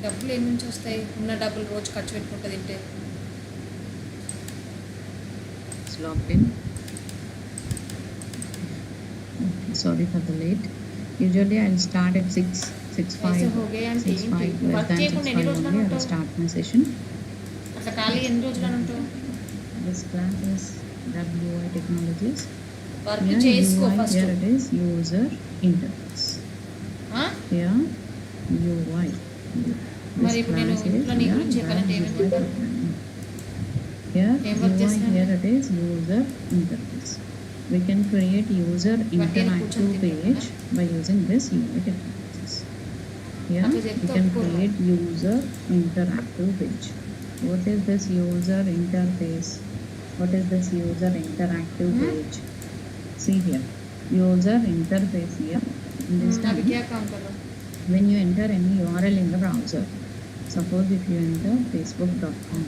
డబ్బులు ఏమి నుంచి వస్తాయి? ఉన్న డబ్బులు రోజు ఖర్చు పెట్టుకుంటూ తింటే. Logged in. Sorry for the late. Usually I'll start at 6:05. 6:05 less than 6:05 only. I will start my session. అట్లా ఖాళీ ఎన్ని రోజులు ఉంటావు? This class is WI Technologies. Work చేసుకో first. Here it is user interface. Here UI. మరి ఇప్పుడు నేను ఇంట్లో నీ గురించి చెప్పాలంటే ఏమేమి చెప్తాను? Here it is user interface. We can create user interactive page by using this UI technologies. Here we can create user interactive page. What is this user interface? What is this user interactive page? See here, user interface here. In this time, when you enter any URL in the browser, suppose if you enter facebook.com,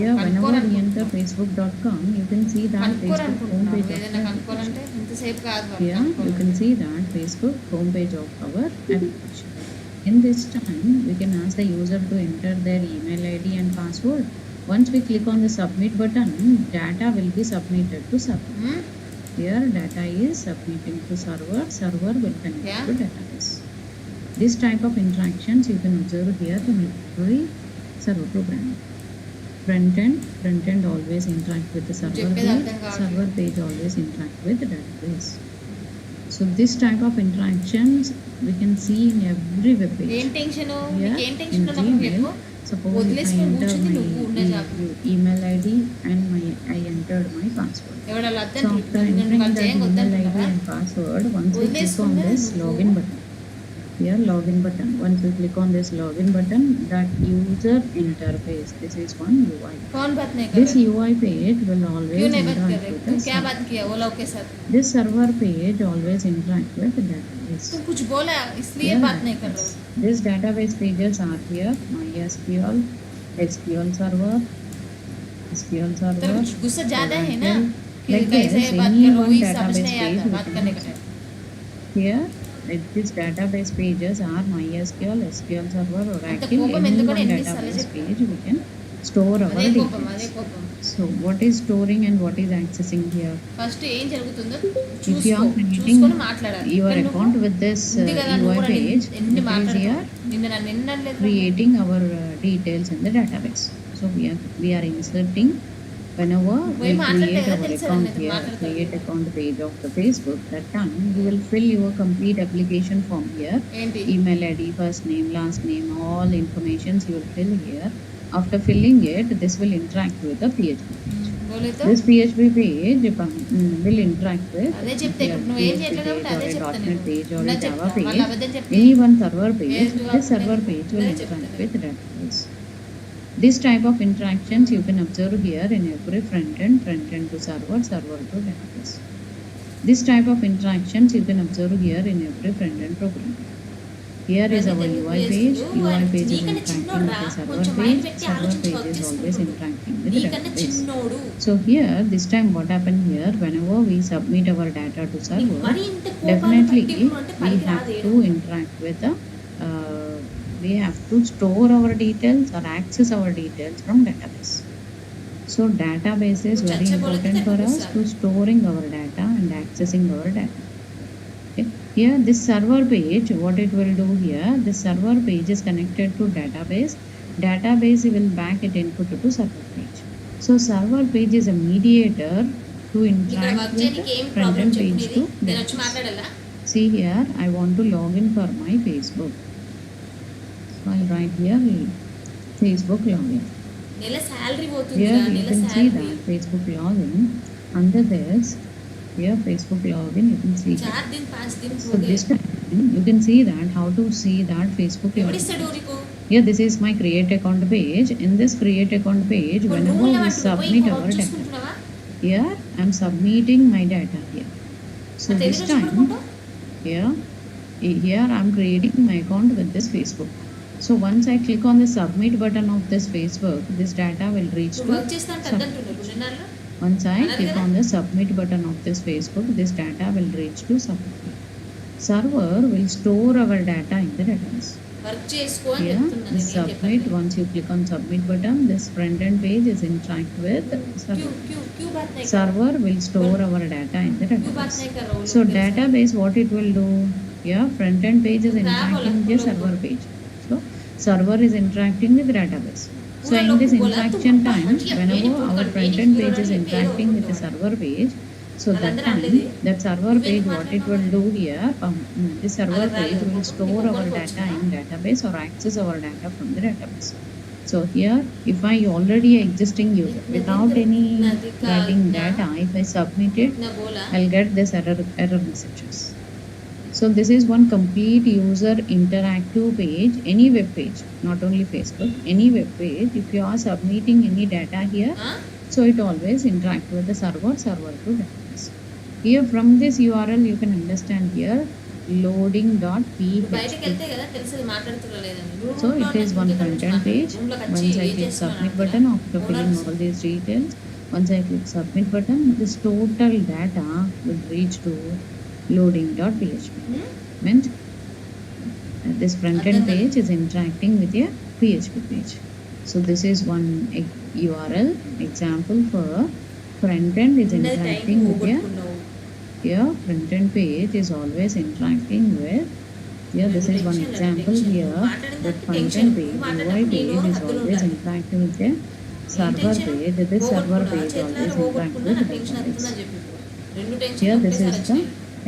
yeah, whenever you enter facebook.com, you can see that Facebook homepage of yeah, you can see that Facebook homepage of our application. In this time, we can ask the user to enter their email ID and password. Once we click on the submit button, data will be submitted to server. Here data is submitting to server, server will connect to database. This type of interactions you can observe here in every server program. Front end always interact with the server page, server page always interact with the database. So this type of interactions we can see in every web page. Here in Gmail, suppose if I enter my email ID and I entered my password. So after entering the email ID and password, once we click on this login button, here login button, once we click on this login button, that user interface, this is one UI. This UI page will always interact with the server. This server page always interact with the database. This database pages are here, MySQL, SQL server, Oracle, like this, any one database page we can use. Here these database pages are MySQL, SQL Server, Oracle, any one database page we can store our details. So what is storing and what is accessing here? If you are creating your account with this UI page, it is here creating our details in the database. So we are inserting. Whenever we create our account here, create account page of the Facebook, that time you will fill your complete application form here. Email ID, first name, last name, all informations you will fill here. After filling it, this will interact with the PHP page. This PHP page will interact with .NET page or a Java page, any one server page. This server page will interact with database. This type of interactions you can observe here in every front end to server, server to database. This type of interactions you can observe here in every front end program. Here is our UI page. UI page is interacting with the server page. Server page is always interacting with the database. So here, this time what happened here, whenever we submit our data to server, definitely we have to interact with the we have to store our details or access our details from database. So database is very important for us to storing our data and accessing our data. Okay. Here this server page, what it will do here, this server page is connected to database. Database will back it input to server page. So server page is a mediator to interact with front end page to database. See here, I want to log in for my Facebook. I'll write here Facebook login. Here you can see that Facebook login. Under this, here Facebook login, you can see that. So this time you can see that how to see that Facebook login. Here this is my create account page. In this create account page, whenever we submit our data, here I am submitting my data here. So this time here I am creating my account with this Facebook. So once I click on the submit button of this Facebook, this data will reach to server. Once I click on the submit button of this Facebook, this data will reach to server. Server will store our data in the database. Work చేసుకో అని Here, చెప్తున్నాను this నేను submit, once you click on submit button, this front end page is interact with server. क्यों बात नहीं कर Server will store our data in the क्यों बात database. नहीं कर रहा हूँ So database, what it will do? Yeah, front end page is तो क्या interacting with बोला? the server page. So server is interacting with database. So पूरा in लोग this बोला तो interaction पापा time, मंचिया whenever Penney our photo front Penney end hero page is runny interacting with the server page, so that time that server page, what it will do here, the server page will store our data in database or access our data from the database. So here, if I already existing user without any getting data, if I submit it, ना बोला I'll get this error messages. So this is one complete user interactive page, any web page, not only Facebook, any web page. If you are submitting any data here, हाँ so it always interact with the server to database. Here from this URL you can understand here బయటకి loading.php. వెళ్తే కదా తెలిసేది మాట్లాడుతున్నా లేదని So it is one front end page. Once I click submit button, after filling all these details, once I click submit button, this total data will reach to loading.php. Means this front end page is interacting with a PHP page. So this is one URL example for front end is interacting with a here front end page is always interacting with here this is one example here that front end page UI page is always interacting with a server page. This server page always interact with database. Here this is the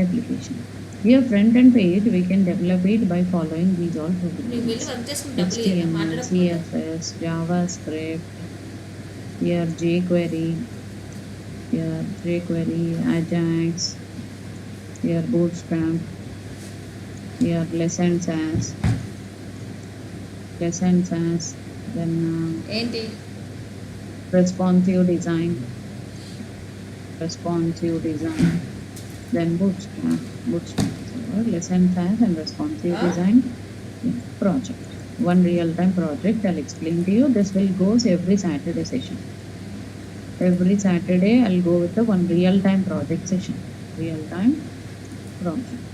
application. Here front end page we can develop it by following these all programs: HTML, CSS, JavaScript, here jQuery, Ajax, here Bootstrap, here lessons as, then ఏంటి responsive design, then Bootstrap, so lessons as and responsive design project. One real-time project I'll explain to you. This will goes every Saturday session. Every Saturday I'll go with the one real-time project session. Real-time project.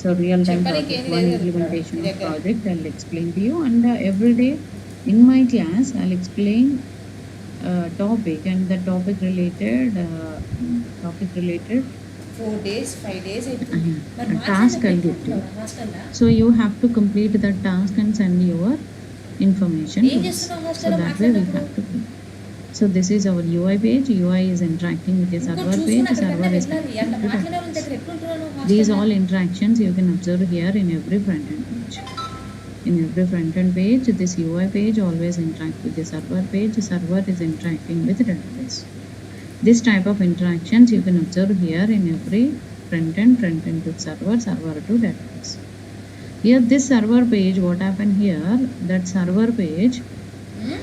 So real-time project, one implementation of project I'll explain to you, and every day in my class I'll explain topic and the topic related 4 days 5 days task I'll give to you. So you have to complete that task and send your information to us. So that way we have to complete. So this is our UI page. UI is interacting with the server page. Server is connected to database. These all interactions you can observe here in every front end page. In every front end page, this UI page always interact with the server page. Server is interacting with the database. This type of interactions you can observe here in every front end to server to database. Here this server page, what happened here, that server page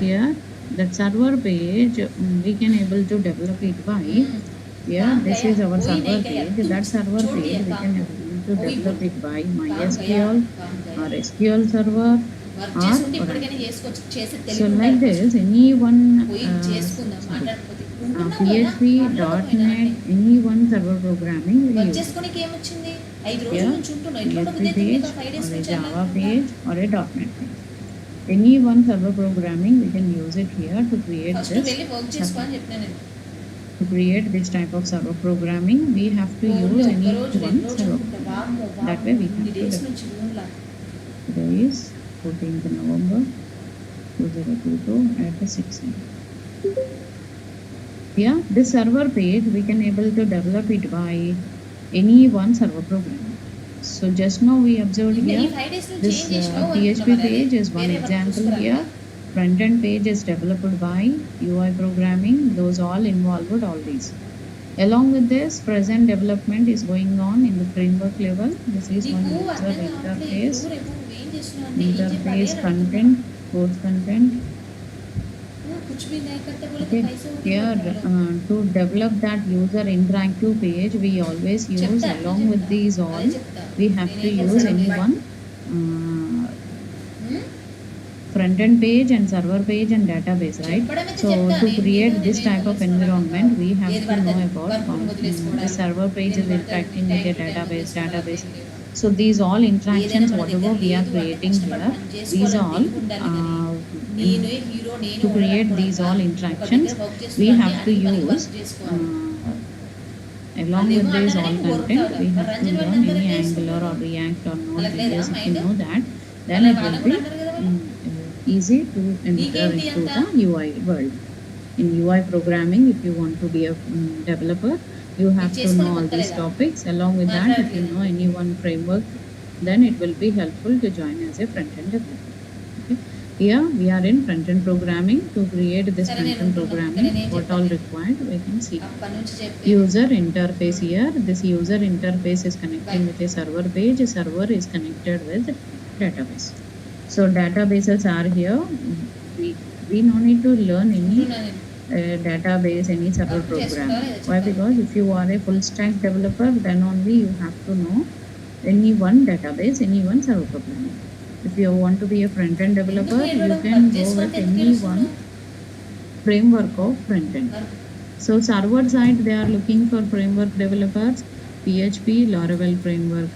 here, that server page we can able to develop it by here this is our server page. That server page we can able to develop it by MySQL or SQL server or so like this anyone PHP, .NET, any one server programming will use here PHP page or a Java page or a .NET page. Any one server programming we can use it here to create this type of server programming. We have to use any one server. That way we have to develop. Today is 14th November 2022 at 6 a.m. Here this server page we can able to develop it by any one server programming. So just now we observed here this PHP page is one example here. Front end page is developed by UI programming. Those all involved all these. Along with this, present development is going on in the framework level. This is one user interface content, course content. Okay. Here to develop that user interactive page, we always use along with these all, we have to use any one front end page and server page and database, right? So to create this type of environment, we have to know about the server page is interacting with the database. So these all interactions, whatever we are creating here, these all to create these all interactions, we have to use along with this all content, we have to learn any Angular or React or Node.js. If you know that, then it will be easy to enter into the UI world. In UI programming, if you want to be a developer, you have to know all these topics. Along with that, if you know any one framework, then it will be helpful to join as a front-end developer. Okay. Here we are in front-end programming. To create this front-end programming, what all required, we can see. User interface here. This user interface is connecting with a server page. A server is connected with database. So databases are here. We no need to learn any database, any server program. Why? Because if you are a full stack developer, then only you have to know any one database, any one server programming. If you want to be a front-end developer, you can go with any one framework of front-end. So server side, they are looking for framework developers, PHP, Laravel framework,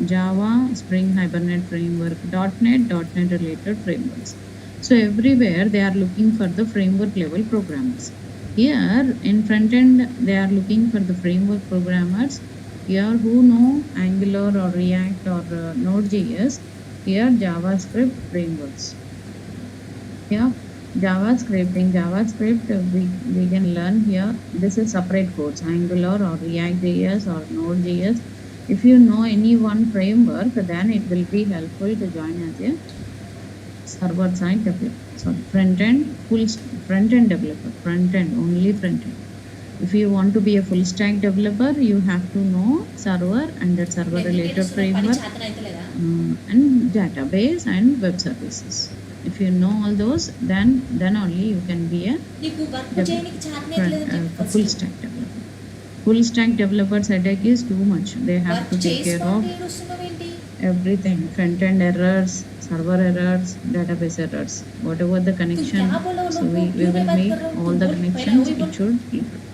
Java, Spring Hibernate framework, .NET related frameworks. So everywhere they are looking for the framework level programmers. Here in front end, they are looking for the framework programmers. Here who know Angular or React or Node.js. Here JavaScript frameworks. Here JavaScript, in JavaScript we can learn here. This is separate codes, Angular or React.js or Node.js. If you know any one framework, then it will be helpful to join as a server side developer. So front-end, front-end developer, front-end, only front-end. If you want to be a full stack developer, you have to know server and that server related framework and database and web services. If you know all those, then only you can be a full stack developer. Full stack developer's headache is too much. They have to take care of everything, front-end errors, server errors, database errors, whatever the connection. So we will make all the connections. It should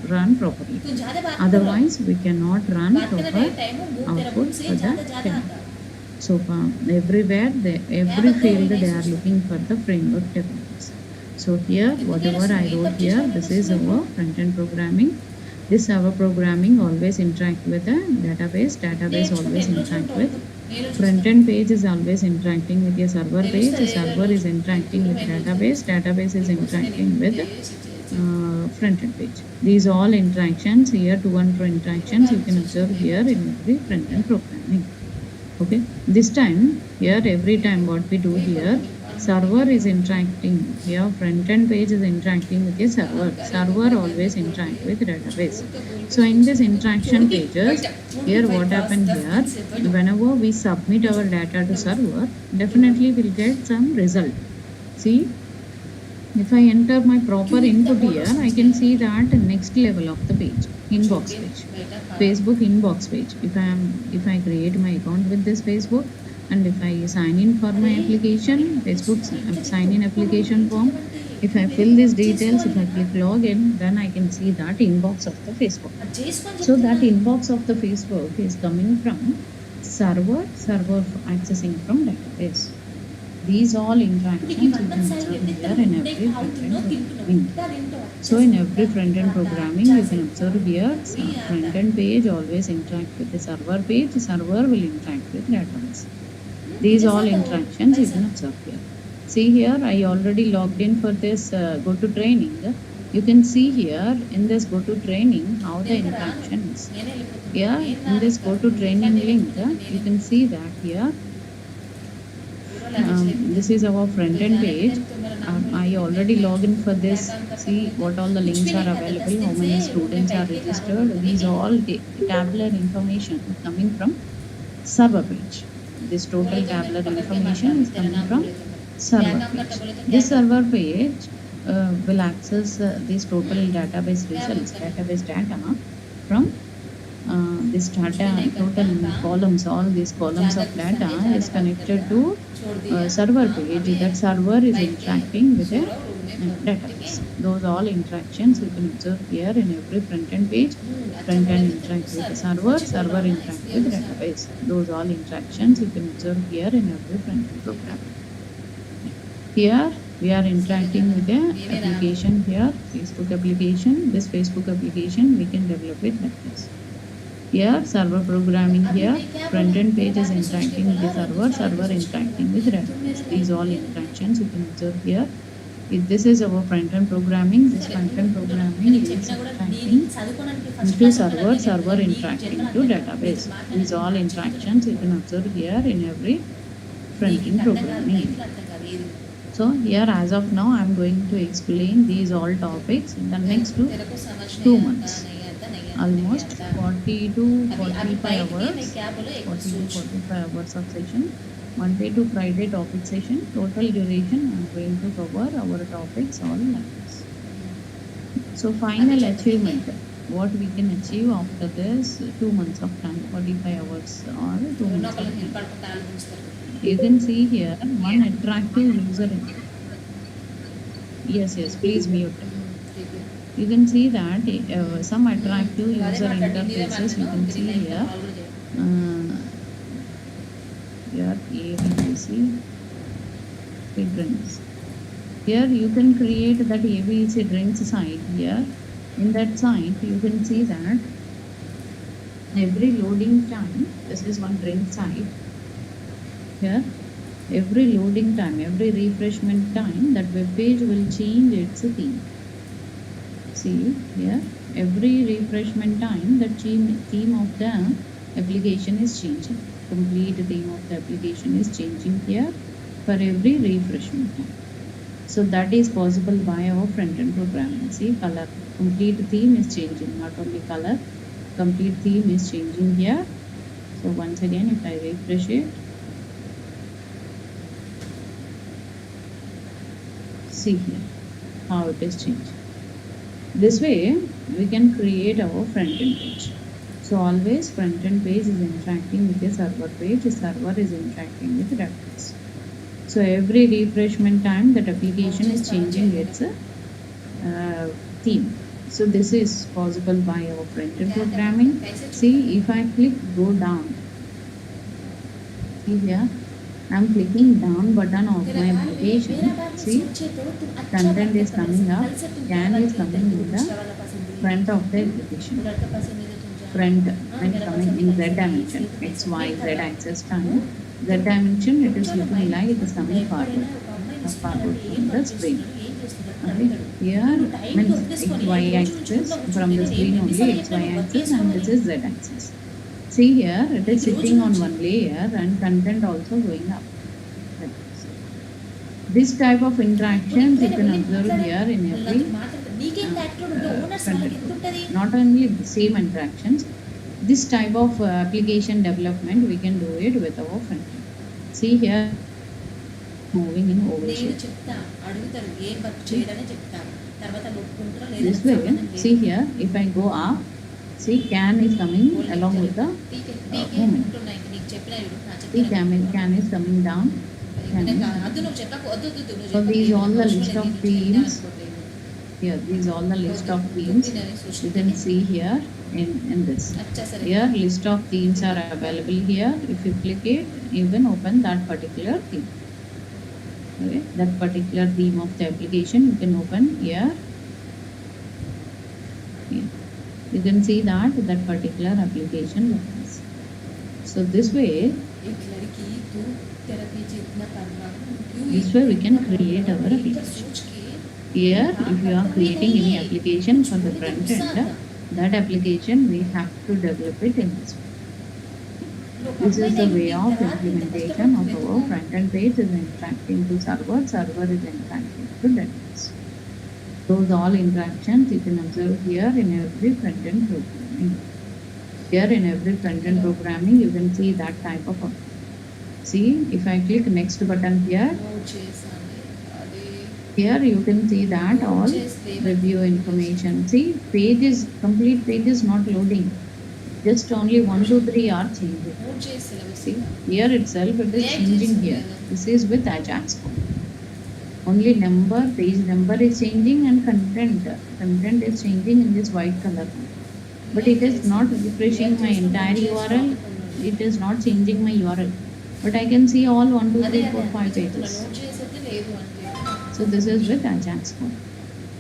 run properly. Otherwise, we cannot run proper output for the tenant. So everywhere, every field, they are looking for the framework developers. So here, whatever I wrote here, this is our front-end programming. This our programming always interact with the database. Database always interact with front-end page is always interacting with your server page. The server is interacting with database. Database is interacting with front-end page. These all interactions here, to one for interactions, you can observe here in every front-end programming. Okay. This time here, every time what we do here, server is interacting here, front-end page is interacting with a server. Server always interact with database. So in this interaction pages, here what happened here, whenever we submit our data to server, definitely we'll get some result. See, if I enter my proper input here, I can see that next level of the page, inbox page, Facebook inbox page. If I create my account with this Facebook, and if I sign in for my application, Facebook sign in application form, if I fill these details, if I click login, then I can see that inbox of the Facebook. So that inbox of the Facebook is coming from server accessing from database. These all interactions you can observe here in every front-end programming. So in every front-end programming, you can observe here, front-end page always interact with the server page, server will interact with database. These all interactions you can observe here. See here, I already logged in for this go to training. You can see here in this go to training how the interaction is. Here in this go to training link, you can see that here. This is our front-end page. I already logged in for this. See what all the links are available, how many students are registered. These are all tabular information coming from server page. This total tabular information is coming from server page. This server page will access this total database results, database data from this data, total columns, all these columns of data is connected to server page. That server is interacting with a database. Those all interactions you can observe here in every front-end page. Front-end interact with the server, server interact with database. Those all interactions you can observe here in every front-end program. Here we are interacting with the application here, Facebook application. This Facebook application we can develop it like this. Here server programming here, front-end page is interacting with the server, server interacting with database. These all interactions you can observe here. If this is our front-end programming, this front-end programming is interacting into server, server interacting to database. These all interactions you can observe here in every front-end programming. So here as of now I am going to explain these all topics in the next 2 months. Almost 40 to 45 hours, 40 to 45 hours of session. Monday to Friday topic session. Total duration I am going to cover our topics all like this. So final achievement, what we can achieve after this 2 months of time, 45 hours or 2 months of time. You can see here one attractive user interface. Yes, please mute. You can see that some attractive user interfaces you can see here. Here ABC drinks. Here you can create that ABC drinks site here. In that site you can see that every loading time, this is one drink site. Here every loading time, every refreshment time, that web page will change its theme. See here, every refreshment time that theme of the application is changing. Complete theme of the application is changing here for every refreshment time. So that is possible by our front-end programming. See, color, complete theme is changing, not only color, complete theme is changing here. So once again, if I refresh it, see here how it is changing. This way we can create our front-end page. So always front-end page is interacting with the server page, the server is interacting with the database. So every refreshment time that application is changing its theme. So this is possible by our front-end programming. See, if I click go down, see here, I am clicking down button of my application. See, content is coming up, can is coming in the front of the application. Front and coming in Z dimension, X, Y, Z axis time. Z dimension, it is looking like it is coming forward from the screen. Okay. Here means X, Y axis, from the screen only X, Y axis, and this is Z axis. See here, it is sitting on one layer and content also going up. This type of interactions you can observe here in every not only the same interactions, this type of application development we can do it with our front end. See here, moving in oval shape. This way, see here, if I go up, see can is coming along with the movement. See can is coming down. So these all the list of themes. Here, these all the list of themes you can see here in this. Here list of themes are available here. If you click it, you can open that particular theme. Okay, that particular theme of the application you can open here. You can see that particular application like this. So this way we can create our application. Here, if you are creating any application for the front end, that application we have to develop it in this way. This is the way of implementation of our front end page is interacting to server, server is interacting to database. Those all interactions you can observe here in every front end programming. Here in every front end programming you can see that type of. See, if I click next button here, here you can see that all review information. See, complete page is not loading. Just only 1, 2, 3 are changing. See, here itself it is changing here. This is with Ajax code. Only number, page number is changing and content is changing in this white color. But it is not refreshing my entire URL. It is not changing my URL. But I can see all 1, 2, 3, 4, 5 pages. So this is with Ajax code.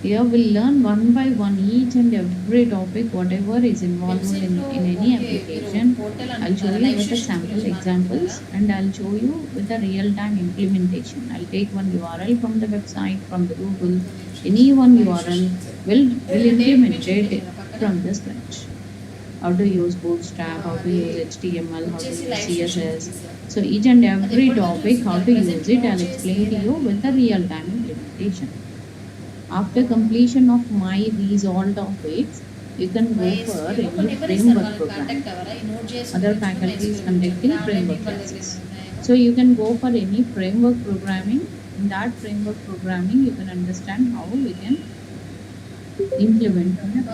Here we'll learn one by one each and every topic, whatever is involved in any application. I'll show you with the sample examples and I'll show you with the real-time implementation. I'll take one URL from the website, from the Google, any one URL will implement it from the scratch. How to use Bootstrap, how to use HTML, how to use CSS. So each and every topic, how to use it, I'll explain to you with the real-time implementation. After completion of these all topics, you can go for any framework program. Other faculties conducting framework classes. So you can go for any framework programming. In that framework programming, you can understand how we can implement it.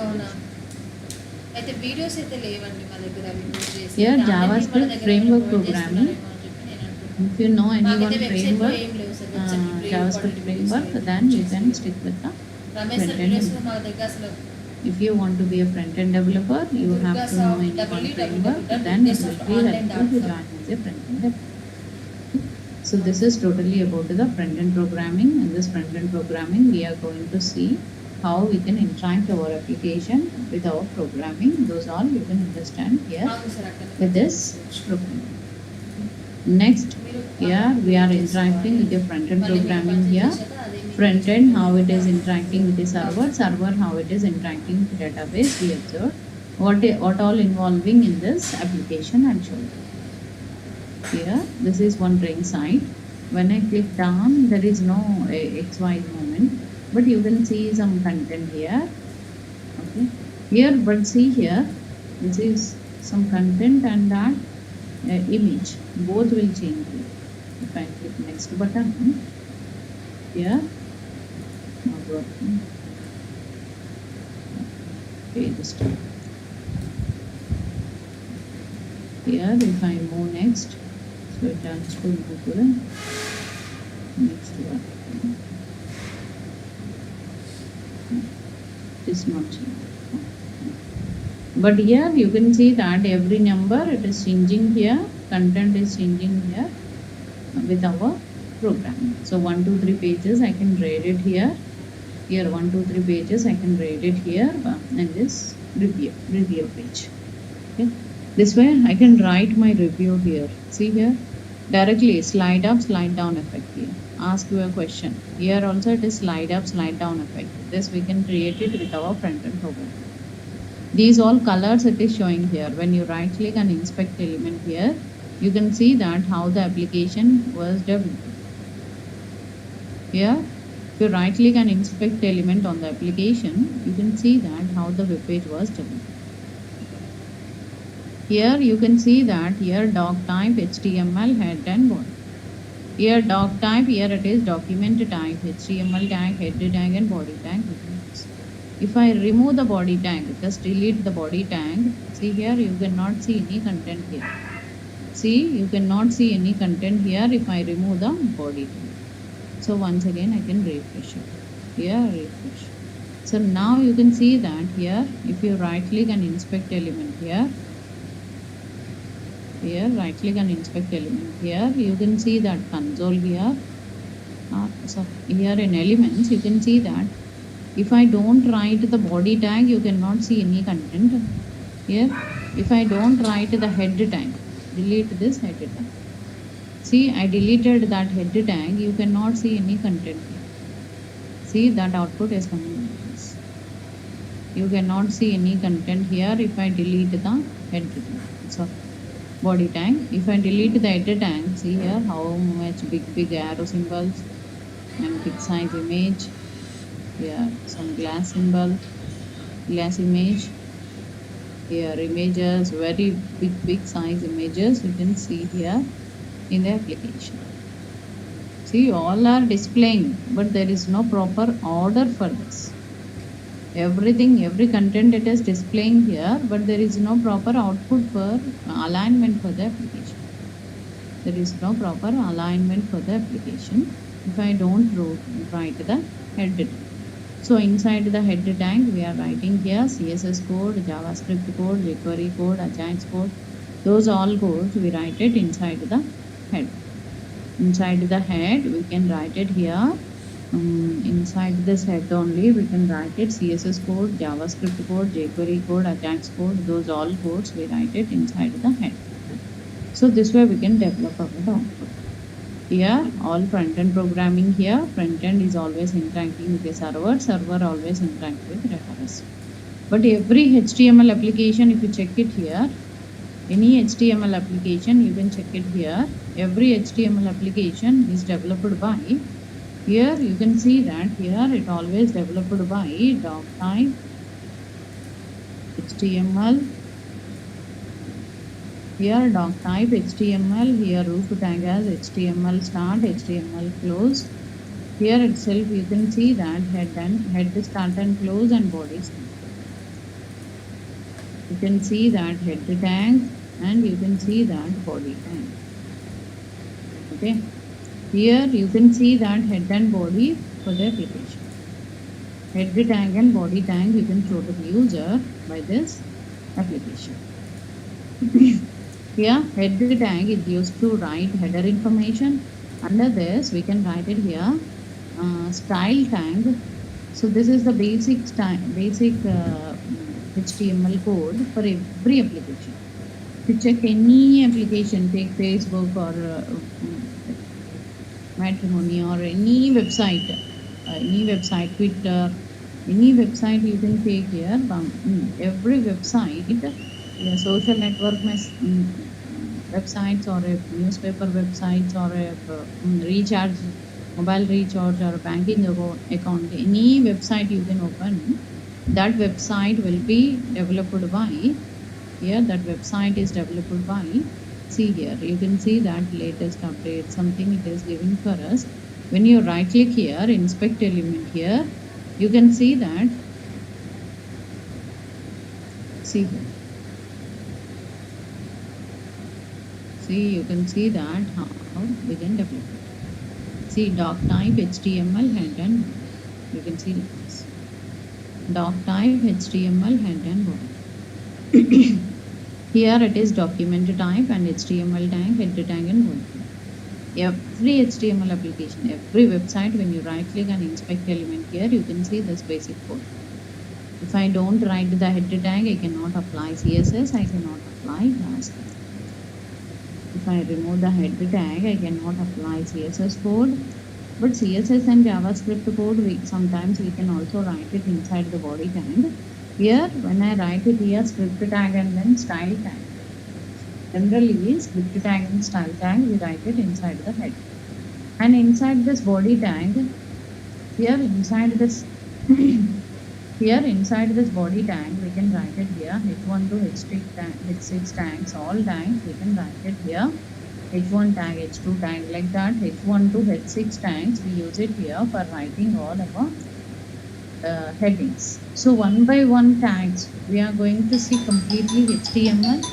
Here JavaScript framework programming. If you know any one framework, JavaScript framework, then you can stick with the front-end. If you want to be a front-end developer, you have to know any one framework, then it will be helpful to join as a front-end developer. So this is totally about the front-end programming. In this front-end programming, we are going to see how we can interact our application with our programming. Those all you can understand here with this program. Next, here we are interacting with the front-end programming here. Front-end, how it is interacting with the server, how it is interacting with the database. We observe what all involving in this application I'll show you. Here, this is one ring site. When I click down, there is no XY moment, but you can see some content here. Okay, here, but see here, this is some content and that image. Both will change. If I click next button, here, not working. Okay, this time. Here, if I move next, so it turns to move to the next one. It is not changing. But here you can see that every number it is changing here, content is changing here with our program. So 1, 2, 3 pages I can read it here. Here 1, 2, 3 pages I can read it here and this review page. Okay. This way I can write my review here. See here, directly slide up, slide down effect here. Ask you a question. Here also it is slide up, slide down effect. This we can create it with our front-end program. These all colors it is showing here. When you right click and inspect element here, you can see that how the application was developed. Here, if you right click and inspect element on the application, you can see that how the web page was developed. Here you can see that here doc type HTML head and body. Here doc type, here it is document type, HTML tag, head tag and body tag. If I remove the body tag, just delete the body tag, see here you cannot see any content here. See, you cannot see any content here if I remove the body tag. So once again I can refresh it. Here refresh. So now you can see that here, if you right click and inspect element here, right click and inspect element here, you can see that console here. So here in elements you can see that if I don't write the body tag, you cannot see any content here. If I don't write the head tag, delete this head tag. See, I deleted that head tag, you cannot see any content here. See, that output is coming like this. You cannot see any content here if I delete the head tag. So body tag. If I delete the head tag, see here how much big arrow symbols and big size image. Here some glass symbol, glass image. Here images, very big size images you can see here in the application. See, all are displaying, but there is no proper order for this. Everything, every content it is displaying here, but there is no proper output for alignment for the application. There is no proper alignment for the application. if I don't write the head tag. So inside the head tag, we are writing here CSS code, JavaScript code, jQuery code, Ajax code. Those all codes we write it inside the head. Inside the head, we can write it here. Inside this head only, we can write it CSS code, JavaScript code, jQuery code, Ajax code. Those all codes we write it inside the head. So this way we can develop our output. Here all front-end programming here, front-end is always interacting with the server always interact with database. But every HTML application, if you check it here, any HTML application, you can check it here. Every HTML application is developed by, here you can see that here it always developed by doc type HTML. Here doc type HTML, here roof tag as HTML start, HTML close. Here itself you can see that head start and close and body start. You can see that head tag and you can see that body tag. Okay. Here you can see that head and body for the application. Head tag and body tag you can show to the user by this application. Here head tag is used to write header information. Under this we can write it here style tag. So this is the basic HTML code for every application. To check any application, take Facebook or matrimony or any website, Twitter, any website you can take here. Every website, social network websites or a newspaper websites or a recharge, mobile recharge or banking account, any website you can open, that website will be developed by, here that website is developed by, see here, you can see that latest update, something it is giving for us. When you right click here, inspect element here, you can see that, see here. See, you can see that how we can develop it. See doc type HTML head and you can see this. Doc type HTML head and body. Here it is document type and HTML tag, head tag and body. Every HTML application, every website, when you right click and inspect element here, you can see this basic code. If I don't write the head tag, I cannot apply CSS, I cannot apply JavaScript. If I remove the head tag, I cannot apply CSS code. But CSS and JavaScript code, sometimes we can also write it inside the body tag. Here, when I write it here, script tag and then style tag. Generally, script tag and style tag, we write it inside the head. And inside this body tag, here inside this body tag, we can write it here, h1 to h6 tags, all tags, we can write it here. H1 tag, H2 tag, like that, H1 to H6 tags, we use it here for writing all our headings. So one by one tags, we are going to see completely HTML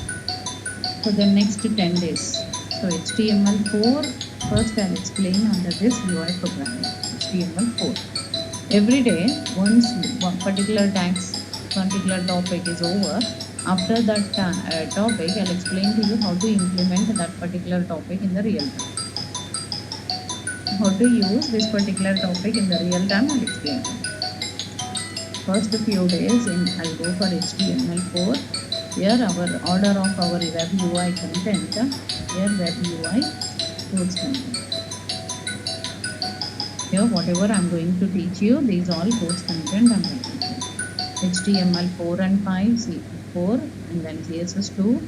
for the next 10 days. So HTML4, first I'll explain under this UI programming, HTML4. Every day, once one particular topic is over, after that topic, I'll explain to you how to implement that particular topic in the real time. How to use this particular topic in the real time, I'll explain. First few days, I'll go for HTML4. Here our order of our web UI content. Here web UI codes content. Here whatever I'm going to teach you, these all codes content I'm writing. HTML4 and 5, C4 and then CSS2.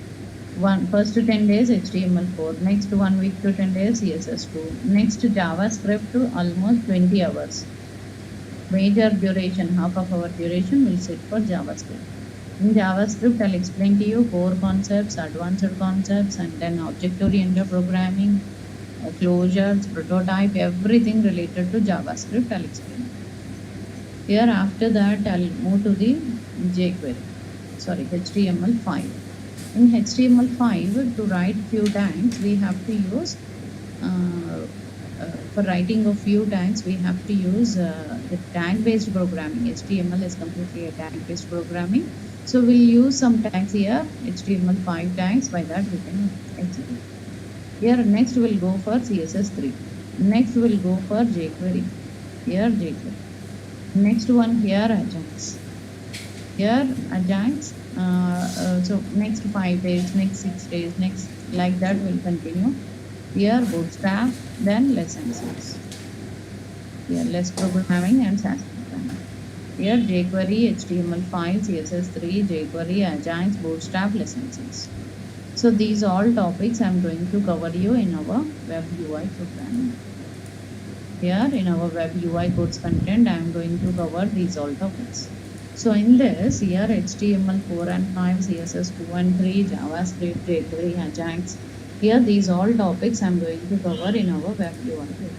First 10 days HTML4, next 1 week to 10 days CSS2, next JavaScript to almost 20 hours. Major duration, half of our duration will sit for JavaScript. In JavaScript, I'll explain to you core concepts, advanced concepts, and then object-oriented programming, closures, prototype, everything related to JavaScript, I'll explain. Here after that, I'll move to the jQuery, HTML5. In HTML5, to write few tags, we have to use for writing of few tags, we have to use the tag-based programming. HTML is completely a tag-based programming. So we'll use some tags here, HTML5 tags, by that we can execute. Here next we'll go for CSS3. Next we'll go for jQuery. Here jQuery. Next one here Ajax. Here Ajax. So next 5 days, next 6 days, next like that will continue. Here Bootstrap, then Lesson 6. Here less programming and SAS programming. Here jQuery, HTML5, CSS3, jQuery, Ajax, Bootstrap, Lesson 6. So these all topics I am going to cover you in our web UI programming. Here in our web UI course content, I am going to cover these all topics. So in this, here HTML 4 and 5, CSS 2 and 3, JavaScript, jQuery, Ajax. Here these all topics I am going to cover in our web UI program.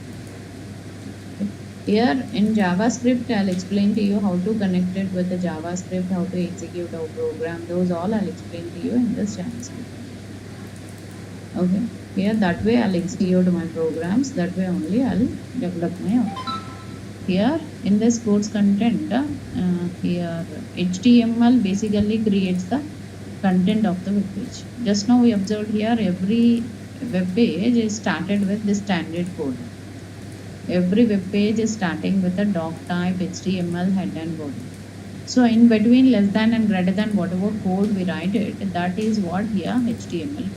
Here in JavaScript, I'll explain to you how to connect it with the JavaScript, how to execute our program. Those all I'll explain to you in this JavaScript. Okay, here that way I'll execute my programs, that way only I'll develop my output. Here in this course content, here HTML basically creates the content of the web page. Just now we observed here every web page is started with the standard code. Every web page is starting with a doc type, HTML, head and body. So in between less than and greater than whatever code we write it, that is what here HTML.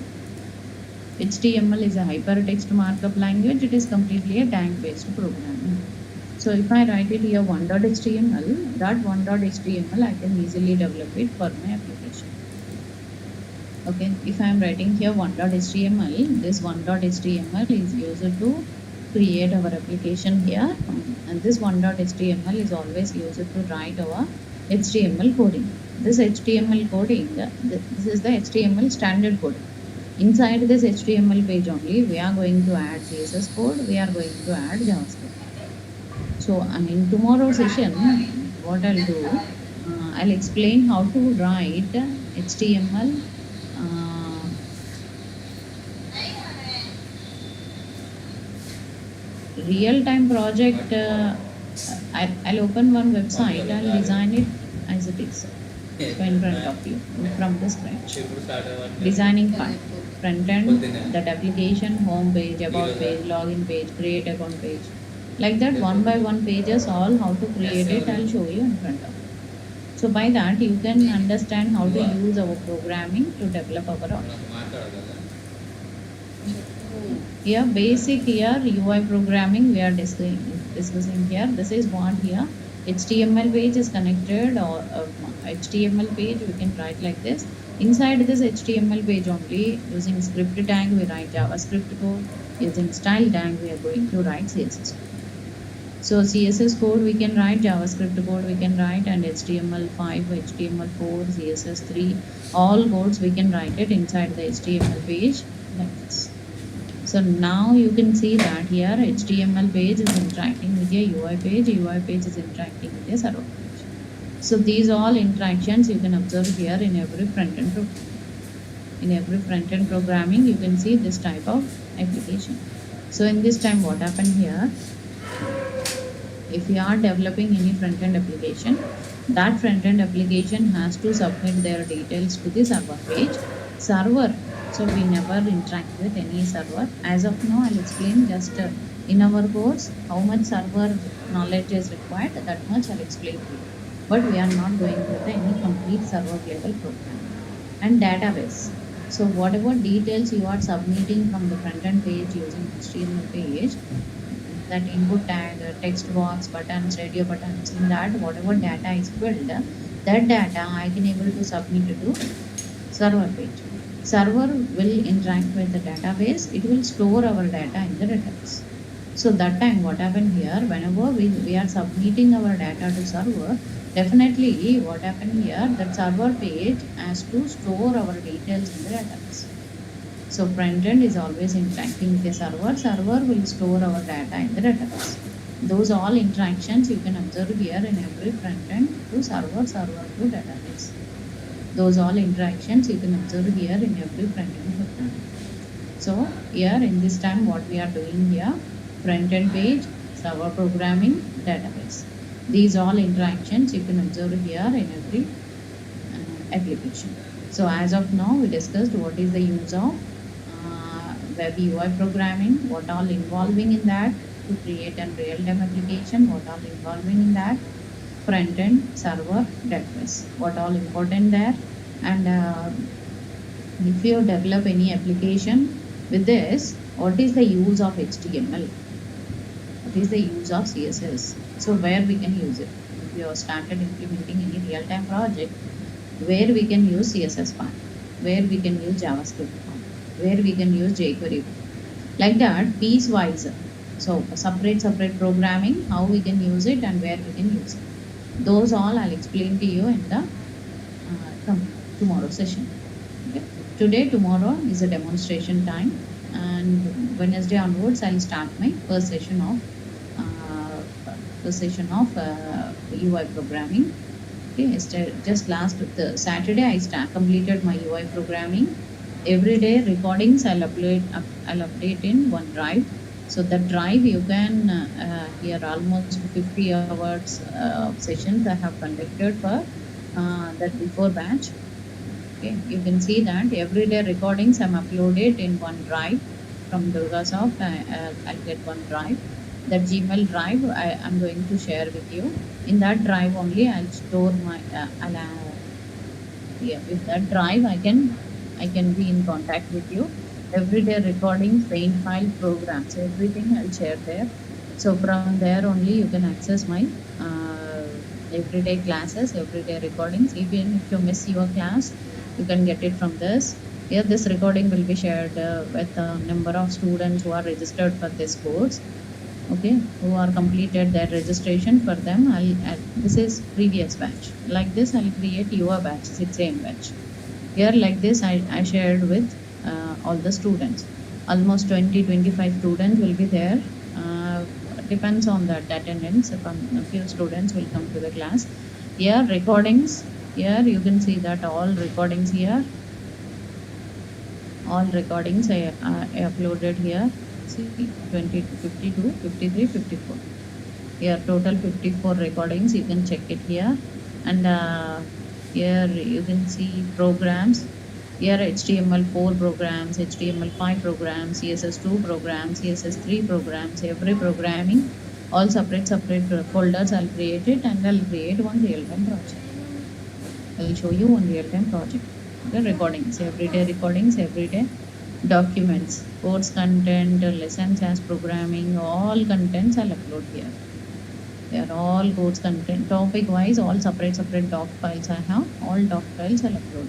HTML is a hypertext markup language. It is completely a tag-based programming. So if I write it here 1.html, that 1.html I can easily develop it for my application. Okay, if I am writing here 1.html, this 1.html is used to create our application here, and this 1.html is always used to write our HTML coding. This HTML coding, this is the HTML standard code. Inside this HTML page only, we are going to add CSS code, we are going to add JavaScript. So in tomorrow's session, what I'll do, I'll explain how to write HTML real-time project. I'll open one website, I'll design it as it is. So in front of you, from the scratch. Designing part. Front end, that application, home page, about page, login page, create account page. Like that, one by one pages, all how to create it, I'll show you in front of you. So by that, you can understand how to use our programming to develop our product. Here, basic here, UI programming we are discussing here. This is what here. HTML page is connected, or HTML page we can write like this. Inside this HTML page only, using script tag we write JavaScript code. Using style tag we are going to write CSS code. So CSS code we can write, JavaScript code we can write, and HTML5, HTML4, CSS3, all codes we can write it inside the HTML page like this. So now you can see that here HTML page is interacting with a UI page is interacting with a server page. So these all interactions you can observe here in every front-end program. In every front-end programming, you can see this type of application. So in this time, what happened here? If you are developing any front-end application, that front-end application has to submit their details to the server page. Server. So we never interact with any server. As of now, I'll explain just in our course how much server knowledge is required. That much I'll explain to you. But we are not going with any complete server level program. And database. So whatever details you are submitting from the front-end page using HTML page, that input tag, text box, buttons, radio buttons, in that whatever data is filled, that data I can able to submit to server page. Server will interact with the database. It will store our data in the database. So that time what happened here, whenever we are submitting our data to server, definitely what happened here, that server page has to store our details in the database. So front end is always interacting with the server. Server will store our data in the database. Those all interactions you can observe here in every front end to server, server to database. Those all interactions you can observe here in every front end program. So here in this time what we are doing here, front-end page, server programming, database. These all interactions you can observe here in every application. So as of now, we discussed what is the use of web UI programming, what all involving in that to create a real-time application, what all involving in that front-end, server, database, what all important there, and if you develop any application with this, what is the use of HTML? What is the use of CSS? So where we can use it? If you have started implementing any real-time project, where we can use CSS part, where we can use JavaScript part, where we can use jQuery, like that piecewise. So separate programming, how we can use it and where we can use it. Those all I'll explain to you in the tomorrow session. Okay. Today, tomorrow is a demonstration time, and Wednesday onwards I'll start my first session of UI programming. Okay, just last Saturday I completed my UI programming. Every day recordings I'll update in OneDrive. So that drive you can hear almost 50 hours of sessions I have conducted for that before batch. Okay, you can see that everyday recordings I'm uploaded in OneDrive from Durga Soft. I'll get OneDrive. That Gmail drive I'm going to share with you. In that drive only I'll store my with that drive I can be in contact with you. Everyday recordings, paint file, programs, everything I'll share there. So from there only you can access my everyday classes, everyday recordings. Even if you miss your class, you can get it from this. Here this recording will be shared with a number of students who are registered for this course. Okay, who are completed their registration. For them this is previous batch. Like this I'll create your batch, 6 AM batch. Here like this I shared with all the students. Almost 20-25 students will be there. Depends on that attendance. A few students will come to the class. Here recordings, here you can see that all recordings here, all recordings I uploaded here. See 20 to 52, 53, 54. Here total 54 recordings. You can check it here. And here you can see programs. Here HTML4 programs, HTML5 programs, CSS2 programs, CSS3 programs, every programming, all separate folders I'll create it, and I'll create one real-time project. I'll show you one real-time project. The recordings, everyday documents, course content, lessons as programming, all contents I'll upload here. They are all course content, topic wise, all separate doc files I have, all doc files I'll upload.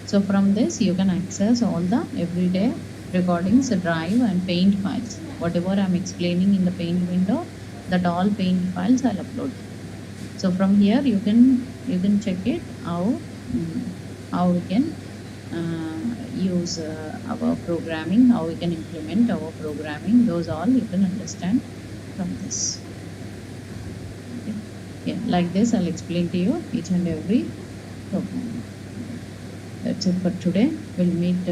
So from this you can access all the everyday recordings, drive and paint files. Whatever I'm explaining in the paint window, that all paint files I'll upload. So from here you can check it how we can use our programming, how we can implement our programming. Those all you can understand from this. Okay. Yeah, like this I'll explain to you each and every program. That's it for today. We'll meet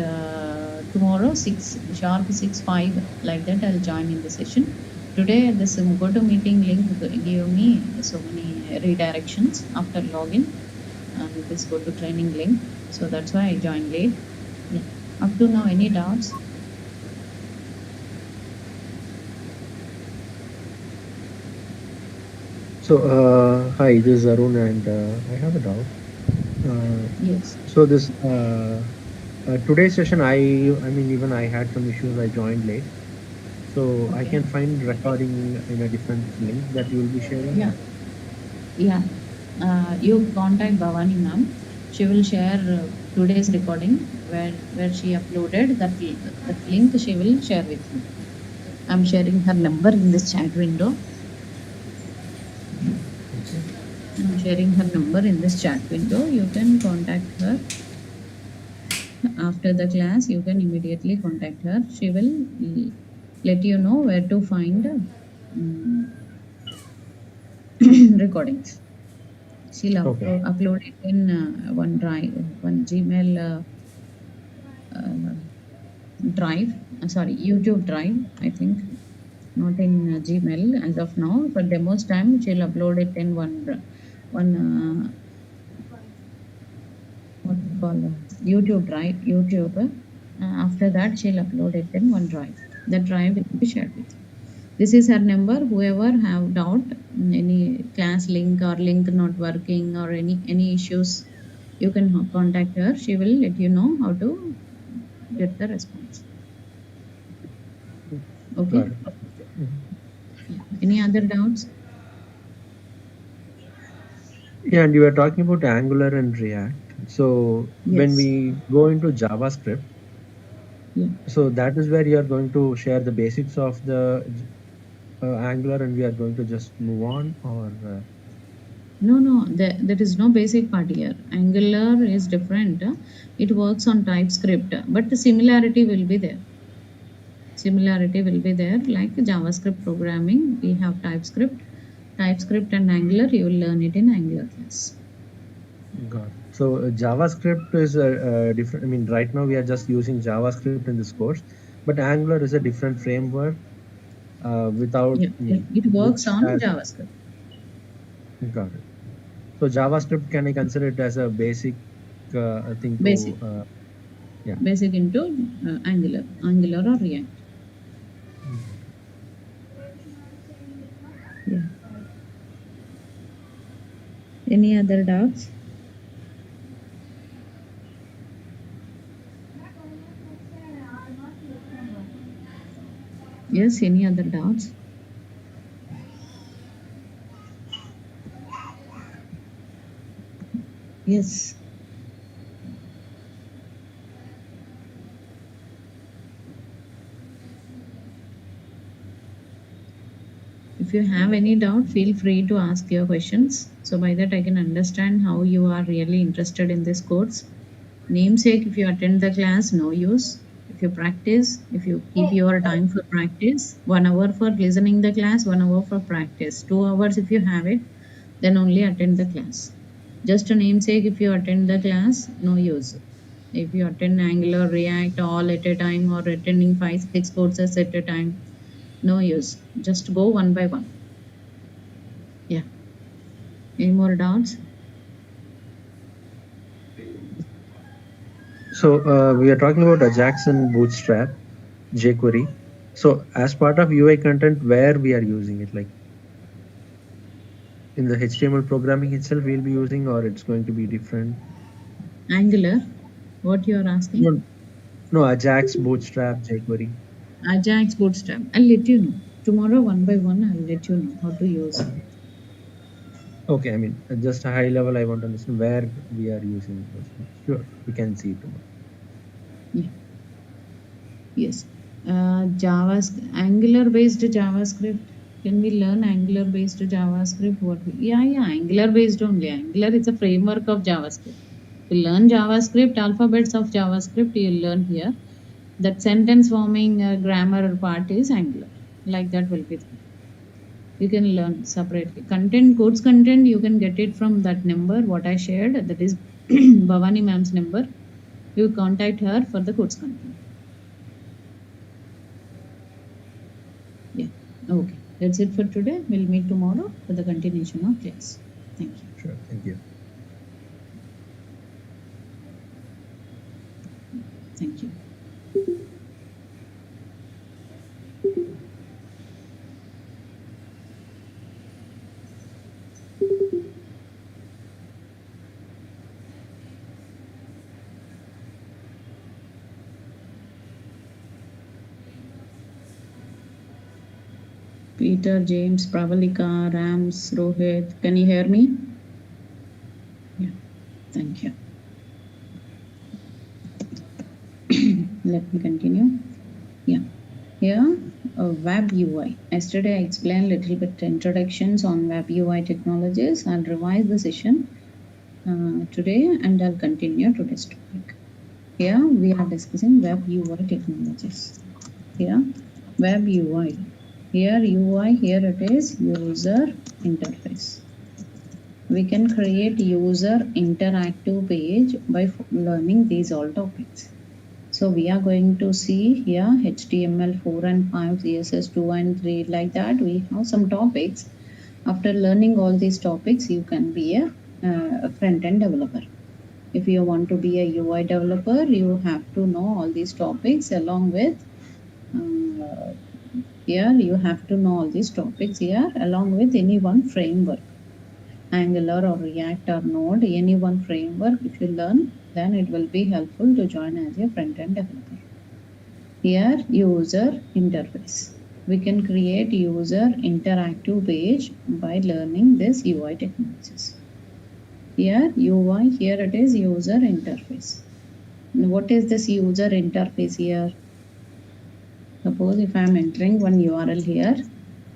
tomorrow 6:5 like that. I'll join in the session. Today this go to meeting link give me so many redirections after login. This go to training link. So that's why I joined late. Yeah. Up to now, any doubts? So, hi, this is Arun, and I have a doubt. Yes. So this today's session, I mean, even I had some issues. I joined late, so Okay. I can find recording in a different link that you will be sharing. Yeah. You contact Bhavani ma'am. She will share today's recording where she uploaded that link. She will share with you. I'm sharing her number in this chat window. I'm sharing her number in this chat window. You can contact her after the class. You can immediately contact her. She will let you know where to find recordings. She'll upload it in one Gmail drive. Sorry, YouTube drive, I think. not in Gmail as of now. For demos time, she'll upload it in one what we call YouTube drive. YouTube. After that, she'll upload it in one drive. The drive will be shared with you. This is her number. Whoever have doubt, any class link or link not working or any issues, you can contact her. She will let you know how to get the response. Okay. Got it. Yeah. Any other doubts? Yeah, and you were talking about Angular and React. So when Yes. we go into JavaScript, Yeah. so that is where you are going to share the basics of the Angular, and we are going to just move on, or No, there is no basic part here. Angular is different. It works on TypeScript, but the similarity will be there. Similarity will be there. Like JavaScript programming, we have TypeScript. TypeScript and Angular, you will learn it in Angular class. got it. So JavaScript is a different. I mean, right now we are just using JavaScript in this course, but Angular is a different framework without Yeah, it works which on has JavaScript. got it. So JavaScript, can I consider it as a basic thing Basic, to yeah. basic into Angular or React. Yeah. Any other doubts? Yes, any other doubts? Yes. If you have any doubt, feel free to ask your questions. So by that I can understand how you are really interested in this course. Namesake, if you attend the class, no use. If you practice, if you keep your time for practice, 1 hour for listening the class, 1 hour for practice, 2 hours if you have it, then only attend the class. Just a namesake, if you attend the class, no use. If you attend Angular, React all at a time or attending 5-6 courses at a time, no use. Just go one by one. Yeah. Any more doubts? So we are talking about Ajax and Bootstrap, jQuery. So as part of UI content, where we are using it, like in the HTML programming itself, we'll be using, or it's going to be different. Angular, what you are asking? No, Ajax, Bootstrap, jQuery. Ajax Bootstrap. I'll let you know. Tomorrow, one by one, I'll let you know how to use it. Okay, I mean, just a high level, I want to understand where we are using those. Sure, we can see tomorrow. Yeah. Yes. Angular based JavaScript. Can we learn Angular based JavaScript? Yeah, Angular based only. Angular is a framework of JavaScript. To learn JavaScript, alphabets of JavaScript, you'll learn here. That sentence forming grammar part is Angular. Like that will be there. You can learn separately. Course content, you can get it from that number what I shared. That is Bhavani ma'am's number. You contact her for the course content. Yeah. Okay. That's it for today. We'll meet tomorrow for the continuation of class. Thank you. Sure, thank you. Thank you. Peter, James, Pravalika, Rams, Rohit. Can you hear me? Yeah. Thank you. Let me continue. Yeah. Here, Web UI. Yesterday I explained little bit introductions on Web UI technologies. I'll revise the session today and I'll continue today's topic. Here we are discussing Web UI technologies. Here, Web UI. Here UI, here it is user interface. We can create user interactive page by learning these all topics. So we are going to see here HTML 4 and 5, CSS 2 and 3, like that. We have some topics. After learning all these topics, you can be a front-end developer. If you want to be a UI developer, you have to know all these topics along with here you have to know all these topics here along with any one framework. Angular or React or Node, any one framework, if you learn, then it will be helpful to join as a front-end developer. Here, user interface. We can create user interactive page by learning this UI technologies. Here, UI, here it is user interface. What is this user interface here? Suppose if I am entering one URL here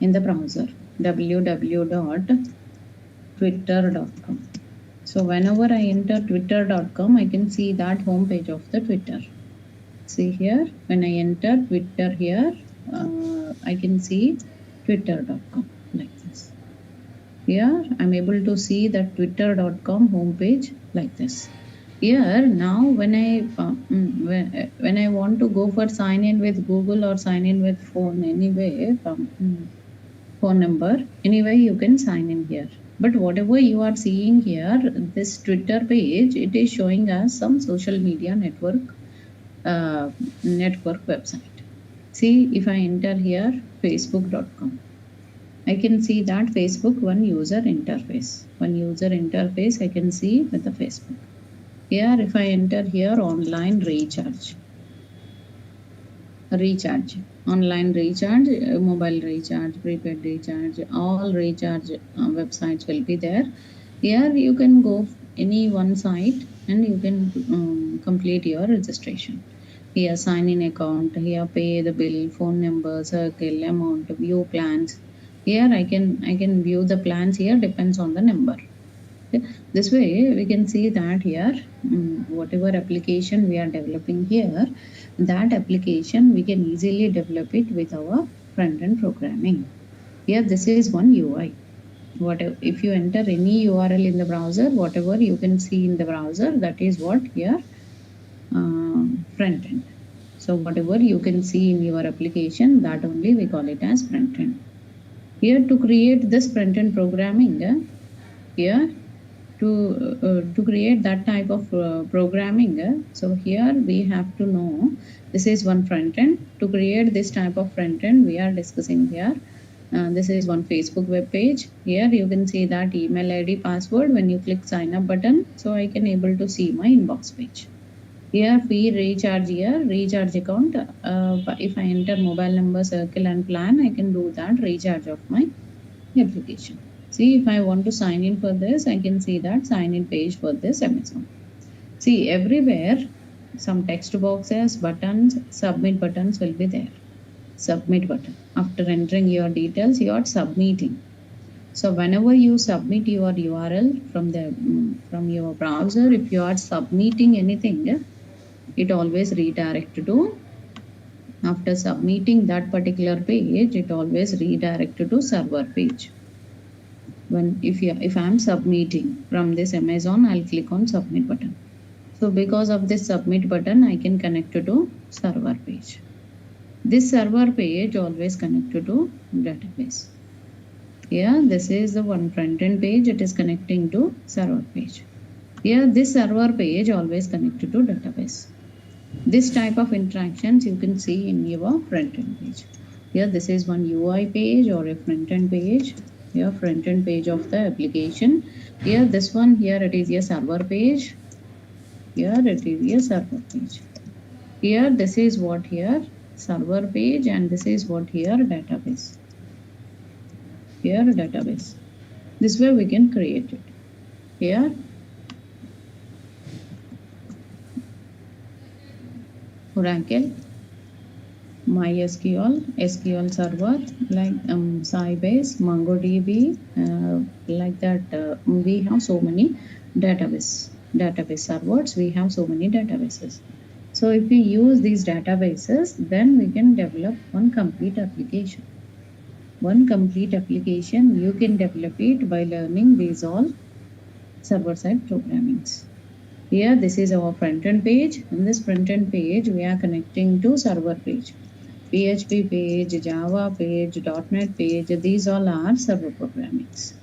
in the browser, www.twitter.com. So whenever I enter twitter.com, I can see that home page of the Twitter. See here, when I enter Twitter here, I can see twitter.com like this. Here, I'm able to see the twitter.com homepage like this. Here, now when I want to go for sign in with Google or sign in with phone, anyway, phone number, anyway, you can sign in here. But whatever you are seeing here, this Twitter page, it is showing us some social media network website. See, if I enter here facebook.com, I can see that Facebook one user interface. One user interface I can see with the Facebook. Here, if I enter here online recharge, online recharge, mobile recharge, prepaid recharge, all recharge websites will be there. Here you can go any one site and you can complete your registration. Here sign in account, here pay the bill, phone number, circle, amount, view plans. Here I can view the plans here, depends on the number. Okay. This way we can see that here whatever application we are developing here, that application we can easily develop it with our front-end programming. Here this is one UI. Whatever, if you enter any URL in the browser, whatever you can see in the browser, that is what here front end. So whatever you can see in your application, that only we call it as front end. Here to create this front end programming, here to create that type of programming, so here we have to know this is one front end. To create this type of front end, we are discussing here. This is one Facebook web page. Here you can see that email ID, password. When you click sign up button, so I can able to see my inbox page. Here fee recharge, here recharge account. If I enter mobile number, circle and plan, I can do that recharge of my application. See, if I want to sign in for this, I can see that sign in page for this Amazon. See, everywhere some text boxes, buttons, submit buttons will be there. Submit button. After entering your details, you are submitting. So whenever you submit your URL from your browser, if you are submitting anything, it always redirect to, after submitting that particular page, it always redirect to server page. If I am submitting from this Amazon, I'll click on submit button. So because of this submit button, I can connect to server page. This server page always connected to database. Here this is the one front end page, it is connecting to server page. Here this server page always connected to database. This type of interactions you can see in your front end page. Here this is one UI page or a front end page. Here front end page of the application. Here this one, here it is a server page. Here it is a server page. Here this is what here server page, and this is what here database. Here database. This way we can create it. Here Oracle, MySQL, SQL Server, like Sybase, MongoDB, like that. We have so many database servers. We have so many databases. So if we use these databases, then we can develop one complete application. One complete application you can develop it by learning these all server-side programmings. Here, this is our front-end page. In this front-end page, we are connecting to server page. PHP page, Java page, .NET page, these all are server programmings.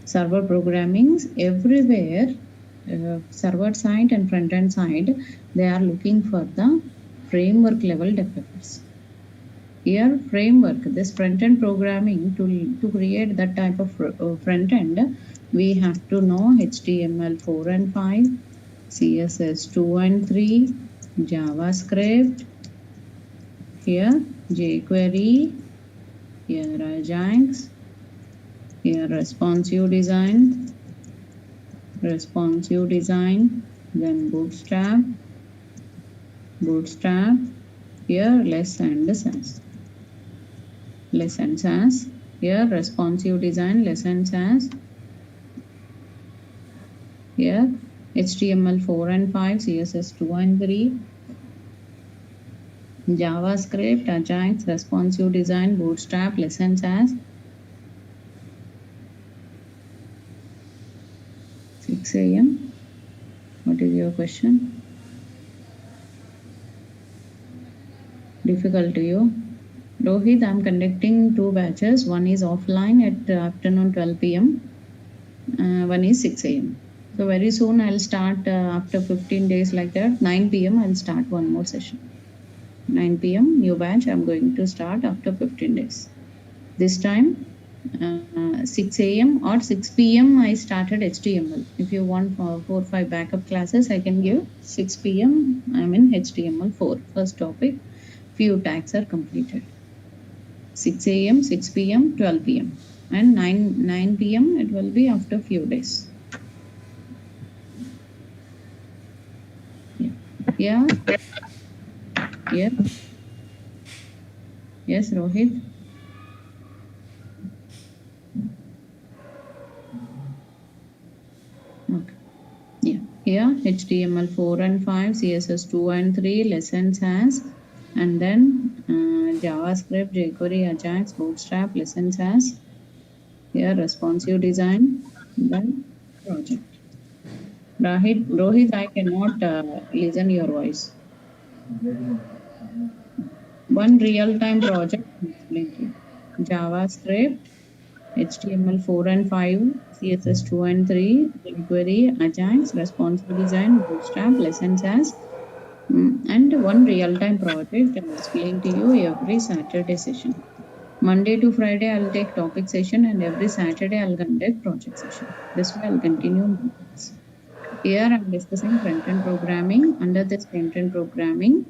Server programmings everywhere, server side and front-end side, they are looking for the framework level developers. Here, framework, this front-end programming, to create that type of front-end, we have to know HTML 4 and 5, CSS 2 and 3, JavaScript, here jQuery, here Ajax, here responsive design, then Bootstrap, here less and SAS. Here responsive design, less and SAS. Here HTML 4 and 5, CSS 2 and 3, JavaScript, Ajax, responsive design, Bootstrap, less and SAS. 6 a.m. What is your question? Difficult to you? Rohit, I am conducting 2 batches. One is offline at afternoon 12 p.m. One is 6 a.m. So very soon I'll start after 15 days like that. 9 p.m. I'll start one more session. 9 p.m. new batch I'm going to start after 15 days. This time 6 a.m. or 6 p.m. I started HTML. If you want 4 or 5 backup classes, I can give 6 p.m. I'm in HTML 4. First topic, few tags are completed. 6 a.m., 6 p.m., 12 p.m. and 9 p.m. it will be after few days. Yeah. Yes, Rohit. Okay. Yeah. Here HTML 4 and 5, CSS 2 and 3, lessons as, and then JavaScript, jQuery, Ajax, Bootstrap, lessons as. Here responsive design, then project. Rohit, I cannot listen your voice. One real-time project, JavaScript, HTML 4 and 5, CSS 2 and 3, jQuery, Ajax, responsive design, Bootstrap, lessons as, and one real-time project. I'll explain to you every Saturday session. Monday to Friday, I'll take topic session, and every Saturday, I'll conduct project session. This way, I'll continue. Here, I'm discussing front-end programming. Under this front-end programming,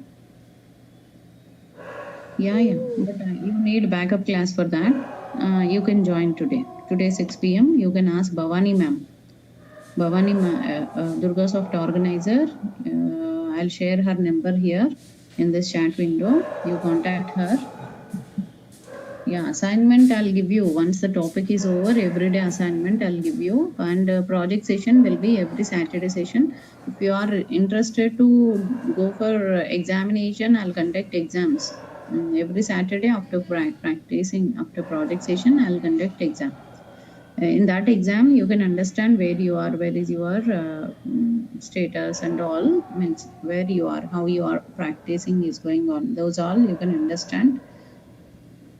but you need backup class for that. You can join today. Today 6 p.m. You can ask Bhavani ma'am. Durga Soft organizer. I'll share her number here in this chat window. You contact her. Yeah, assignment I'll give you once the topic is over. Everyday assignment I'll give you, and project session will be every Saturday session. If you are interested to go for examination, I'll conduct exams. Every Saturday after practicing, after project session, I'll conduct exam. In that exam, you can understand where you are, where is your status and all, means where you are, how you are practicing is going on. Those all you can understand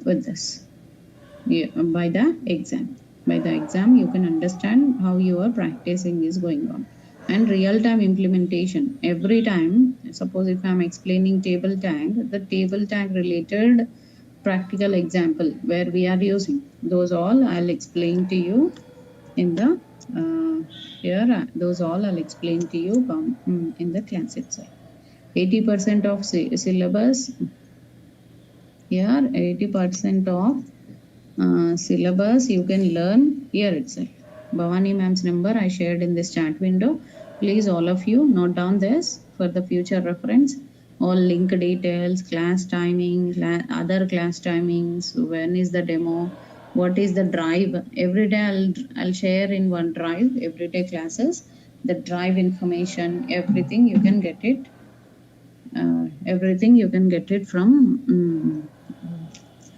with this. By the exam. By the exam, you can understand how your practicing is going on. And real-time implementation. Every time, suppose if I am explaining table tag, the table tag related practical example where we are using, those all I'll explain to you in the here. Those all I'll explain to you in the class itself. 80% of syllabus. Here 80% of syllabus you can learn here itself. Bhavani ma'am's number I shared in this chat window. Please all of you note down this for the future reference. All link details, class timing, other class timings, when is the demo, what is the drive. Every day I'll share in one drive, everyday classes, the drive information, everything you can get it. Everything you can get it from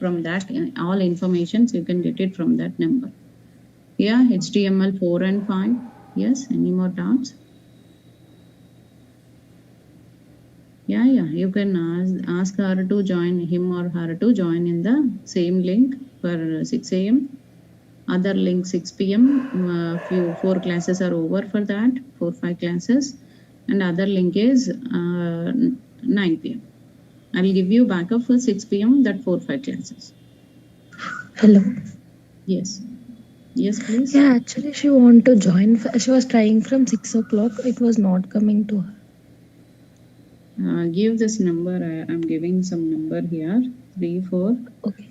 that, all informations you can get it from that number. Yeah, HTML 4 and 5. Yes, any more doubts? Yeah, you can ask her to join, him or her to join in the same link for 6 a.m. Other link 6 p.m. Four classes are over for that, 4-5 classes, and other link is 9 p.m. I'll give you backup for 6 p.m. that 4-5 classes. Hello. Yes. Yes, please. Yeah, actually, she want to join. She was trying from 6 o'clock. It was not coming to her. Give this number. I'm giving some number here. 3, 4. Okay.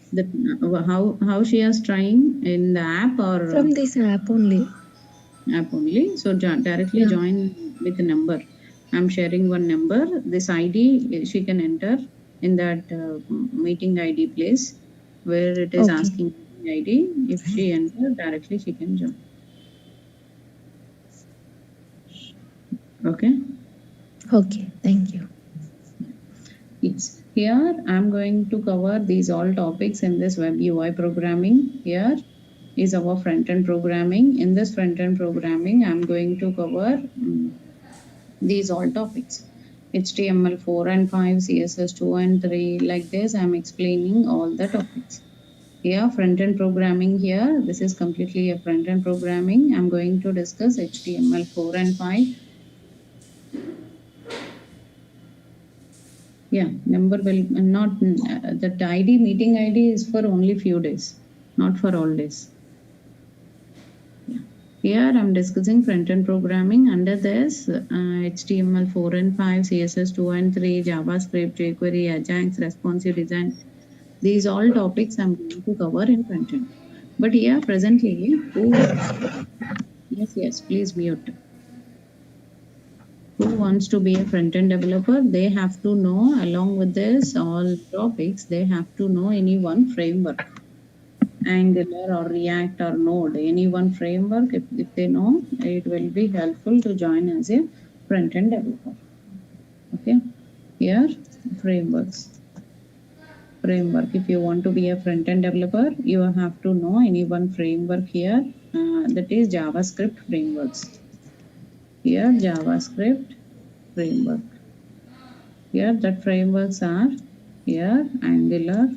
How she is trying in the app or From this app only. App only. So directly join with the number. I'm sharing one number. This ID she can enter in that meeting ID place where it is Okay. asking ID. If she enter directly, she can join. Okay. Okay. Thank you. Yes. Here I'm going to cover these all topics in this web UI programming. Here is our front-end programming. In this front-end programming, I'm going to cover these all topics. HTML 4 and 5, CSS 2 and 3, like this I'm explaining all the topics. Here front-end programming here, this is completely a front-end programming. I'm going to discuss HTML 4 and 5. Yeah, number will not, that ID, meeting ID is for only few days, not for all days. Yeah. Here I'm discussing front-end programming. Under this, HTML 4 and 5, CSS 2 and 3, JavaScript, jQuery, Ajax, responsive design. These all topics I'm going to cover in front-end. But here presently, yes, please mute. Who wants to be a front-end developer? They have to know, along with this all topics, they have to know any one framework. Angular or React or Node, any one framework, if they know, it will be helpful to join as a front-end developer. Okay, here frameworks. Framework. If you want to be a front-end developer, you have to know any one framework here. That is JavaScript frameworks. Here Javascript framework. Here that frameworks are here Angular,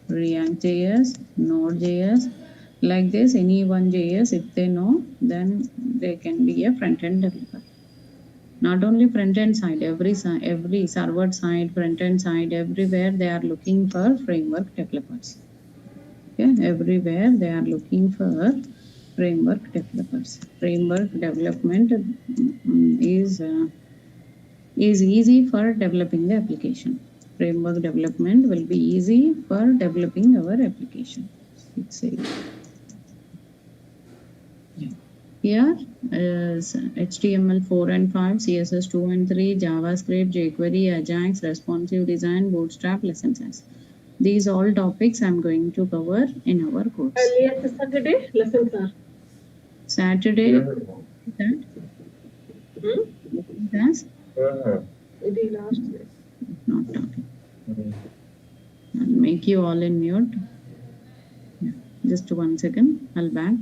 React.js, Node.js, like this. Any one JS, if they know, then they can be a front-end developer. Not only front-end side, every server side, front-end side, everywhere they are looking for framework developers. Okay, everywhere they are looking for framework developers. Framework development is easy for developing the application. Framework development will be easy for developing our application. Here is HTML 4 and 5, CSS 2 and 3, JavaScript, jQuery, Ajax, responsive design, Bootstrap, lesson size. These all topics I'm going to cover in our course. Earlier Saturday lessons are. Saturday. That? Class? It is last year. Not talking. I'll make you all in mute. Yeah. Just 1 second. I'll back.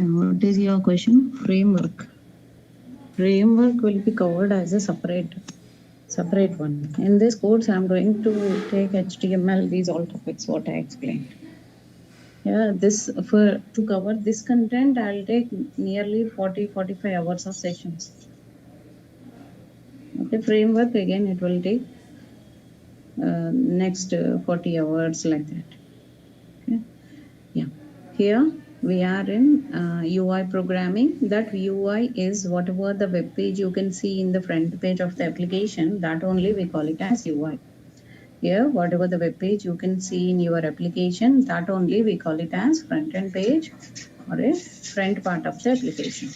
What is your question? Framework. Framework will be covered as a separate one. In this course, I'm going to take HTML, these all topics, what I explained. Yeah, to cover this content, I'll take nearly 40-45 hours of sessions. Okay, framework again, it will take next 40 hours like that. Okay, yeah. Here we are in UI programming. That UI is whatever the web page you can see in the front page of the application, that only we call it as UI. Here, whatever the web page you can see in your application, that only we call it as front end page or a front part of the application.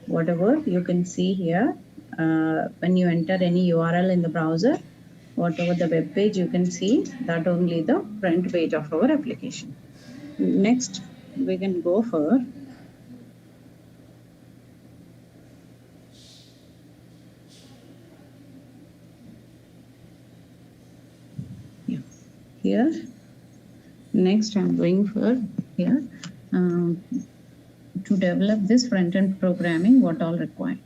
Whatever you can see here, when you enter any URL in the browser, whatever the web page you can see, that only the front page of our application. Next, we can go for here. Next, I'm going for here to develop this front-end programming. What all required?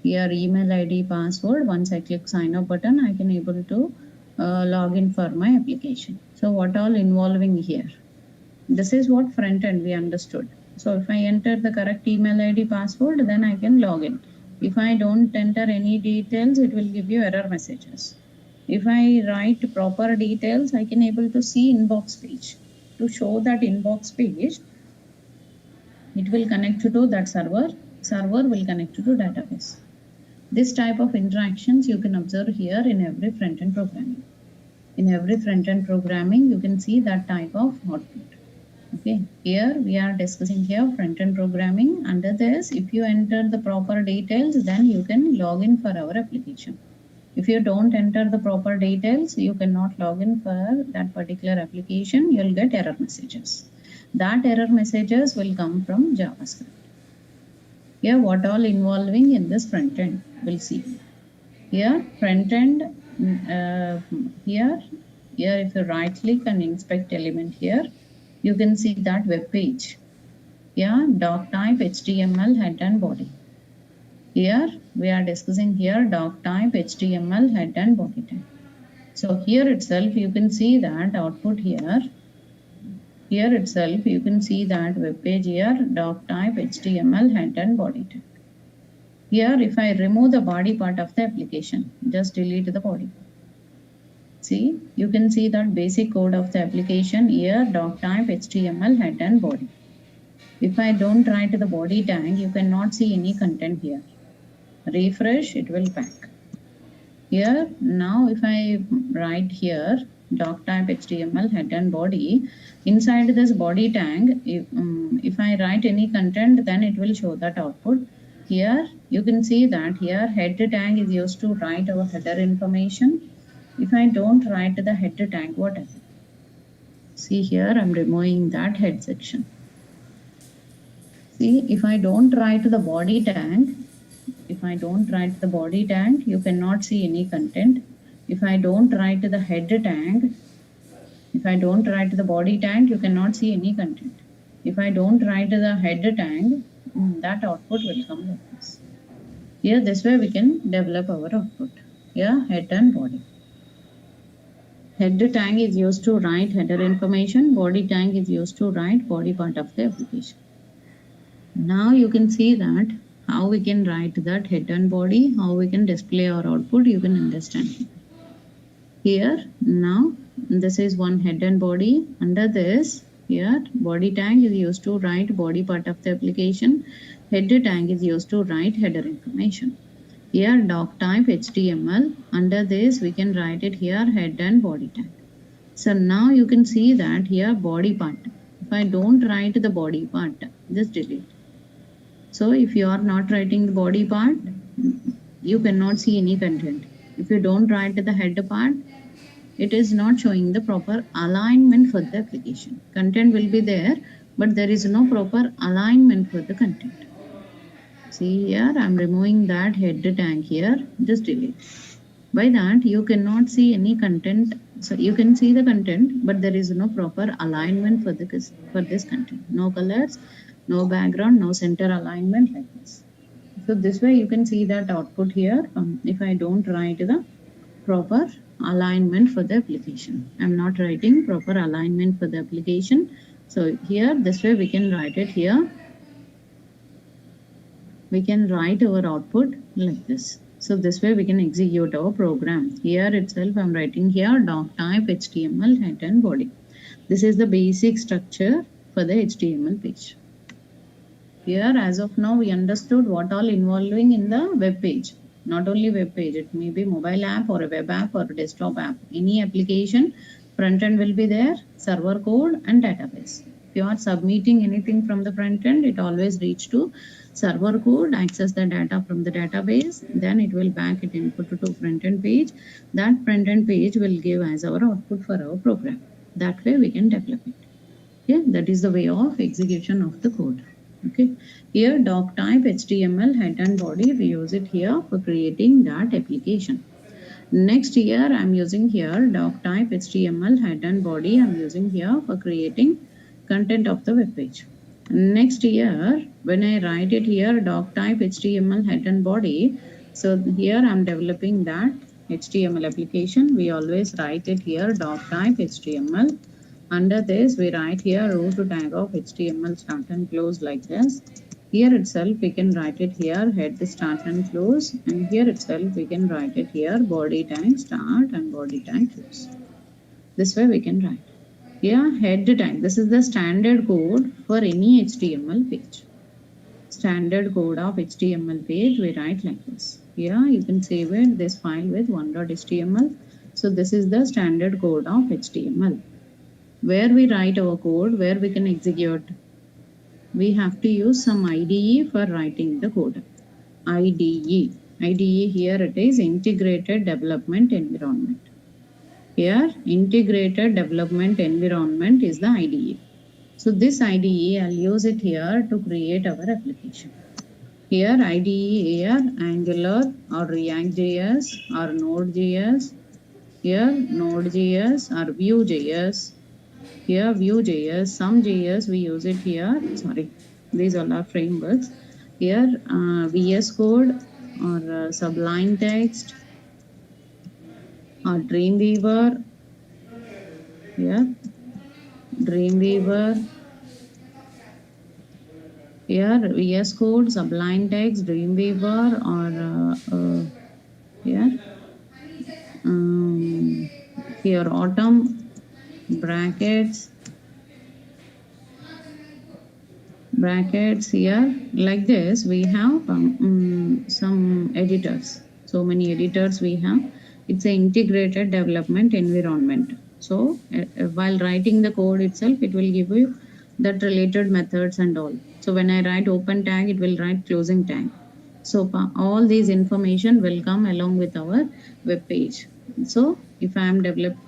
Here, email ID, password. Once I click sign up button, I can able to log in for my application. So, what all involving here? This is what front end we understood. So, if I enter the correct email ID, password, then I can log in. If I don't enter any details, it will give you error messages. If I write proper details, I can able to see inbox page. To show that inbox page, it will connect to that server. Server will connect to database. This type of interactions you can observe here in every front-end programming. In every front-end programming, you can see that type of output. Okay, here we are discussing here front-end programming. Under this, if you enter the proper details, then you can log in for our application. If you don't enter the proper details, you cannot log in for that particular application. You'll get error messages. That error messages will come from JavaScript. Here, what all involving in this front end, we'll see. Here, front end, here if you right click and inspect element here, you can see that web page. Yeah, doc type, HTML, head and body. Here we are discussing here doc type, HTML, head and body type. So here itself you can see that output here. Here itself you can see that web page here, doc type, HTML, head and body type. Here if I remove the body part of the application, just delete the body. See, you can see that basic code of the application here, doc type, HTML, head and body. If I don't write the body tag, you cannot see any content here. Refresh, it will pack. Here, now if I write here, doc type, HTML, head and body, inside this body tag, if I write any content, then it will show that output. Here, you can see that here head tag is used to write our header information. If I don't write the head tag, what happens? See here, I'm removing that head section. See, if I don't write the body tag, you cannot see any content. If I don't write the head tag, if I don't write the body tag, you cannot see any content. If I don't write the head tag, that output will come like this. Here, this way we can develop our output. Here, head and body. Head tag is used to write header information. Body tag is used to write body part of the application. Now you can see that how we can write that head and body, how we can display our output, you can understand. Here, now this is one head and body. Under this, here body tag is used to write body part of the application. Head tag is used to write header information. Here doc type HTML. Under this we can write it here head and body tag. So now you can see that here body part. If I don't write the body part, just delete. So if you are not writing the body part, you cannot see any content. If you don't write the head part, it is not showing the proper alignment for the application. Content will be there, but there is no proper alignment for the content. See here, I am removing that head tag here, just delete. By that, you cannot see any content. So you can see the content, but there is no proper alignment for this content. No colors, no background, no center alignment like this. So this way you can see that output here. If I don't write the proper alignment for the application, I'm not writing proper alignment for the application. So here, this way we can write it here. We can write our output like this. So this way we can execute our program. Here itself I'm writing here doc type HTML head and body. This is the basic structure for the HTML page. Here, as of now, we understood what all involving in the web page. Not only web page, it may be mobile app or a web app or a desktop app. Any application, front end will be there, server code and database. If you are submitting anything from the front end, it always reach to server code, access the data from the database, then it will back it input to front end page. That front end page will give as our output for our program. That way we can develop it. Okay, that is the way of execution of the code. Okay, here doc type HTML head and body, we use it here for creating that application. Next here I am using here doc type HTML head and body, I am using here for creating content of the web page. Next here when I write it here doc type HTML head and body, so here I am developing that HTML application. We always write it here doc type HTML. Under this we write here root tag of HTML start and close like this. Here itself we can write it here head start and close, and here itself we can write it here body tag start and body tag close. This way we can write. Here head tag, this is the standard code for any HTML page. Standard code of HTML page we write like this. Here you can save it this file with 1.html. So this is the standard code of HTML. Where we write our code, where we can execute, we have to use some IDE for writing the code. IDE here it is integrated development environment. Here integrated development environment is the IDE. So this IDE I'll use it here to create our application. Here IDE here Angular or React.js or Node.js. Here Node.js or Vue.js. Here Vue.js, some JS we use it here. Sorry, these all are frameworks. Here VS Code or Sublime Text or Dreamweaver. Here Dreamweaver. Here VS Code, Sublime Text, Dreamweaver, or here Autumn. Brackets here like this. We have some editors, so many editors we have. It's an integrated development environment. So while writing the code itself, it will give you that related methods and all. So when I write open tag, it will write closing tag. So all these information will come along with our web page. So if I am developing,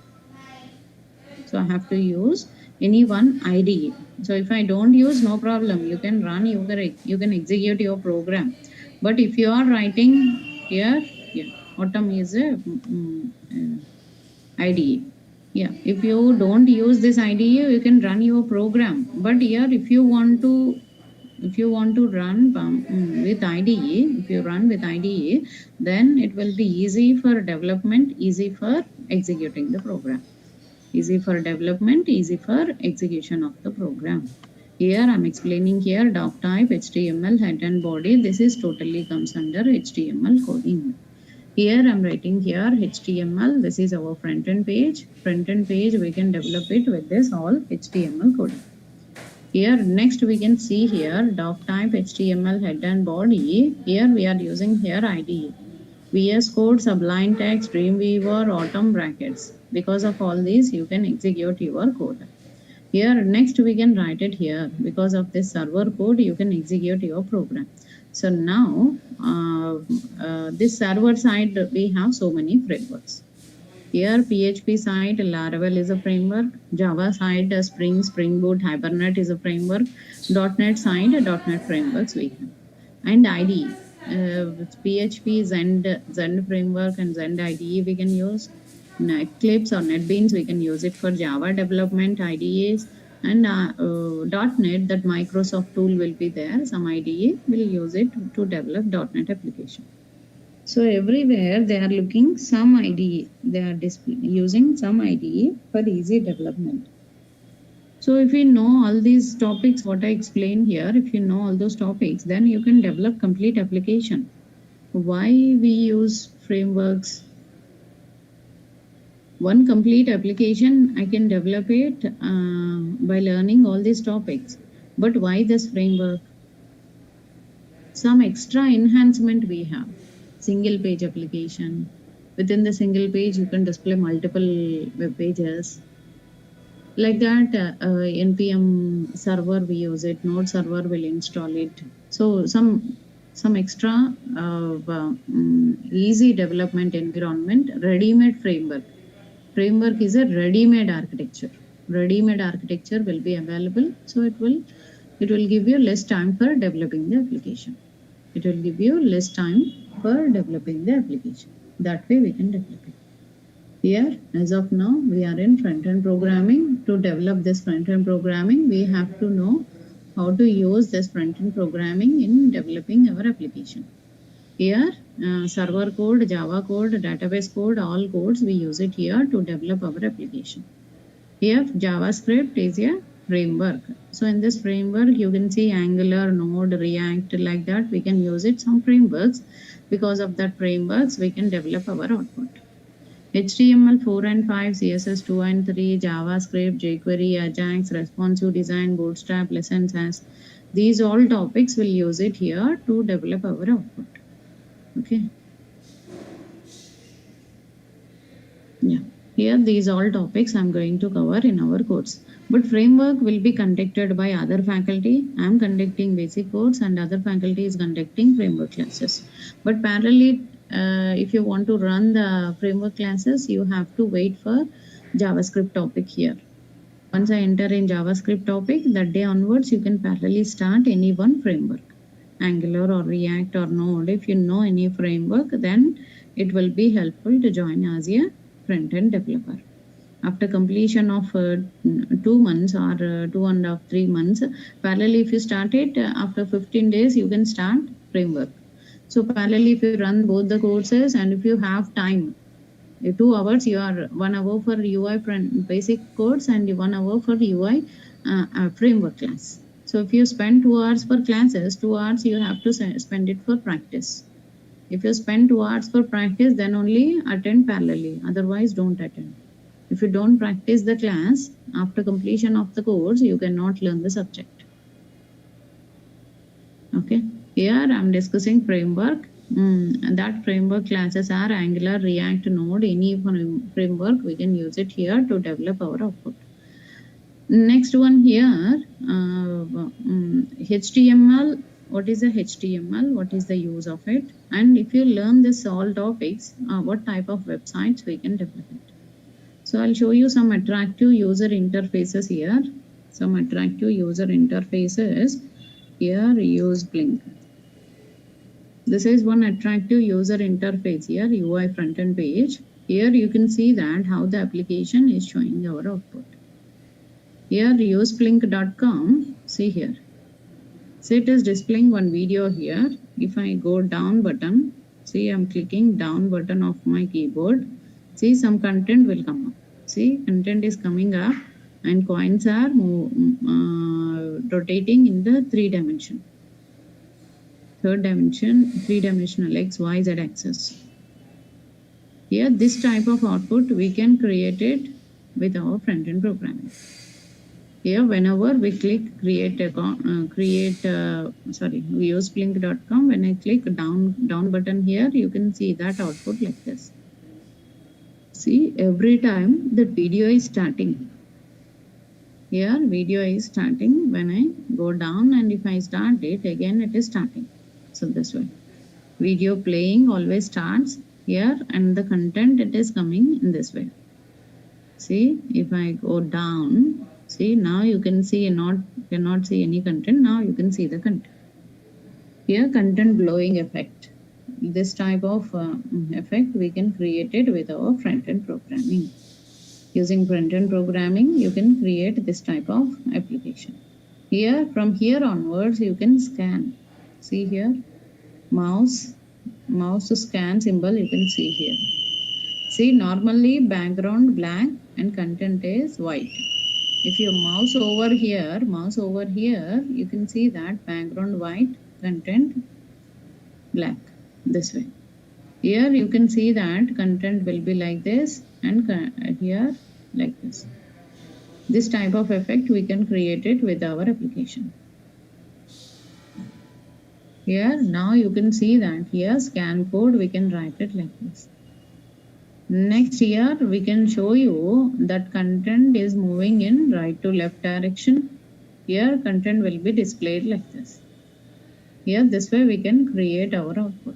so I have to use any one IDE. So if I don't use, no problem, you can run, you can execute your program. But if you are writing here, Autumn is a IDE. Yeah, if you don't use this IDE, you can run your program. But here if you want to run with IDE, if you run with IDE, then it will be easy for development, easy for executing the program. Easy for development, easy for execution of the program. Here I am explaining here doc type HTML head and body. This is totally comes under HTML coding. Here I am writing here HTML. This is our front end page. Front end page we can develop it with this all HTML coding. Here next we can see here doc type HTML head and body. Here we are using here IDE. VS Code, Sublime Text, Dreamweaver, Autumn brackets. Because of all these, you can execute your code. Here next we can write it here. Because of this server code, you can execute your program. So now this server side we have so many frameworks. Here PHP side Laravel is a framework. Java side Spring, Spring Boot, Hibernate is a framework. .NET side .NET frameworks we have. And IDE. With PHP, Zend framework and Zend IDE we can use. Eclipse or NetBeans we can use it for Java development IDEs, and .NET, that Microsoft tool will be there. Some IDE will use it to develop .NET application. So everywhere they are looking some IDE. They are using some IDE for easy development. So if you know all these topics, what I explained here, if you know all those topics, then you can develop complete application. Why we use frameworks? One complete application, I can develop it by learning all these topics. But why this framework? Some extra enhancement we have. Single page application. Within the single page, you can display multiple web pages. Like that, npm server we use it, node server will install it. So some extra easy development environment. Ready-made framework is a ready-made architecture. Ready-made architecture will be available, so it will give you less time for developing the application. It will give you less time for developing the application. That way we can develop it. Here, as of now, we are in front-end programming. To develop this front-end programming, we have to know how to use this front-end programming in developing our application. Here, server code, Java code, database code, all codes, we use it here to develop our application. Here, JavaScript is a framework. So in this framework, you can see Angular, Node, React, like that. We can use it, some frameworks. Because of that frameworks, we can develop our output. HTML 4 and 5, CSS 2 and 3, JavaScript, jQuery, Ajax, responsive design, Bootstrap, lessons as. These all topics will use it here to develop our output. Okay. Yeah. Here these all topics I'm going to cover in our course. But framework will be conducted by other faculty. I'm conducting basic course and other faculty is conducting framework classes. But parallelly, if you want to run the framework classes, you have to wait for JavaScript topic here. Once I enter in JavaScript topic, that day onwards, you can parallelly start any one framework. Angular or React or Node. If you know any framework, then it will be helpful to join as a front-end developer. After completion of 2 months or 2.5, 3 months, parallelly if you start it, after 15 days, you can start framework. So parallelly if you run both the courses and if you have time, 2 hours, you are 1 hour for UI basic course and 1 hour for UI framework class. So if you spend 2 hours for classes, 2 hours you have to spend it for practice. If you spend 2 hours for practice, then only attend parallelly. Otherwise, don't attend. If you don't practice the class, after completion of the course, you cannot learn the subject. Okay. Here I'm discussing framework. And that framework classes are Angular, React, Node, any framework. We can use it here to develop our output. Next one here, HTML. What is a HTML? What is the use of it? And if you learn this all topics, what type of websites we can develop it. So I'll show you some attractive user interfaces here. Some attractive user interfaces. Here, use Blink. This is one attractive user interface here, UI front-end page. Here you can see that how the application is showing our output. Here, useblink.com. See here. So it is displaying one video here. If I go down button, see I'm clicking down button of my keyboard. See some content will come up. See content is coming up and coins are rotating in the 3 dimension. Third dimension, 3-dimensional X, Y, Z axis. Here this type of output we can create it with our front-end programming. Here whenever we click we use blink.com, when I click down button here, you can see that output like this. See, every time the video is starting. Here video is starting when I go down, and if I start it again, it is starting. So this way, video playing always starts here, and the content it is coming in this way. See, if I go down, see now you can see cannot see any content. Now you can see the content. Here content blowing effect. This type of effect we can create it with our front-end programming. Using front-end programming, you can create this type of application. Here, from here onwards, you can scan. See here, mouse scan symbol you can see here. See, normally background black and content is white. If you mouse over here, you can see that background white, content black. This way. Here you can see that content will be like this and here like this. This type of effect we can create it with our application. Here now you can see that here scan code we can write it like this. Next here we can show you that content is moving in right to left direction. Here content will be displayed like this. Here this way we can create our output.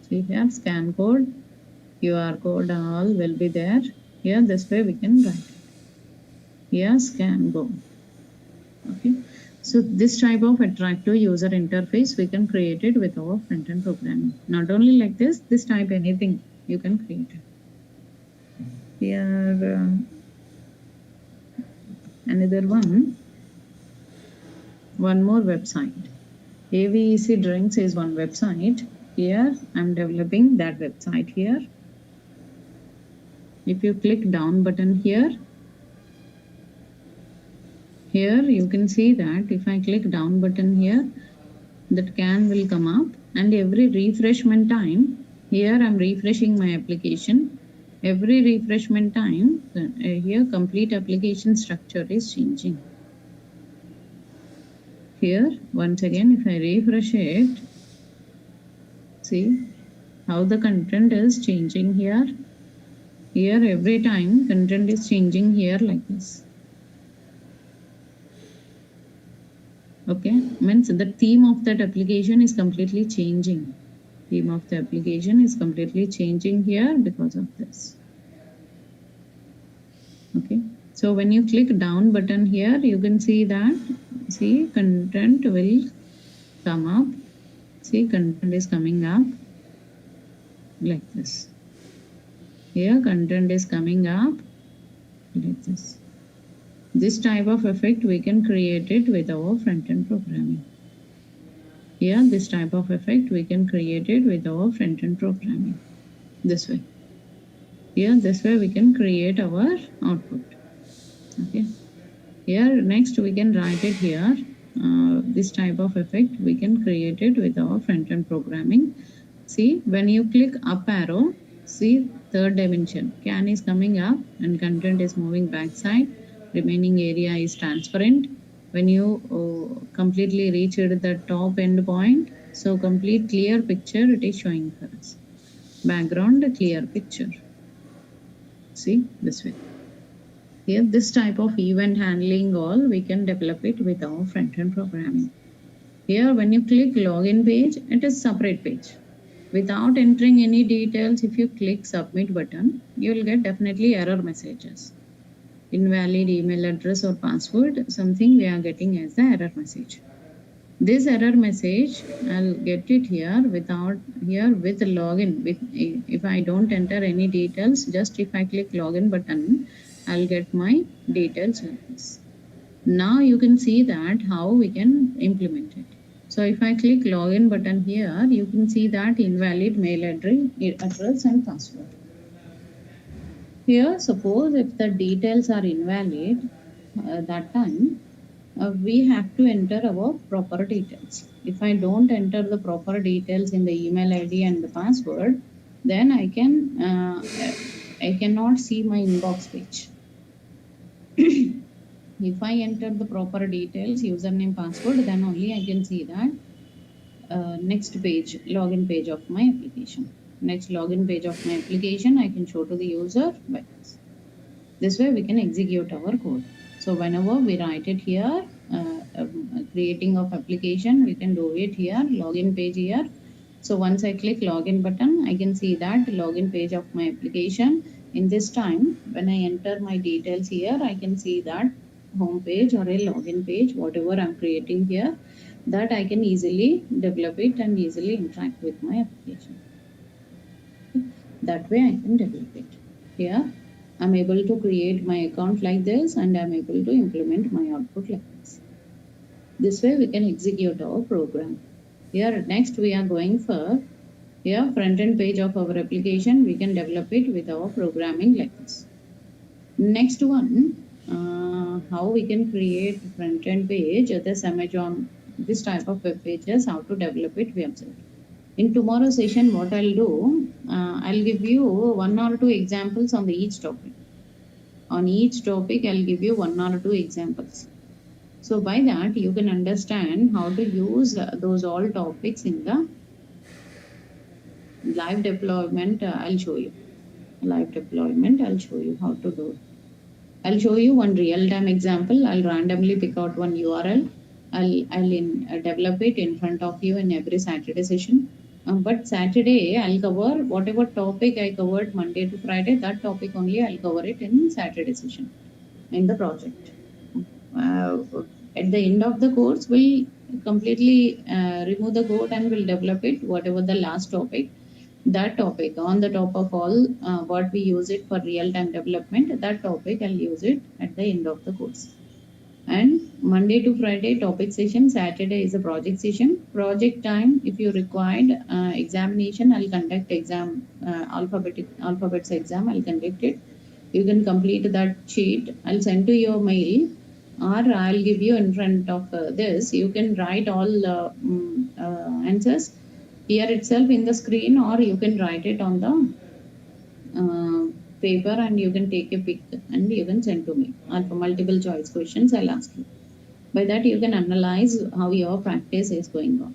See here scan code, QR code all will be there. Here this way we can write it. Here scan go. Okay. So this type of attractive user interface we can create it with our front-end programming. Not only like this type anything you can create it. Here another one more website. AVEC Drinks is one website. Here I am developing that website here. If you click down button here you can see that if I click down button here, that can will come up, and every refreshment time, here I am refreshing my application. Every refreshment time, here complete application structure is changing. Here once again if I refresh it, see how the content is changing here. Here every time content is changing here like this. Okay, means the theme of that application is completely changing. Theme of the application is completely changing here because of this. Okay, so when you click down button here, you can see that, see content will come up. See content is coming up like this. Here content is coming up like this. This type of effect we can create it with our front-end programming. Here this type of effect we can create it with our front-end programming. This way. Here this way we can create our output. Okay. Here next we can write it here. This type of effect we can create it with our front-end programming. See when you click up arrow, see third dimension. Can is coming up and content is moving backside. Remaining area is transparent. When you completely reach the top end point, so complete clear picture it is showing for us. Background clear picture. See this way. Here this type of event handling all we can develop it with our front-end programming. Here when you click login page, it is separate page. Without entering any details, if you click submit button, you will get definitely error messages. Invalid email address or password, something we are getting as the error message. This error message I'll get it here without here with login. If I don't enter any details, just if I click login button, I'll get my details like this. Now you can see that how we can implement it. So if I click login button here, you can see that invalid mail address and password. Here suppose if the details are invalid, that time we have to enter our proper details. If I don't enter the proper details in the email ID and the password, then I cannot see my inbox page. If I enter the proper details, username, password, then only I can see that next page, login page of my application. Next login page of my application I can show to the user by this. This way we can execute our code. So whenever we write it here, creating of application, we can do it here, login page here. So once I click login button, I can see that login page of my application. In this time, when I enter my details here, I can see that home page or a login page, whatever I'm creating here, that I can easily develop it and easily interact with my application. That way I can develop it. Here I'm able to create my account like this and I'm able to implement my output like this. This way we can execute our program. Here next we are going for here front end page of our application. We can develop it with our programming like this. Next one, how we can create front end page, this Amazon, this type of web pages, how to develop it we observe. In tomorrow's session, what I'll do, I'll give you 1 or 2 examples on each topic. On each topic, I'll give you 1 or 2 examples. So by that, you can understand how to use those all topics in the live deployment. I'll show you. Live deployment, I'll show you how to do it. I'll show you one real-time example. I'll randomly pick out one URL. I'll develop it in front of you in every Saturday session. But Saturday, I'll cover whatever topic I covered Monday to Friday, that topic only I'll cover it in Saturday session in the project. At the end of the course, we'll completely remove the code and we'll develop it, whatever the last topic, that topic on the top of all what we use it for real-time development, that topic I'll use it at the end of the course. And Monday to Friday topic session, Saturday is a project session. Project time, if you required examination, I'll conduct exam, alphabets exam, I'll conduct it. You can complete that sheet. I'll send to your mail, or I'll give you in front of this. You can write all answers here itself in the screen, or you can write it on the paper and you can take a pic and you can send to me. Or for multiple choice questions, I'll ask you. By that, you can analyze how your practice is going on.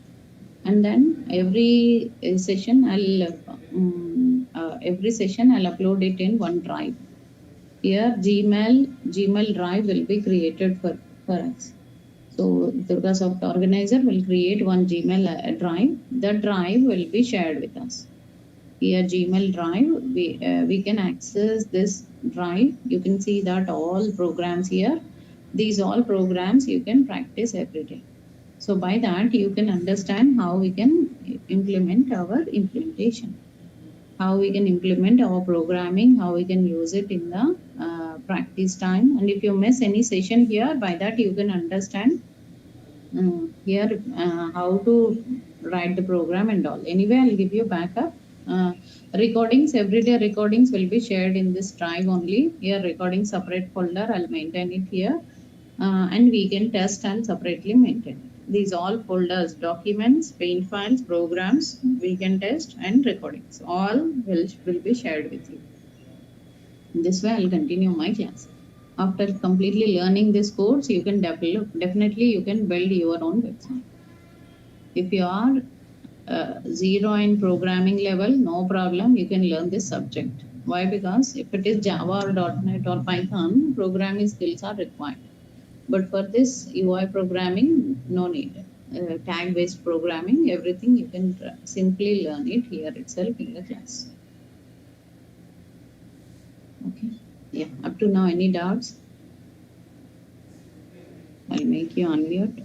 And then every session, I'll upload it in one drive. Here, Gmail drive will be created for us. So Durgasoft organizer will create one Gmail drive. That drive will be shared with us. Here Gmail drive, we can access this drive. You can see that all programs here. These all programs you can practice every day. So by that you can understand how we can implement our implementation, how we can implement our programming, how we can use it in the practice time. And if you miss any session here, by that you can understand here how to write the program and all. Anyway, I'll give you backup. Recordings, everyday recordings will be shared in this drive only. Here recording separate folder, I'll maintain it here. And we can test and separately maintain it. These all folders, documents, paint files, programs, we can test and recordings, all will be shared with you. This way I'll continue my class. After completely learning this course, you can definitely you can build your own website. If you are zero in programming level, no problem, you can learn this subject. Why? Because if it is Java or .NET or Python, programming skills are required. But for this UI programming, no need. Tag based programming, everything you can simply learn it here itself in the class. Okay. Yeah, up to now, any doubts? I'll make you unmute.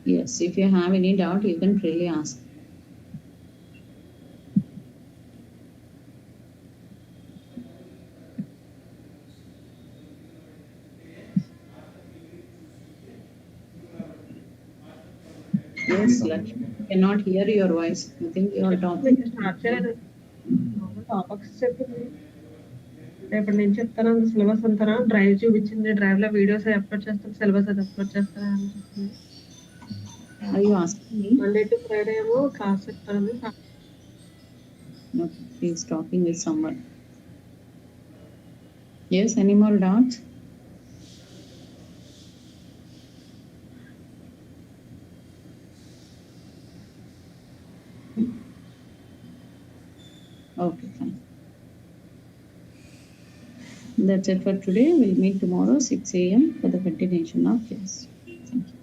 Yes, if you have any doubt, you can freely ask. Yes, Lakshmi, cannot hear your voice. I think you are talking. Topics చెప్పింది రేపటి నుంచి చెప్తాను syllabus అంతా drive చూపించింది, drive లో videos upload చేస్తాను, syllabus అది upload చేస్తాను అని చెప్పింది. Are you asking me? Monday to Friday ఏమో క్లాస్ చెప్తాను. No, he is talking with someone. Yes, any more doubts? Okay, fine. That's it for today. We'll meet tomorrow 6 a.m. for the continuation of class. Thank you.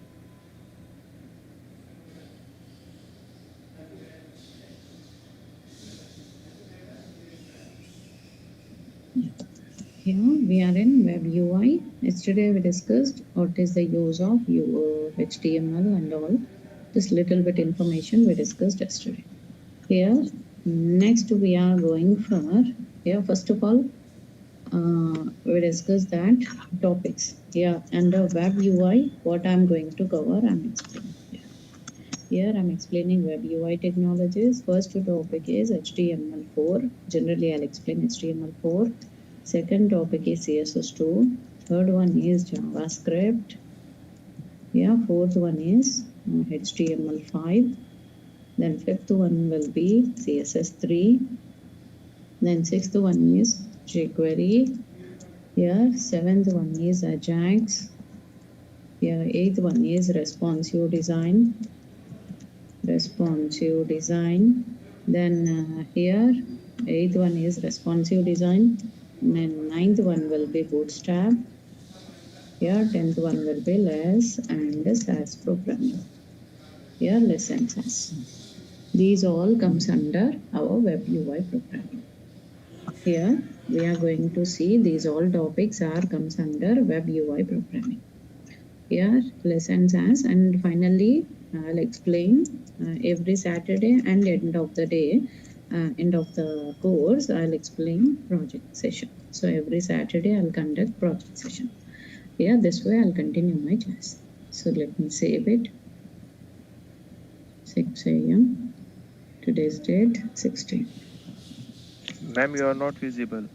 Here we are in Web UI. Yesterday we discussed what is the use of HTML and all. This little bit information we discussed yesterday. Here next we are going for, here first of all we discussed that topics. Yeah, under Web UI what I am going to cover, I am explaining. Here I am explaining Web UI technologies. First topic is HTML4. Generally I'll explain HTML4. Second topic is CSS2. Third one is JavaScript. Yeah, fourth one is HTML5. Then fifth one will be CSS3. Then sixth one is jQuery. Here, seventh one is Ajax. Here, eighth one is responsive design. Then here, eighth one is responsive design. Then ninth one will be Bootstrap. Here, 10th one will be less and SAS programming. Here, less and SAS. These all comes under our web UI programming. Here, we are going to see these all topics comes under web UI programming. Here, lessons as, and finally, I'll explain every Saturday and end of the day, end of the course, I'll explain project session. So every Saturday, I'll conduct project session. Yeah, this way I'll continue my class. So let me save it. 6 a.m. Today's date 16. Ma'am, you are not visible.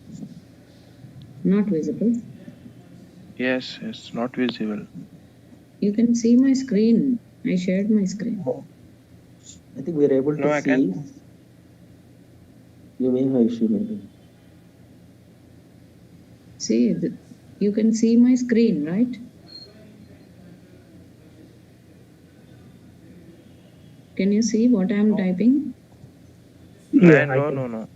Not visible. Yes, it's not visible. You can see my screen. I shared my screen. I think we are able to No, I see. can. You may have issue maybe. See, you can see my screen, right? Can you see what I am typing? No.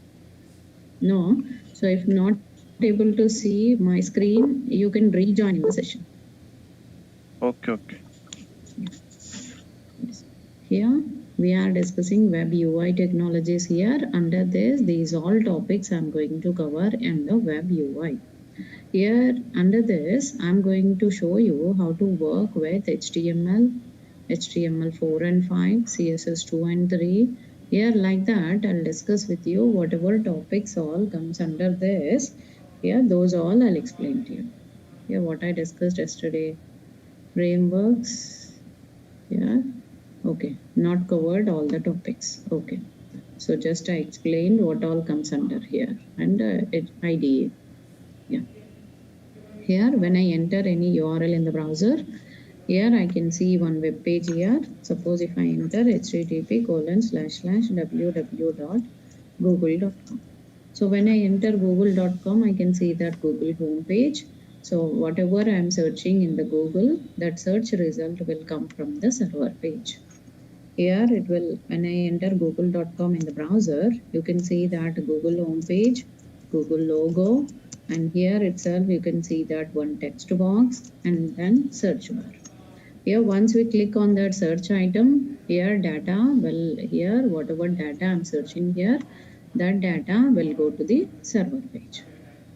No. So if not able to see my screen, you can rejoin the session. Okay. Here we are discussing web UI technologies here. Under this, these all topics I'm going to cover in the web UI. Here under this, I'm going to show you how to work with HTML, HTML4 and 5, CSS 2 and 3. Here like that, I'll discuss with you whatever topics all comes under this. Here those all I'll explain to you. Here what I discussed yesterday, frameworks. Yeah, okay, not covered all the topics. Okay, so just I explained what all comes under here and IDE. Yeah. Here when I enter any URL in the browser, here I can see one web page here. Suppose if I enter http://www.google.com. So when I enter google.com, I can see that Google home page. So whatever I am searching in the Google, that search result will come from the server page. Here it will, when I enter google.com in the browser, you can see that Google home page, Google logo, and here itself you can see that one text box and then search bar. Here once we click on that search item, here data, well here whatever data I'm searching here, that data will go to the server page.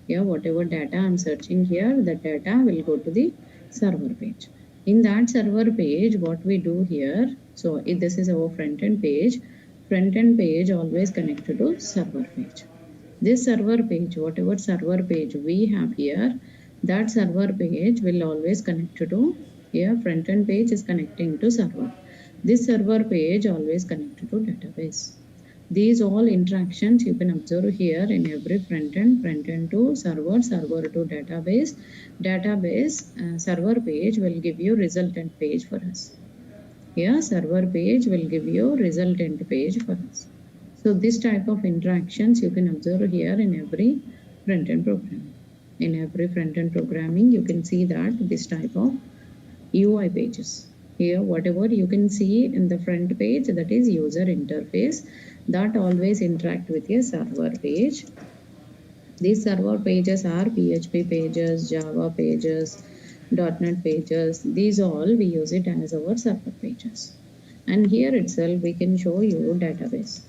Here whatever data I'm searching here, the data will go to the server page. In that server page, what we do here, so if this is our front end page always connected to server page. This server page, whatever server page we have here, that server page will always connect to, here front end page is connecting to server. This server page always connected to database. These all interactions you can observe here in every front end to server, server to database, server page will give you resultant page for us. Here server page will give you resultant page for us. So this type of interactions you can observe here in every front end program. In every front end programming, you can see that this type of UI pages. Here whatever you can see in the front page, that is user interface, that always interact with a server page. These server pages are PHP pages, Java pages, .NET pages. These all we use it as our server pages. And here itself we can show you database.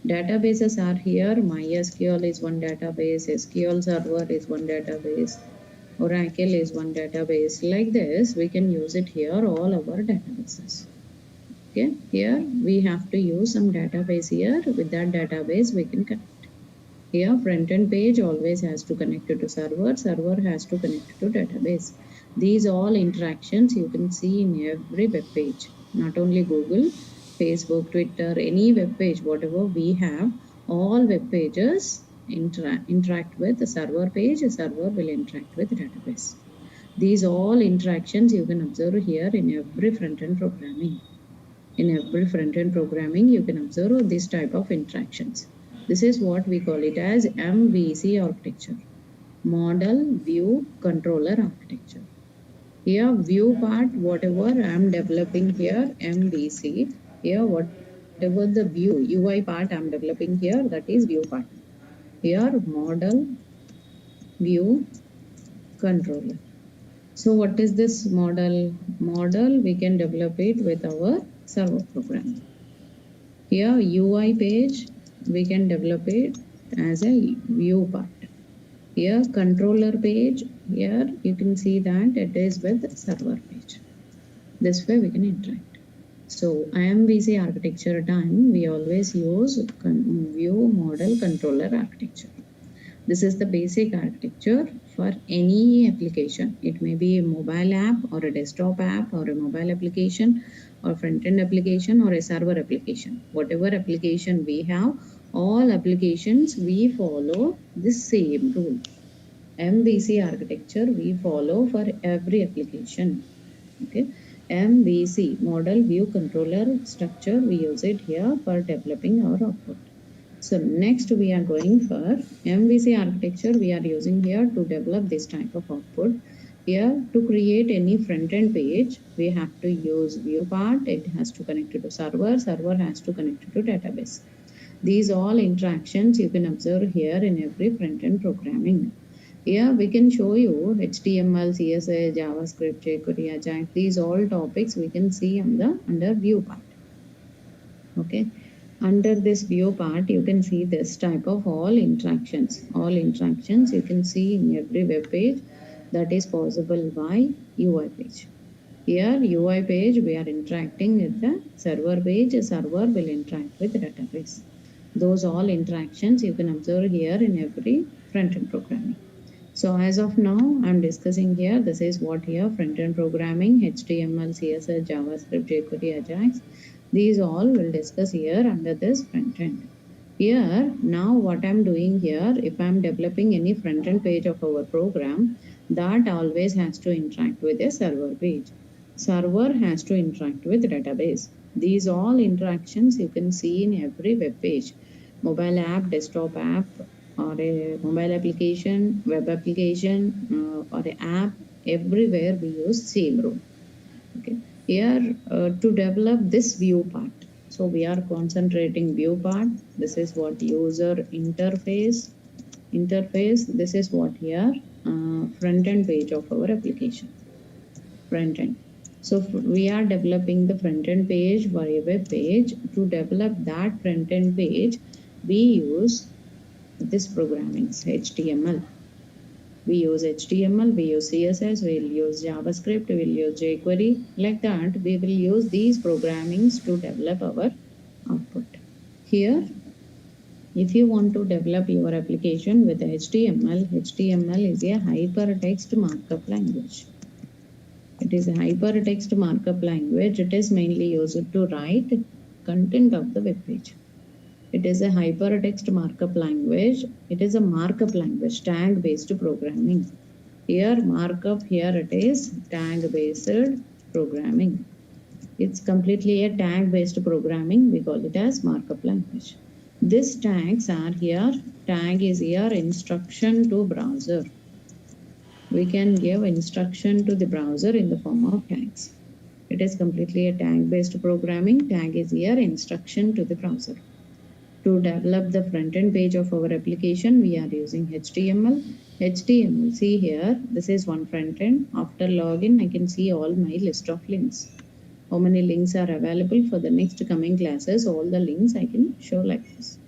Databases are here. MySQL is one database, SQL Server is one database, Oracle is one database. Like this, we can use it here, all our databases. Okay, here we have to use some database here. With that database, we can connect. Here, front end page always has to connect to server, server has to connect to database. These all interactions you can see in every web page, not only Google, Facebook, Twitter, any web page, whatever we have, all web pages interact with the server page, a server will interact with the database. These all interactions you can observe here in every front-end programming. In every front-end programming, you can observe this type of interactions. This is what we call it as MVC architecture. Model, view, controller architecture. Here, view part, whatever I am developing here, MVC. Here, whatever the view, UI part I am developing here, that is view part. Here, model, view, controller. So what is this model? Model, we can develop it with our server program. Here UI page, we can develop it as a view part. Here controller page, here you can see that it is with server page. This way we can interact. So IMVC architecture time, we always use view model controller architecture. This is the basic architecture for any application. It may be a mobile app or a desktop app or a mobile application or front-end application or a server application. Whatever application we have, all applications we follow the same rule. MVC architecture we follow for every application. Okay. MVC, model view controller structure, we use it here for developing our output. So next we are going for MVC architecture. We are using here to develop this type of output. Here to create any front-end page, we have to use view part. It has to connect to server. Server has to connect to database. These all interactions you can observe here in every front-end programming. Here we can show you HTML, CSS, JavaScript, jQuery, Ajax. These all topics we can see under view part. Okay. Under this view part, you can see this type of all interactions. All interactions you can see in every web page that is possible by UI page. Here UI page, we are interacting with the server page. A server will interact with the database. Those all interactions you can observe here in every front-end programming. So as of now, I'm discussing here, this is what here front-end programming, HTML, CSS, JavaScript, jQuery, Ajax. These all will discuss here under this front-end. Here, now what I'm doing here, if I'm developing any front-end page of our program, that always has to interact with a server page. Server has to interact with database. These all interactions you can see in every web page. Mobile app, desktop app, or a mobile application, web application, or an app, everywhere we use same rule. Okay. Here to develop this view part, so we are concentrating view part. This is what user interface. This is what here front end page of our application. Front end. So we are developing the front end page for a web page. To develop that front end page, we use this programming HTML. We use HTML, we use CSS, we will use JavaScript, we will use jQuery. Like that, we will use these programmings to develop our output. Here, if you want to develop your application with HTML, HTML is a hypertext markup language. It is a hypertext markup language. It is mainly used to write content of the web page. It is a hypertext markup language. It is a markup language, tag-based programming. Here markup, here it is tag-based programming. It's completely a tag-based programming. We call it as markup language. These tags are here. Tag is here instruction to browser. We can give instruction to the browser in the form of tags. It is completely a tag-based programming. Tag is here instruction to the browser. To develop the front-end page of our application, we are using HTML. HTML, see here, this is one front-end. After login, I can see all my list of links. How many links are available for the next coming classes? All the links I can show like this.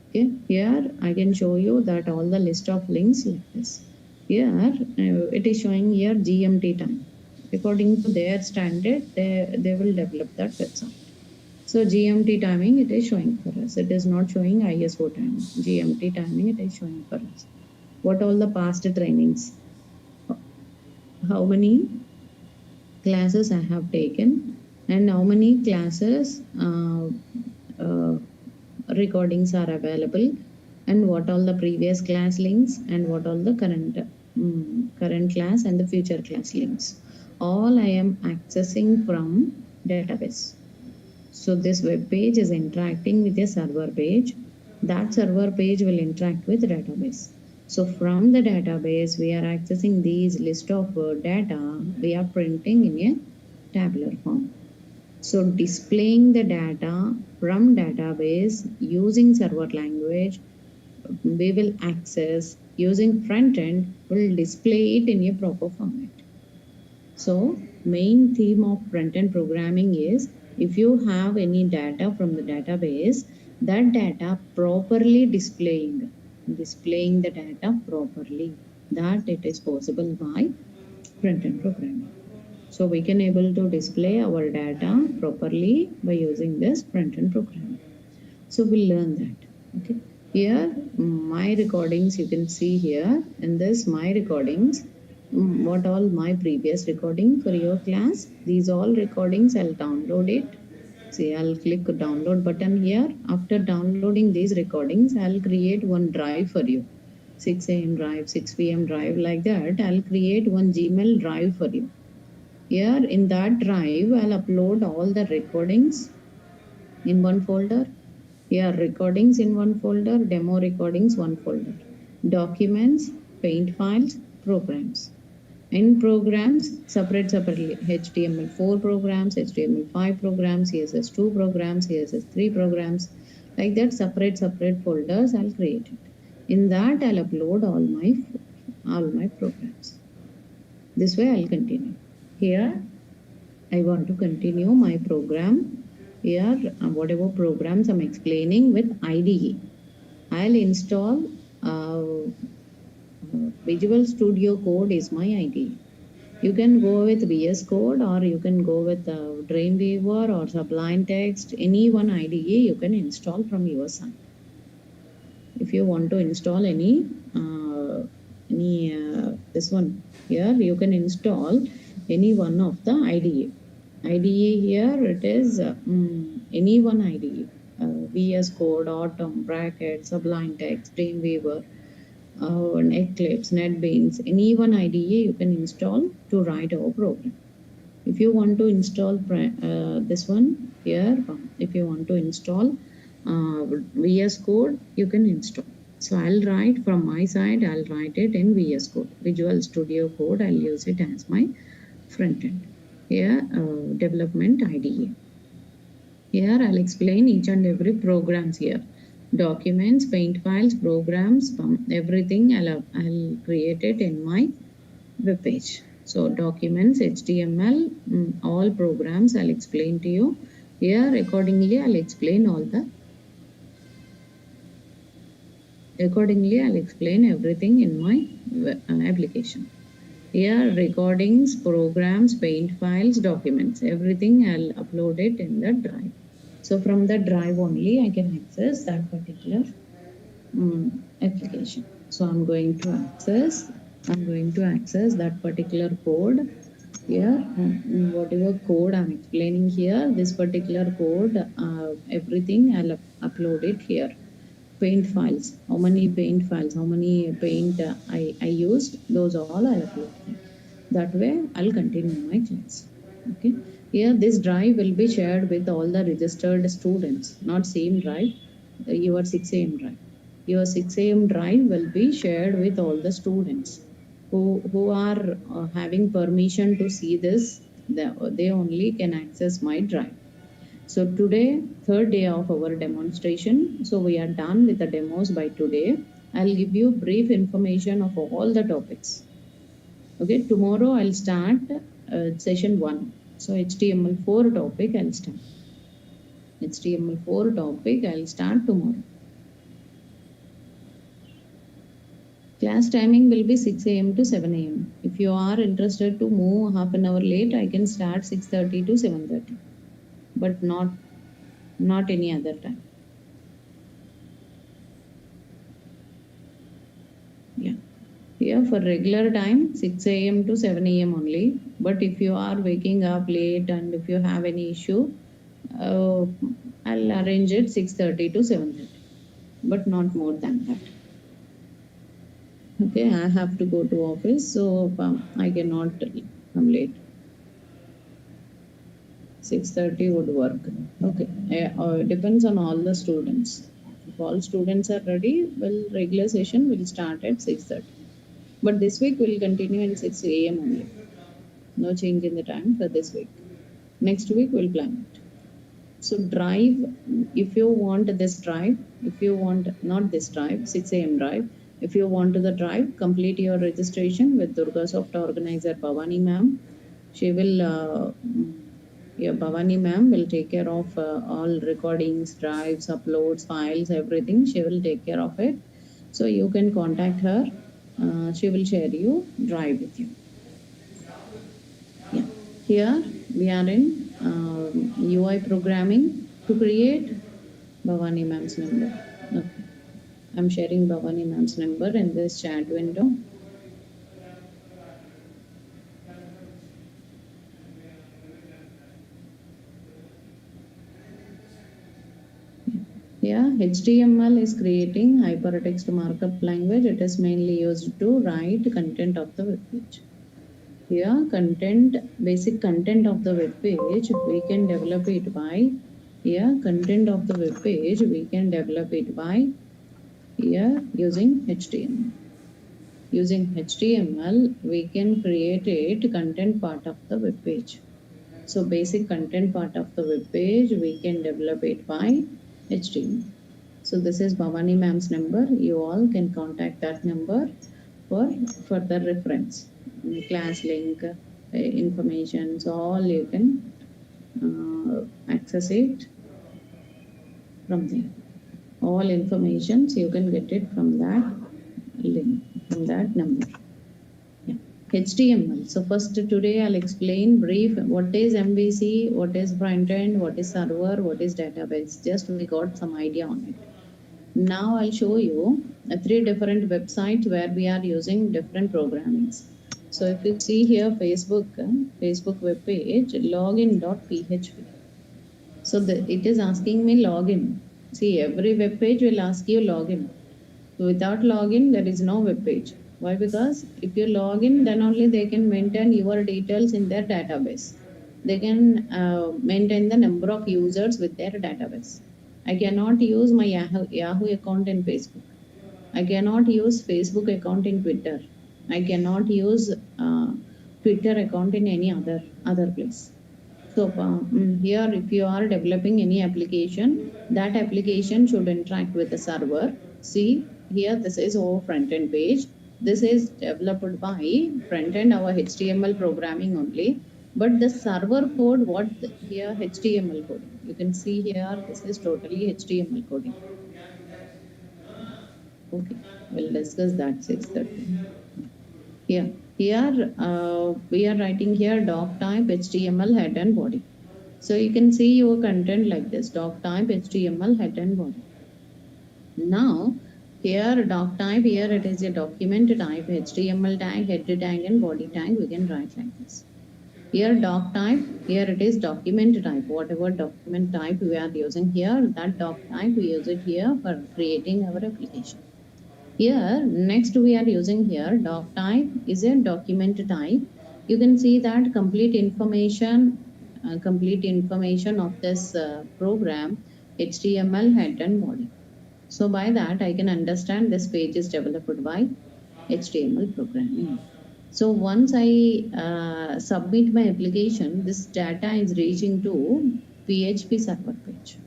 Okay, here I can show you that all the list of links like this. Here, it is showing here GMT time. According to their standard, they will develop that website. So GMT timing it is showing for us. It is not showing ISO timing. GMT timing it is showing for us. What all the past trainings? How many classes I have taken and how many classes recordings are available and what all the previous class links and what all the current current class and the future class links. All I am accessing from database. So this web page is interacting with a server page. That server page will interact with database. So from the database, we are accessing these list of data we are printing in a tabular form. So displaying the data from database using server language, we will access using front end, will display it in a proper format. So main theme of front end programming is if you have any data from the database, that data properly displaying the data properly, that it is possible by front end programming. So we can able to display our data properly by using this front end programming. So we'll learn that. Okay. Here my recordings you can see here in this my recordings. What all my previous recording for your class. These all recordings I'll download it. See, I'll click download button here. After downloading these recordings, I'll create one drive for you. 6 a.m. drive, 6 p.m. drive, like that. I'll create one Gmail drive for you. Here in that drive, I'll upload all the recordings in one folder. Here recordings in one folder, demo recordings one folder, documents, paint files, programs. In programs, separately, HTML4 programs, HTML5 programs, CSS2 programs, CSS3 programs, like that separate folders I'll create it. In that I'll upload all my programs. This way I'll continue. Here I want to continue my program. Here whatever programs I'm explaining with IDE. I'll install Visual Studio Code is my IDE. You can go with VS Code or you can go with Dreamweaver or Sublime Text. Any one IDE you can install from your side. If you want to install any this one here, you can install any one of the IDE. IDE here it is any one IDE. VS Code, Atom, Bracket, Sublime Text, Dreamweaver, Eclipse, NetBeans, any one IDE you can install to write our program. If you want to install this one here, if you want to install VS Code, you can install. So I'll write from my side, I'll write it in VS Code, Visual Studio Code. I'll use it as my front end. Here, development IDE. Here I'll explain each and every programs here. Documents, paint files, programs, everything I'll create it in my web page. So documents, HTML, all programs I'll explain to you. Here accordingly I'll explain everything in my application. Here recordings, programs, paint files, documents, everything I'll upload it in the drive. So from the drive only I can access that particular application. So I'm going to access that particular code here. Whatever code I'm explaining here, this particular code, everything I'll upload it here. Paint files, how many paint files, how many paint I used, those all I'll upload there. That way I'll continue my class. Okay. Here this drive will be shared with all the registered students, not same drive, your 6 a.m. drive. Your 6 a.m. drive will be shared with all the students who are having permission to see this. They only can access my drive. So today, third day of our demonstration. So we are done with the demos by today. I'll give you brief information of all the topics. Okay, tomorrow I'll start session 1. So HTML4 topic I'll start. HTML4 topic I'll start tomorrow. Class timing will be 6 a.m. to 7 a.m. If you are interested to move half an hour late, I can start 6:30 to 7:30. But not any other time. Yeah. Here for regular time 6 a.m. to 7 a.m. only. But if you are waking up late and if you have any issue, I'll arrange it 6:30 to 7:30. But not more than that. Okay, I have to go to office, so I cannot come late. 6:30 would work. Okay, depends on all the students. If all students are ready, well, regular session will start at 6:30. But this week will continue in 6 a.m. only. No change in the time for this week. Next week we'll plan it. So drive, if you want this drive, if you want not this drive, 6 a.m. drive, if you want the drive, complete your registration with Durga Soft organizer Bhavani ma'am. She will, Bhavani ma'am will take care of all recordings, drives, uploads, files, everything. She will take care of it. So you can contact her. She will share you drive with you. Yeah. Here we are in UI programming to create Bhavani ma'am's number. Okay. I'm sharing Bhavani ma'am's number in this chat window. Yeah, HTML is creating hypertext markup language. It is mainly used to write content of the web page. Here, basic content of the web page, we can develop it by, content of the web page, we can develop it by, using HTML. Using HTML, we can create it content part of the web page. So basic content part of the web page, we can develop it by HTML. So this is Bhavani ma'am's number. You all can contact that number for further reference. Class link, information, so all you can access it from there. All informations you can get it from that link, from that number. Yeah. HTML. So first today I'll explain brief what is MVC, what is front end, what is server, what is database. Just we got some idea on it. Now I'll show you 3 different websites where we are using different programmings. So if you see here Facebook web page, login.php. So it is asking me login. See, every web page will ask you login. So without login, there is no web page. Why? Because if you log in, then only they can maintain your details in their database. They can maintain the number of users with their database. I cannot use my Yahoo account in Facebook. I cannot use Facebook account in Twitter. I cannot use Twitter account in any other place. So here, if you are developing any application, that application should interact with the server. See, here this is our front-end page. This is developed by front-end, our HTML programming only. But the server code, what here HTML coding. You can see here, this is totally HTML coding. Okay, we'll discuss that 6:30. Here we are writing here doc type HTML head and body. So you can see your content like this, doc type HTML head and body. Now here doc type, here it is a document type, HTML tag, head tag and body tag, we can write like this. Here doc type, here it is document type, whatever document type we are using here, that doc type we use it here for creating our application. Here next we are using here doc type is a document type. You can see that complete information of this program, HTML head and body. So by that I can understand this page is developed by HTML programming. So once I submit my application, this data is reaching to PHP server page.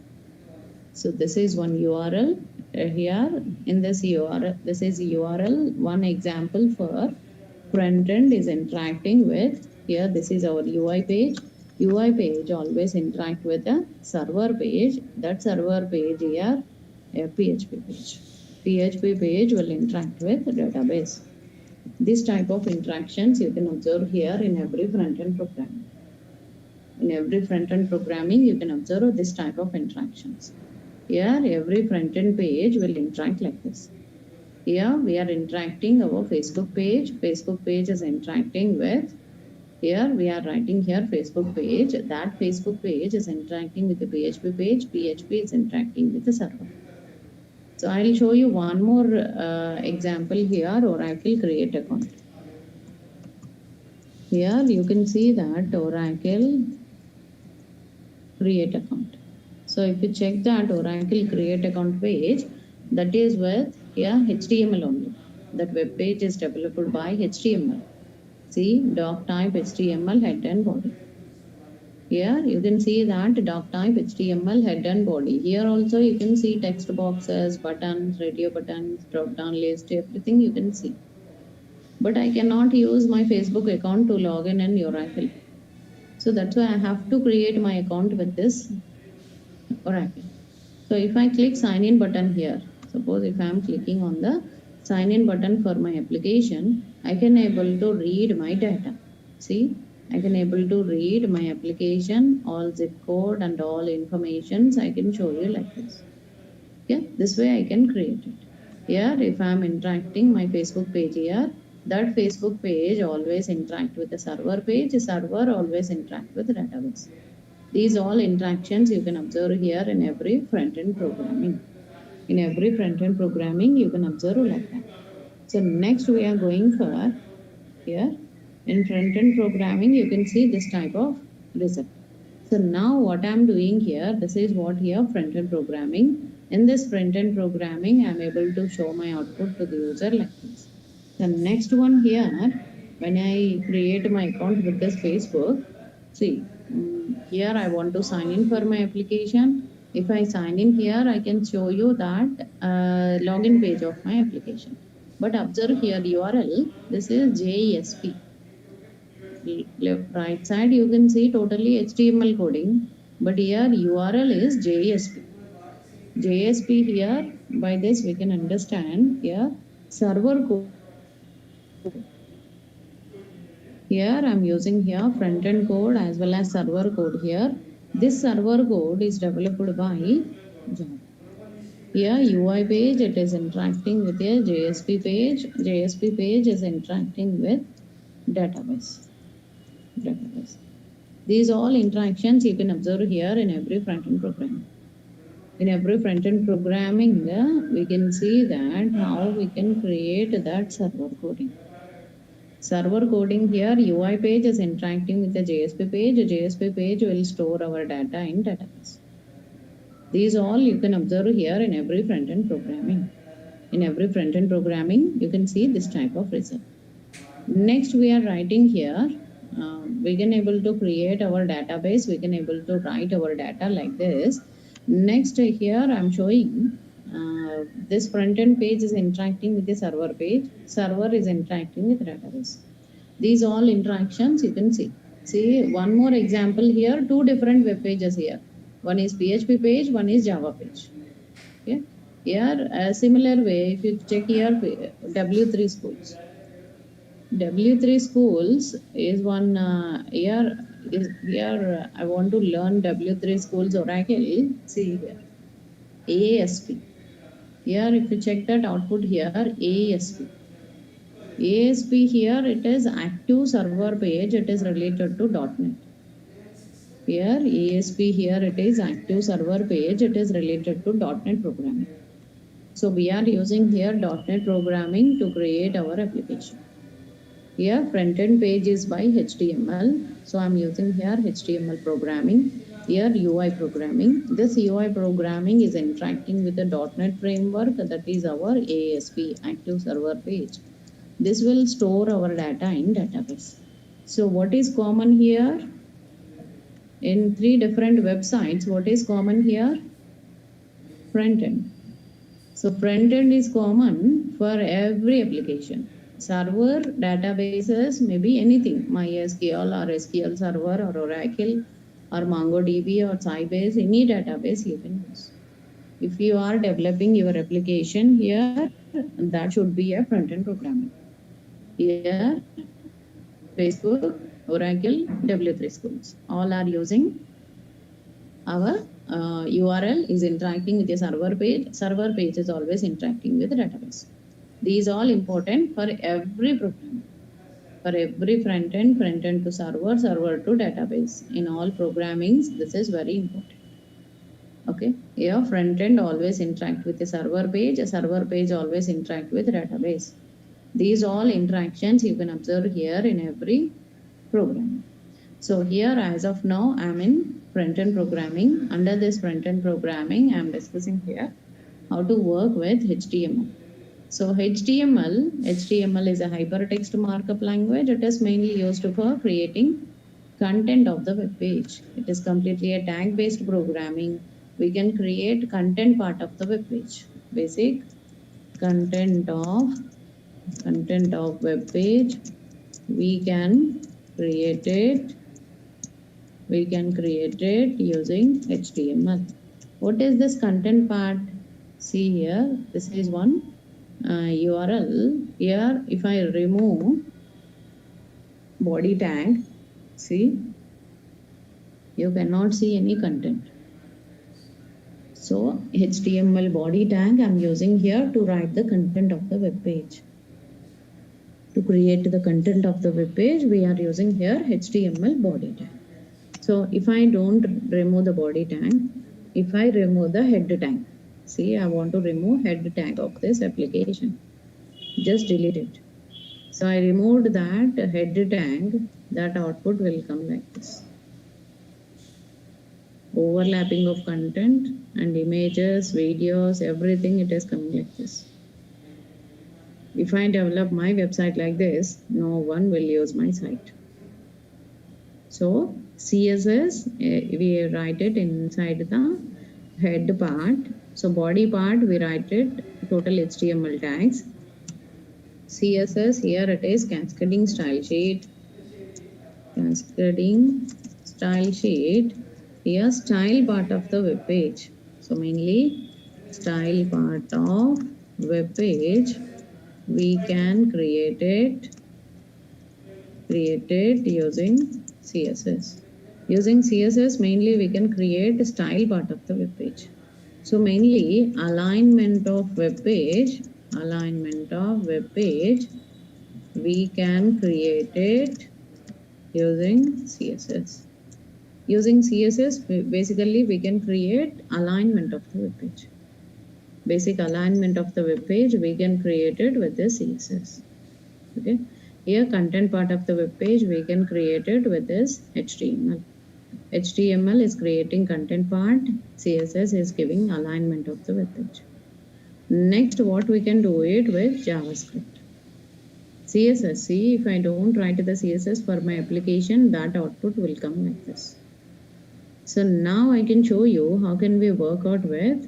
So this is one URL here. In this URL, this is URL. One example for front end is interacting with, here this is our UI page. UI page always interact with a server page. That server page here, a PHP page. PHP page will interact with database. This type of interactions you can observe here in every front-end programming. In every front-end programming, you can observe this type of interactions. Here, every front-end page will interact like this. Here, we are interacting our Facebook page. Facebook page is interacting with, here we are writing here Facebook page. That Facebook page is interacting with the PHP page. PHP is interacting with the server. So I'll show you one more example here, Oracle create account. Here you can see that Oracle create account. So if you check that Oracle create account page, that is with here HTML only. That web page is developed by HTML. See, doc type HTML head and body. Here you can see that doc type HTML head and body. Here also you can see text boxes, buttons, radio buttons, drop down list, everything you can see. But I cannot use my Facebook account to log in Oracle. So that's why I have to create my account with this Oracle. So if I click sign in button here, suppose if I am clicking on the sign in button for my application, I can able to read my data. See, I can able to read my application, all zip code and all informations I can show you like this. Yeah, this way I can create it. Here, if I am interacting my Facebook page here, that Facebook page always interact with the server page, server always interact with the database. These all interactions you can observe here in every front-end programming. In every front-end programming, you can observe like that. So next we are going for here. In front-end programming, you can see this type of result. So now what I'm doing here, this is what here front-end programming. In this front-end programming, I'm able to show my output to the user like this. The next one here, when I create my account with this Facebook, see, here I want to sign in for my application. If I sign in here, I can show you that login page of my application. But observe here URL, this is JSP. Left right side you can see totally HTML coding, but here URL is JSP. JSP here, by this we can understand here server code. Here I am using here front end code as well as server code here. This server code is developed by Java. Here UI page, it is interacting with a JSP page. JSP page is interacting with database. These all interactions you can observe here in every front-end programming. In every front-end programming, we can see that how we can create that server coding. Server coding here, UI page is interacting with the JSP page. A JSP page will store our data in database. These all you can observe here in every front-end programming. In every front-end programming, you can see this type of result. Next, we are writing here. We can able to create our database. We can able to write our data like this. Next, here I am showing this front-end page is interacting with the server page. Server is interacting with database. These all interactions you can see. See one more example here. Two different web pages here. One is PHP page. One is Java page. Okay. Here a similar way. If you check here W3 schools. W3 schools is one here I want to learn W3 schools Oracle. See here ASP. Here if you check that output here ASP. ASP here it is active server page. It is related to .NET. Here ASP here it is active server page. It is related to .NET programming. So we are using here .NET programming to create our application. Here front-end page is by HTML. So I'm using here HTML programming. Here UI programming. This UI programming is interacting with the .NET framework, that is our ASP, active server page. This will store our data in database. So what is common here? In three different websites, what is common here? Front-end. So front-end is common for every application. Server, databases, maybe anything, MySQL or SQL Server or Oracle or MongoDB or Sybase, any database you can use. If you are developing your application here, that should be a front-end programming. Here, Facebook, Oracle, W3 schools, all are using our URL is interacting with a server page. Server page is always interacting with the database. These all important for every program, for every front-end to server, server to database. In all programmings, this is very important. Okay, here front end always interact with the server page, a server page always interact with database. These all interactions you can observe here in every program. So here as of now I am in front end programming. Under this front end programming I am discussing here how to work with HTML. So HTML is a hypertext markup language. It is mainly used for creating content of the web page. It is completely a tag based programming. We can create content part of the web page. Basic content of web page. We can create it using HTML. What is this content part? See here, this is one URL. Here if I remove body tag, see, you cannot see any content. So HTML body tag I am using here to write the content of the web page. To create the content of the web page, we are using here HTML body tag. So if I don't remove the body tag, if I remove the head tag, see, I want to remove head tag of this application. Just delete it. So I removed that head tag, that output will come like this. Overlapping of content and images, videos, everything, it is coming like this. If I develop my website like this, no one will use my site. So CSS, we write it inside the head part. So body part, we write it total HTML tags. CSS, here it is cascading style sheet. Here style part of the web page. So mainly style part of web page, we can create it using CSS. Using CSS mainly we can create style part of the web page. So mainly alignment of web page, we can create it using CSS. Using CSS, basically we can create alignment of the web page. Basic alignment of the web page, we can create it with the CSS. Okay. Here content part of the web page, we can create it with this HTML. HTML is creating content part, CSS is giving alignment of the web page. Next, what we can do it with JavaScript. CSS, see, if I don't write the CSS for my application, that output will come like this. So now I can show you how can we work out with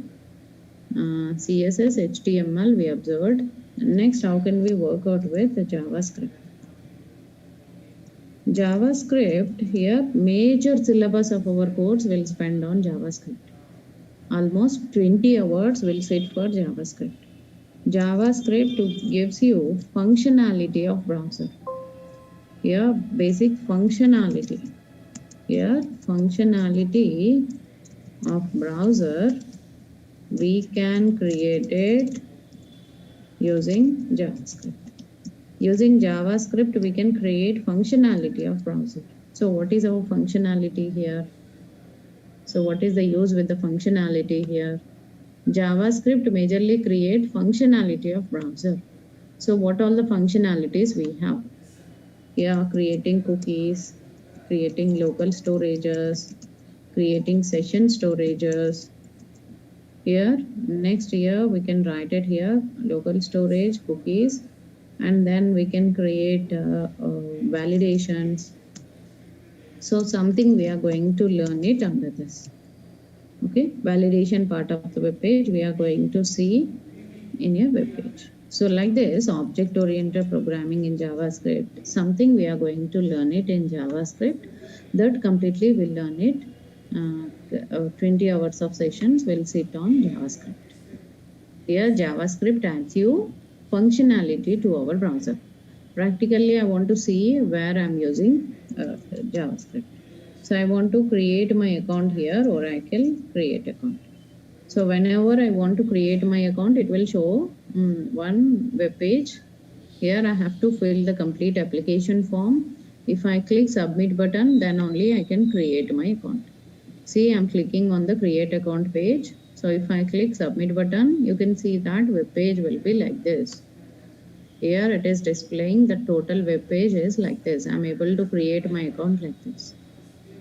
CSS, HTML we observed. Next, how can we work out with JavaScript? JavaScript, here major syllabus of our course will spend on JavaScript. Almost 20 hours will sit for JavaScript. JavaScript gives you functionality of browser. Here basic functionality. Here functionality of browser, we can create it using JavaScript. Using JavaScript, we can create functionality of browser. So what is our functionality here? So what is the use with the functionality here? JavaScript majorly create functionality of browser. So what all the functionalities we have? Here creating cookies, creating local storages, creating session storages. Here, next here we can write it here, local storage, cookies, and then we can create validations. So something we are going to learn it under this. Okay, validation part of the web page we are going to see in your web page. So like this, object-oriented programming in JavaScript, something we are going to learn it in JavaScript, that completely will learn it. 20 hours of sessions will sit on JavaScript. Here JavaScript adds you functionality to our browser. Practically I want to see where I am using JavaScript. So I want to create my account here, Oracle create account. So whenever I want to create my account, it will show one web page. Here I have to fill the complete application form. If I click submit button, then only I can create my account. See, I'm clicking on the create account page. So if I click submit button, you can see that web page will be like this. Here it is displaying the total web page is like this. I'm able to create my account like this.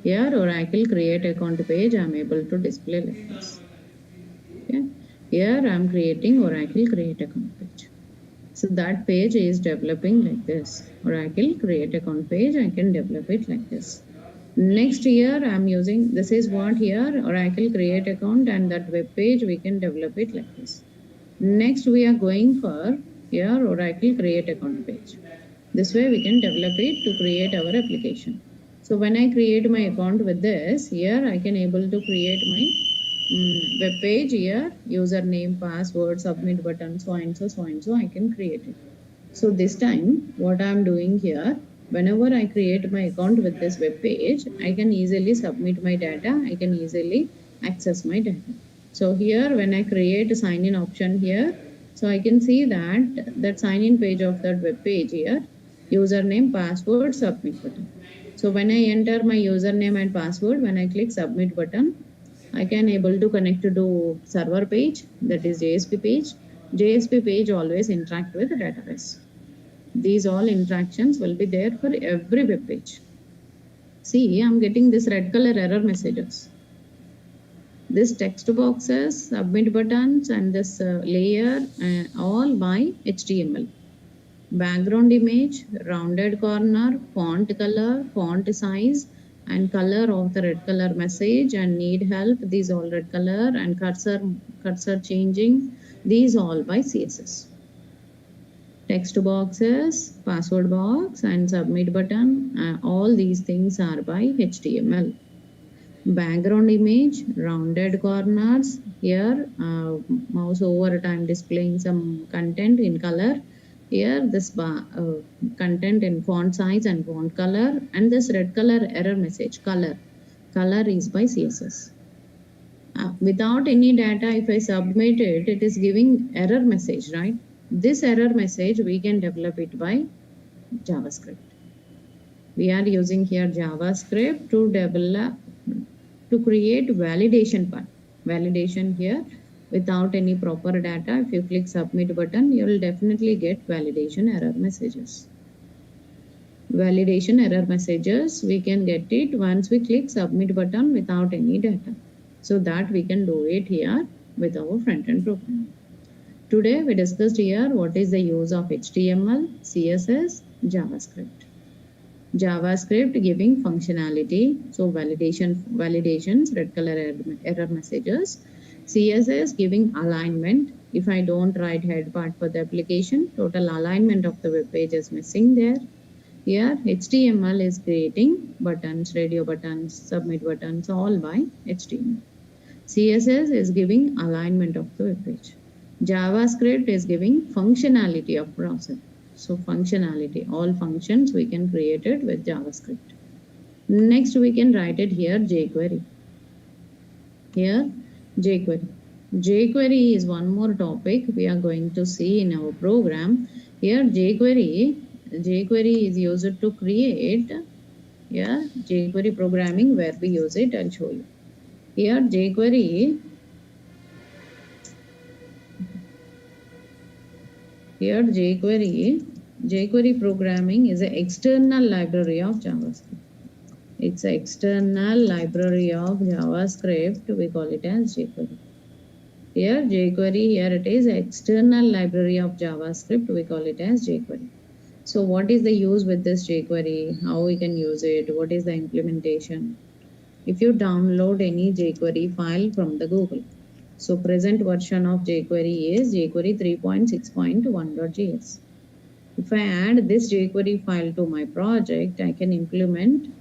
Here Oracle create account page, I'm able to display like this. Okay. Here I'm creating Oracle create account page. So that page is developing like this. Oracle create account page, I can develop it like this. Next here I'm using, this is what here Oracle create account, and that web page we can develop it like this. Next we are going for here Oracle create account page. This way we can develop it to create our application. So when I create my account with this, here I can able to create my web page here, username, password, submit button, so and so I can create it. So this time what I am doing here, whenever I create my account with this web page, I can easily submit my data, I can easily access my data. So here when I create a sign in option here, so I can see that sign in page of that web page here, username, password, submit button. So when I enter my username and password, when I click submit button, I can able to connect to server page, that is JSP page. JSP page always interact with the database. These all interactions will be there for every web page. See, I'm getting this red color error messages. This text boxes, submit buttons, and this layer all by HTML. Background image, rounded corner, font color, font size, and color of the red color message, and need help, these all red color, and cursor changing, these all by CSS. Text boxes, password box, and submit button, all these things are by HTML. Background image, rounded corners, here mouse over time displaying some content in color. Here this content in font size and font color, and this red color error message, color is by CSS. Without any data, if I submit it, it is giving error message, right? This error message we can develop it by JavaScript. We are using here JavaScript to develop, to create validation part. Validation here without any proper data. If you click submit button, you will definitely get validation error messages. Validation error messages we can get it once we click submit button without any data. So that we can do it here with our front-end program. Today we discussed here what is the use of HTML, CSS, JavaScript. JavaScript giving functionality, so validations, red color error messages. CSS giving alignment. If I don't write head part for the application, total alignment of the web page is missing there. Here HTML is creating buttons, radio buttons, submit buttons, all by HTML. CSS is giving alignment of the web page. JavaScript is giving functionality of browser. So functionality, all functions we can create it with JavaScript. Next we can write it here jQuery. Here jQuery. jQuery is one more topic we are going to see in our program. Here jQuery is used to create jQuery programming, where we use it. I'll show you. Here jQuery programming is an external library of JavaScript. It's an external library of JavaScript. We call it as jQuery. Here jQuery, here it is external library of JavaScript. We call it as jQuery. So what is the use with this jQuery? How we can use it? What is the implementation? If you download any jQuery file from the Google, so present version of jQuery is jQuery 3.6.1.js. If I add this jQuery file to my project, I can implement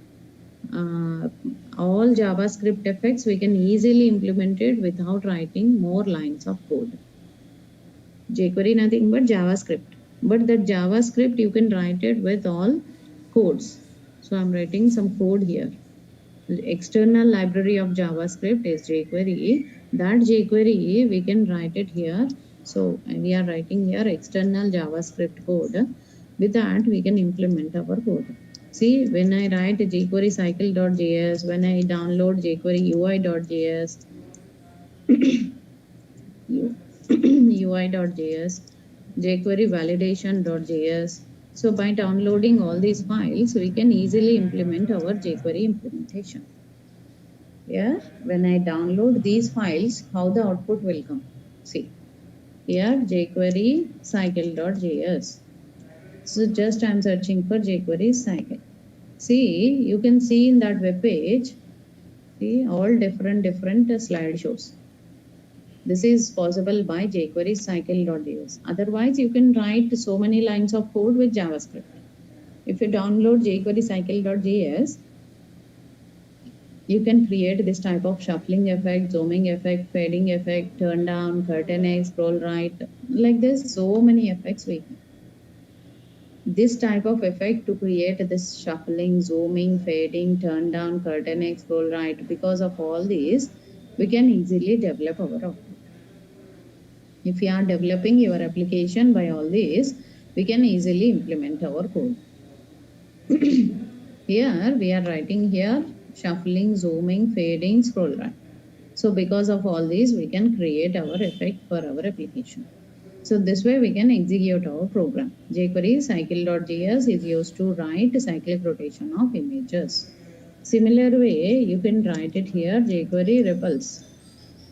all JavaScript effects. We can easily implement it without writing more lines of code. jQuery nothing but JavaScript. But that JavaScript you can write it with all codes. So I'm writing some code here. The external library of JavaScript is jQuery. That jQuery we can write it here. So we are writing here external JavaScript code. With that we can implement our code. See, when I write jQuery cycle.js, when I download jQuery UI.js, UI.js, jQuery validation.js. So by downloading all these files, we can easily implement our jQuery implementation. Here, when I download these files, how the output will come? See, here jQuery cycle.js. So just I'm searching for jQuery cycle. See, you can see in that web page, see all different slideshows. This is possible by jQuery cycle.js. Otherwise, you can write so many lines of code with JavaScript. If you download jQuery cycle.js, you can create this type of shuffling effect, zooming effect, fading effect, turn down, curtain X, scroll right. Like this, so many effects we can. This type of effect to create this shuffling, zooming, fading, turn down, curtain X, scroll right. Because of all these, we can easily develop our output. If we are developing your application by all these, we can easily implement our code. Here we are writing here shuffling, zooming, fading, scroll right. So because of all these, we can create our effect for our application. So this way we can execute our program. jQuery cycle.js is used to write cyclic rotation of images. Similar way, you can write it here jQuery ripples.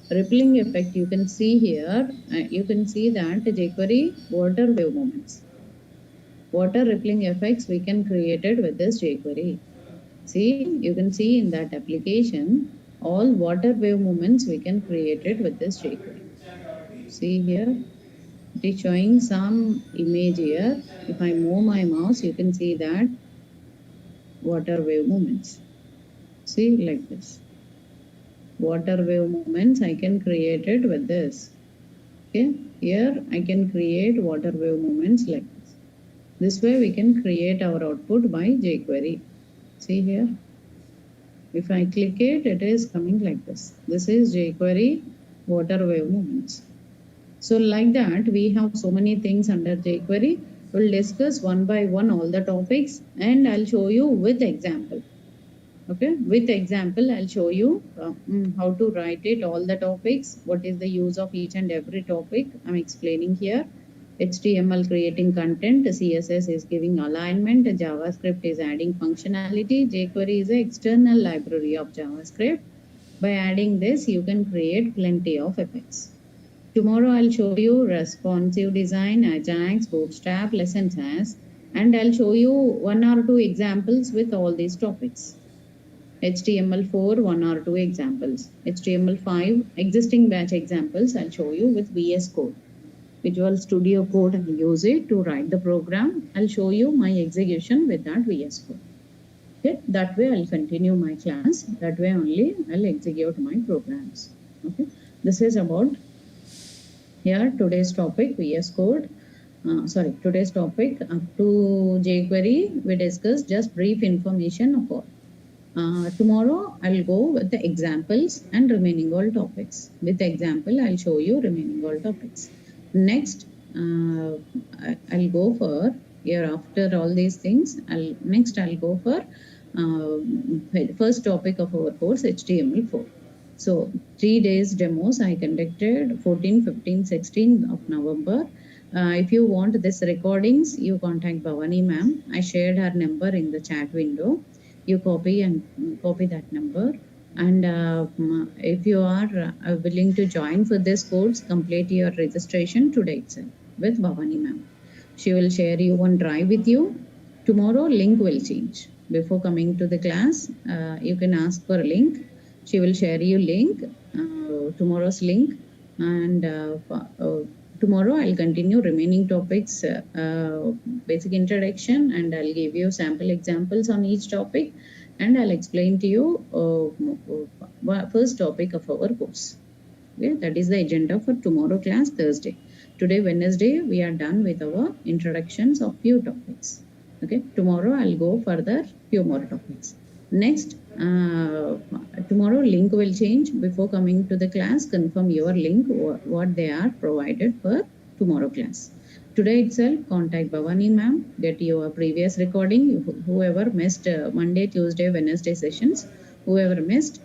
Rippling effect you can see here, you can see that jQuery water wave movements. Water rippling effects we can create it with this jQuery. See, you can see in that application, all water wave movements we can create it with this jQuery. See here, it is showing some image here. If I move my mouse, you can see that water wave movements. See, like this. Water wave movements I can create it with this. Okay, here I can create water wave movements like this. This way we can create our output by jQuery. See here, if I click it, it is coming like this. This is jQuery water wave movements. So like that, we have so many things under jQuery. We'll discuss one by one all the topics, and I'll show you with example. Okay, with example, I'll show you how to write it, all the topics, what is the use of each and every topic. I'm explaining here. HTML creating content, CSS is giving alignment, JavaScript is adding functionality, jQuery is an external library of JavaScript. By adding this, you can create plenty of effects. Tomorrow I'll show you responsive design, Ajax, Bootstrap, lessons as, and I'll show you one or two examples with all these topics. HTML4, one or two examples. HTML5, existing batch examples I'll show you with VS Code. Visual Studio Code, I'll use it to write the program. I'll show you my execution with that VS Code. Okay, that way I'll continue my class. That way only I'll execute my programs. Okay, this is about here today's topic VS Code. Today's topic up to jQuery we discussed just brief information of all. Tomorrow I'll go with the examples and remaining all topics. With example, I'll show you remaining all topics. Next, I'll go for here after all these things. I'll go for first topic of our course, HTML4. So 3 days demos I conducted 14, 15, 16 of November. If you want this recordings, you contact Bhavani ma'am. I shared her number in the chat window. You copy that number, and if you are willing to join for this course, complete your registration today itself with Bhavani ma'am. She will share you one drive with you. Tomorrow link will change. Before coming to the class, you can ask for a link. She will share you link, tomorrow's link, and tomorrow I'll continue remaining topics, basic introduction, and I'll give you sample examples on each topic, and I'll explain to you first topic of our course. Okay, that is the agenda for tomorrow class, Thursday. Today, Wednesday, we are done with our introductions of few topics. Okay, tomorrow I'll go further few more topics. Next, tomorrow link will change. Before coming to the class, confirm your link, what they are provided for tomorrow class. Today itself, contact Bhavani ma'am, get your previous recording. Whoever missed Monday, Tuesday, Wednesday sessions, whoever missed,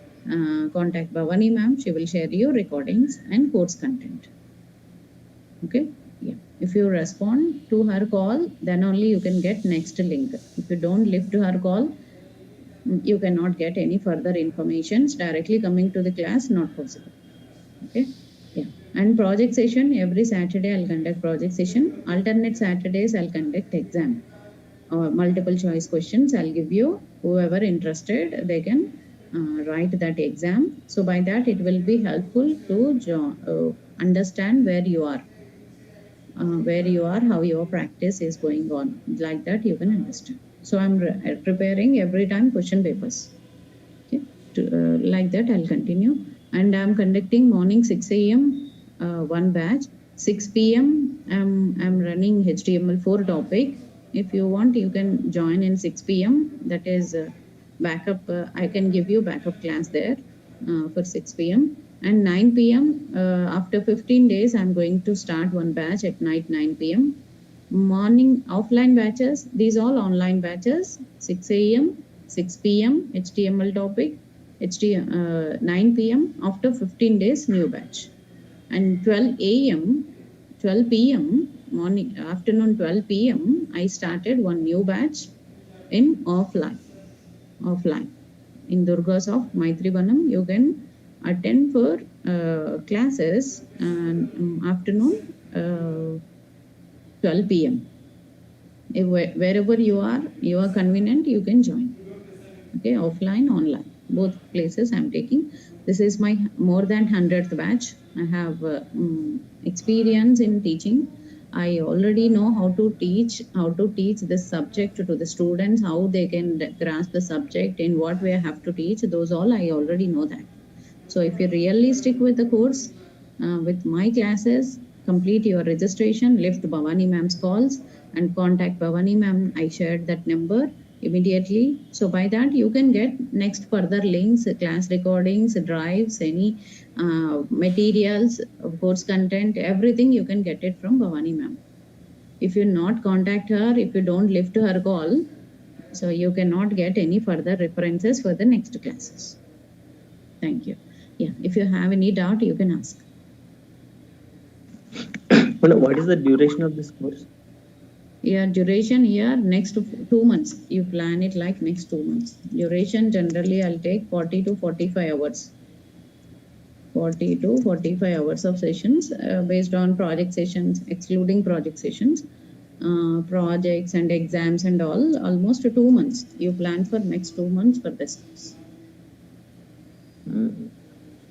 contact Bhavani ma'am. She will share you recordings and course content. Okay. Yeah. If you respond to her call, then only you can get next link. If you don't lift her call, you cannot get any further informations directly coming to the class, not possible. Okay. Yeah. And project session, every Saturday I'll conduct project session. Alternate Saturdays I'll conduct exam. Multiple choice questions I'll give you. Whoever interested, they can write that exam. So by that it will be helpful to understand where you are, how your practice is going on. Like that you can understand. So I'm preparing every time question papers. Okay. Like that I'll continue. And I'm conducting morning 6 a.m. One batch. 6 p.m. I'm running HTML4 topic. If you want, you can join in 6 p.m. That is backup. I can give you backup class there for 6 p.m. And 9 p.m. After 15 days, I'm going to start one batch at night 9 p.m. Morning offline batches. These all online batches. 6 a.m. 6 p.m. HTML topic. 9 p.m. after 15 days new batch. And 12 p.m. morning, afternoon 12 p.m. I started one new batch in offline. In Durga's of Maitrivanam, you can attend for classes and afternoon 12 p.m. Wherever you are convenient, you can join. Okay, offline, online, both places I'm taking. This is my more than 100th batch. I have experience in teaching. I already know how to teach this subject to the students, how they can grasp the subject, in what way I have to teach. Those all I already know that. So if you really stick with the course, with my classes, complete your registration, lift Bhavani ma'am's calls and contact Bhavani ma'am. I shared that number immediately. So by that you can get next further links, class recordings, drives, any materials, course content, everything you can get it from Bhavani ma'am. If you not contact her, if you don't lift her call, so you cannot get any further references for the next classes. Thank you. Yeah, if you have any doubt, you can ask. What is the duration of this course? Yeah, duration here next 2 months. You plan it like next 2 months. Duration generally I'll take 40 to 45 hours. 40 to 45 hours of sessions based on project sessions, excluding project sessions, projects and exams and all. Almost 2 months. You plan for next 2 months for this course.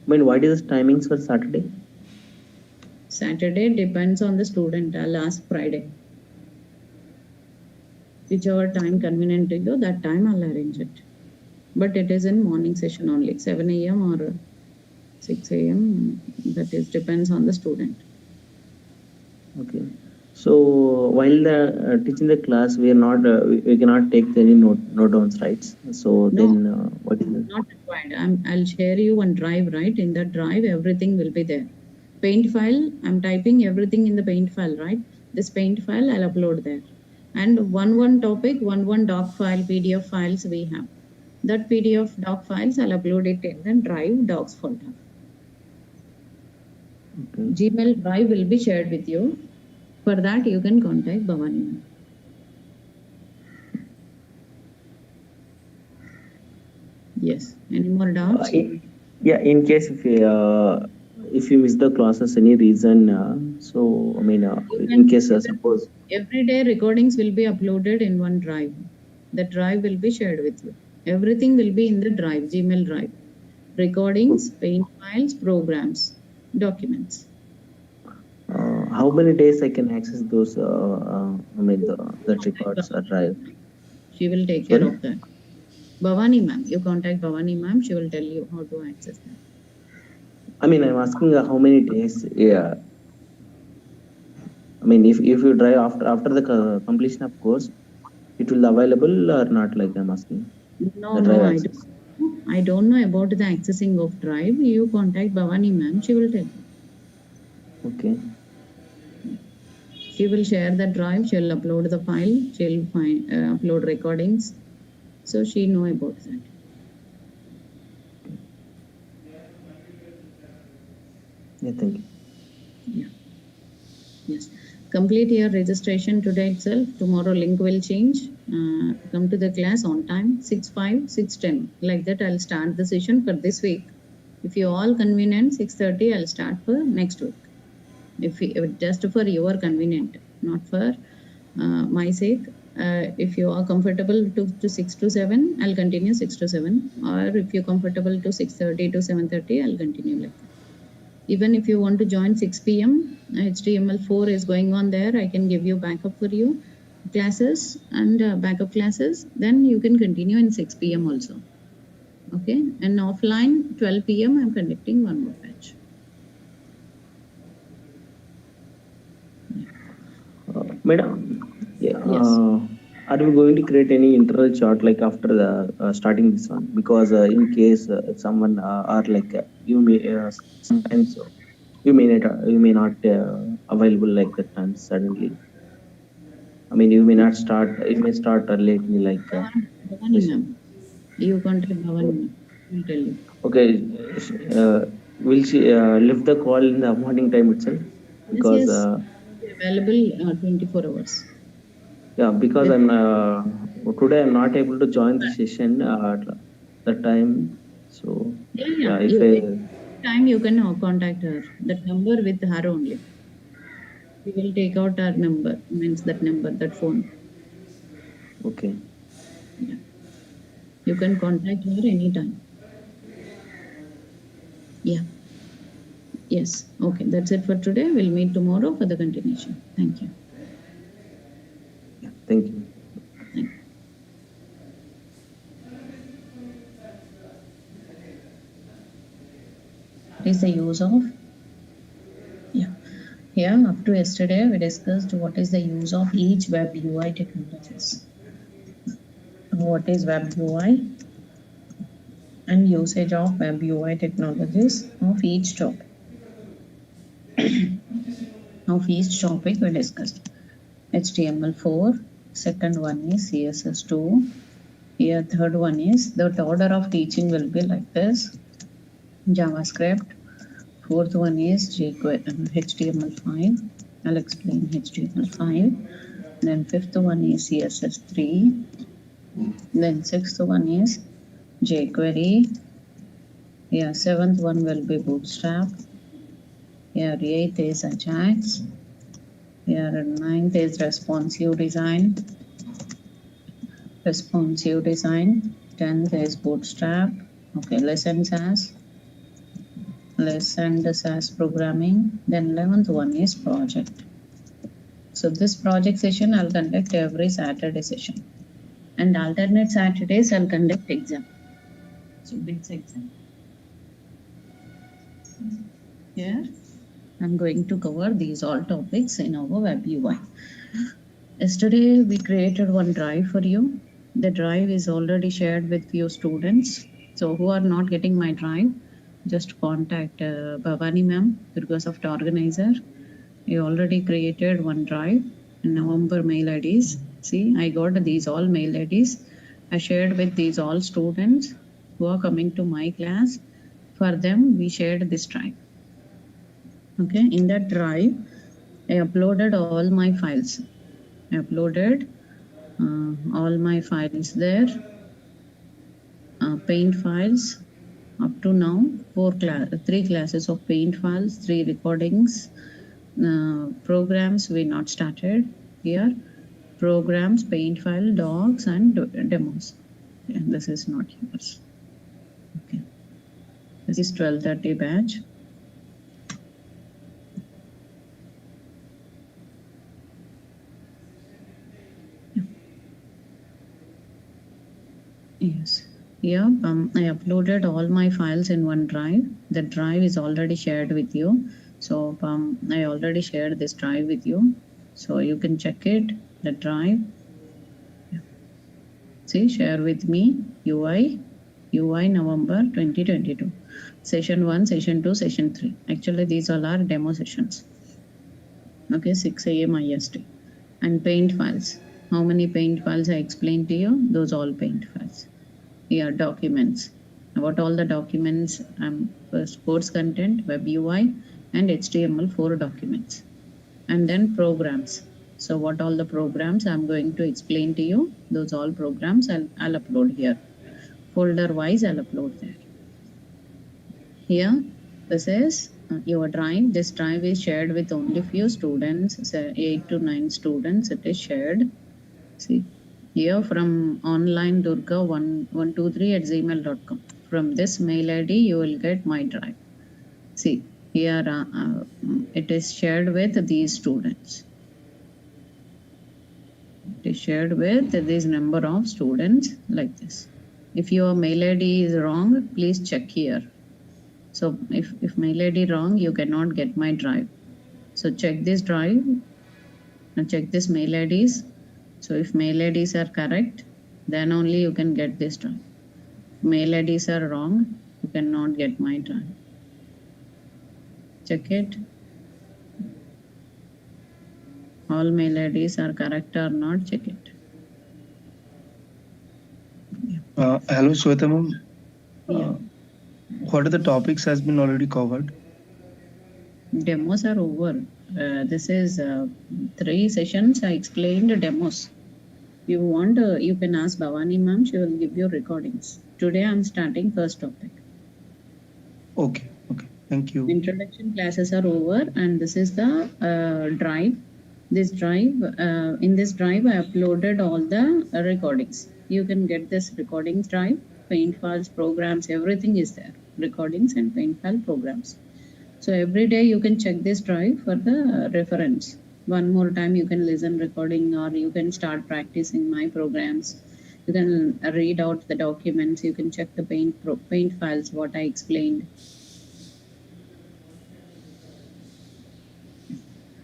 What is the timings for Saturday? Saturday depends on the student. I'll ask Friday. Whichever time convenient to you, that time I'll arrange it. But it is in morning session only, 7 a.m. or 6 a.m. That is depends on the student. Okay. So while teaching the class, we are not we cannot take any note downs, right? So no, then what is it? Not required. I'll share you one drive, right? In that drive, everything will be there. Paint file, I'm typing everything in the paint file, right? This paint file I'll upload there. And one topic, one doc file, PDF files we have. That PDF doc files I'll upload it in the drive docs folder. Okay. Gmail drive will be shared with you. For that you can contact Bhavani. Yes. Any more doubts? In case if you miss the classes, any reason? In case suppose every day recordings will be uploaded in one drive. The drive will be shared with you. Everything will be in the drive, Gmail drive. Recordings, paint files, programs, documents. How many days I can access those? The records or drive. She will take care of that. Bhavani ma'am, you contact Bhavani ma'am. She will tell you how to access that. I'm asking how many days. Yeah. If you drive after the completion of course, it will available or not? Like I'm asking. No, I don't know about the accessing of drive. You contact Bhavani ma'am. She will tell you. Okay. She will share the drive, she'll upload the file, she'll upload recordings. So she know about that. Yeah, thank you. Yeah. Yes. Complete your registration today itself. Tomorrow link will change. Come to the class on time, 6:05, 6:10. Like that, I'll start the session for this week. If you all convenient, 6:30, I'll start for next week. Just for your convenient, not for my sake. If you are comfortable to 6 to 7, I'll continue 6 to 7. Or if you're comfortable to 6:30 to 7:30, I'll continue like that. Even if you want to join 6 p.m, HTML4 is going on there. I can give you backup for you classes and backup classes. Then you can continue in 6 p.m. also. Okay. And offline 12 p.m. I'm conducting one more batch. Madam, yeah, Yes. are we going to create any internal chart like after the starting this one? Because in case if someone are like you may sometimes you may not available like that time suddenly. I mean, you may not start. You may start lately like. Bhavani ma'am. You contact Bhavani ma'am. I'll tell you. Okay, will she lift the call in the morning time itself? Because Yes. Available 24 hours. yeah, because Yes. today I'm not able to join the session at that time. So Yeah. if Time you can contact her. That number with her only. We will take out our number, means that number, that phone. okay. Yeah. You can contact her anytime. Yeah. Yes. Okay. That's it for today. We'll meet tomorrow for the continuation. Thank you. Yeah, thank you. Thank you. What is the use of? Yeah. Here, up to yesterday, we discussed what is the use of each web UI technologies. What is web UI and usage of web UI technologies of each topic. Of each topic we discussed. HTML4, second one is CSS2. Here, third one is, the order of teaching will be like this. JavaScript. Fourth one is HTML5. I'll explain HTML5. Then fifth one is CSS3. Then sixth one is jQuery. Yeah, seventh one will be Bootstrap. Yeah, eighth is Ajax. Yeah, ninth is responsive design. Responsive design. 10th is Bootstrap. Okay, lesson SAS programming. Then 11th one is project. So this project session I'll conduct every Saturday session. And alternate Saturdays I'll conduct exam. So BITS exam. Here I'm going to cover these all topics in our web UI. Yesterday we created one drive for you. The drive is already shared with few students. So who are not getting my drive, just contact Bhavani ma'am, Durga Soft organizer. I already created one drive in November mail IDs. See, I got these all mail IDs. I shared with these all students who are coming to my class. For them, we shared this drive. Okay, in that drive, I uploaded all my files. I uploaded all my files there. Paint files. Up to now, 3 classes of paint files, 3 recordings. Programs we not started here. Programs, paint file, docs and demos. Okay, this is not yours. Okay, this is 12:30 batch. Yes. Here I uploaded all my files in one drive. The drive is already shared with you. So I already shared this drive with you. So you can check it, the drive. Yeah. See, share with me UI November 2022. Session 1, Session 2, Session 3. Actually, these all are demo sessions. Okay, 6 a.m. IST. And paint files. How many paint files I explained to you? Those all paint files. Here, documents. What all the documents? First, course content, web UI, and HTML 4 documents. And then programs. So what all the programs I'm going to explain to you? Those all programs I'll upload here. Folder wise, I'll upload there. Here, this is your drive. This drive is shared with only few students, so 8 to 9 students. It is shared. See here from online Durga 1123@gmail.com. From this mail ID, you will get my drive. See here, it is shared with these students. It is shared with this number of students like this. If your mail ID is wrong, please check here. So if mail ID wrong, you cannot get my drive. So check this drive and check this mail IDs. So if mail IDs are correct, then only you can get this drive. If mail IDs are wrong, you cannot get my drive. Check it. All mail IDs are correct or not, check it. Hello, Swetha ma'am. Yeah. What are the topics has been already covered? Demos are over. This is 3 sessions. I explained demos. You want, you can ask Bhavani ma'am. She will give you recordings. Today I'm starting first topic. Okay. Thank you. Introduction classes are over, and this is the drive. This drive, in this drive, I uploaded all the recordings. You can get this recordings drive, paint files, programs, everything is there. Recordings and paint file programs. So every day you can check this drive for the reference. One more time you can listen recording, or you can start practicing my programs. You can read out the documents. You can check the paint files, what I explained.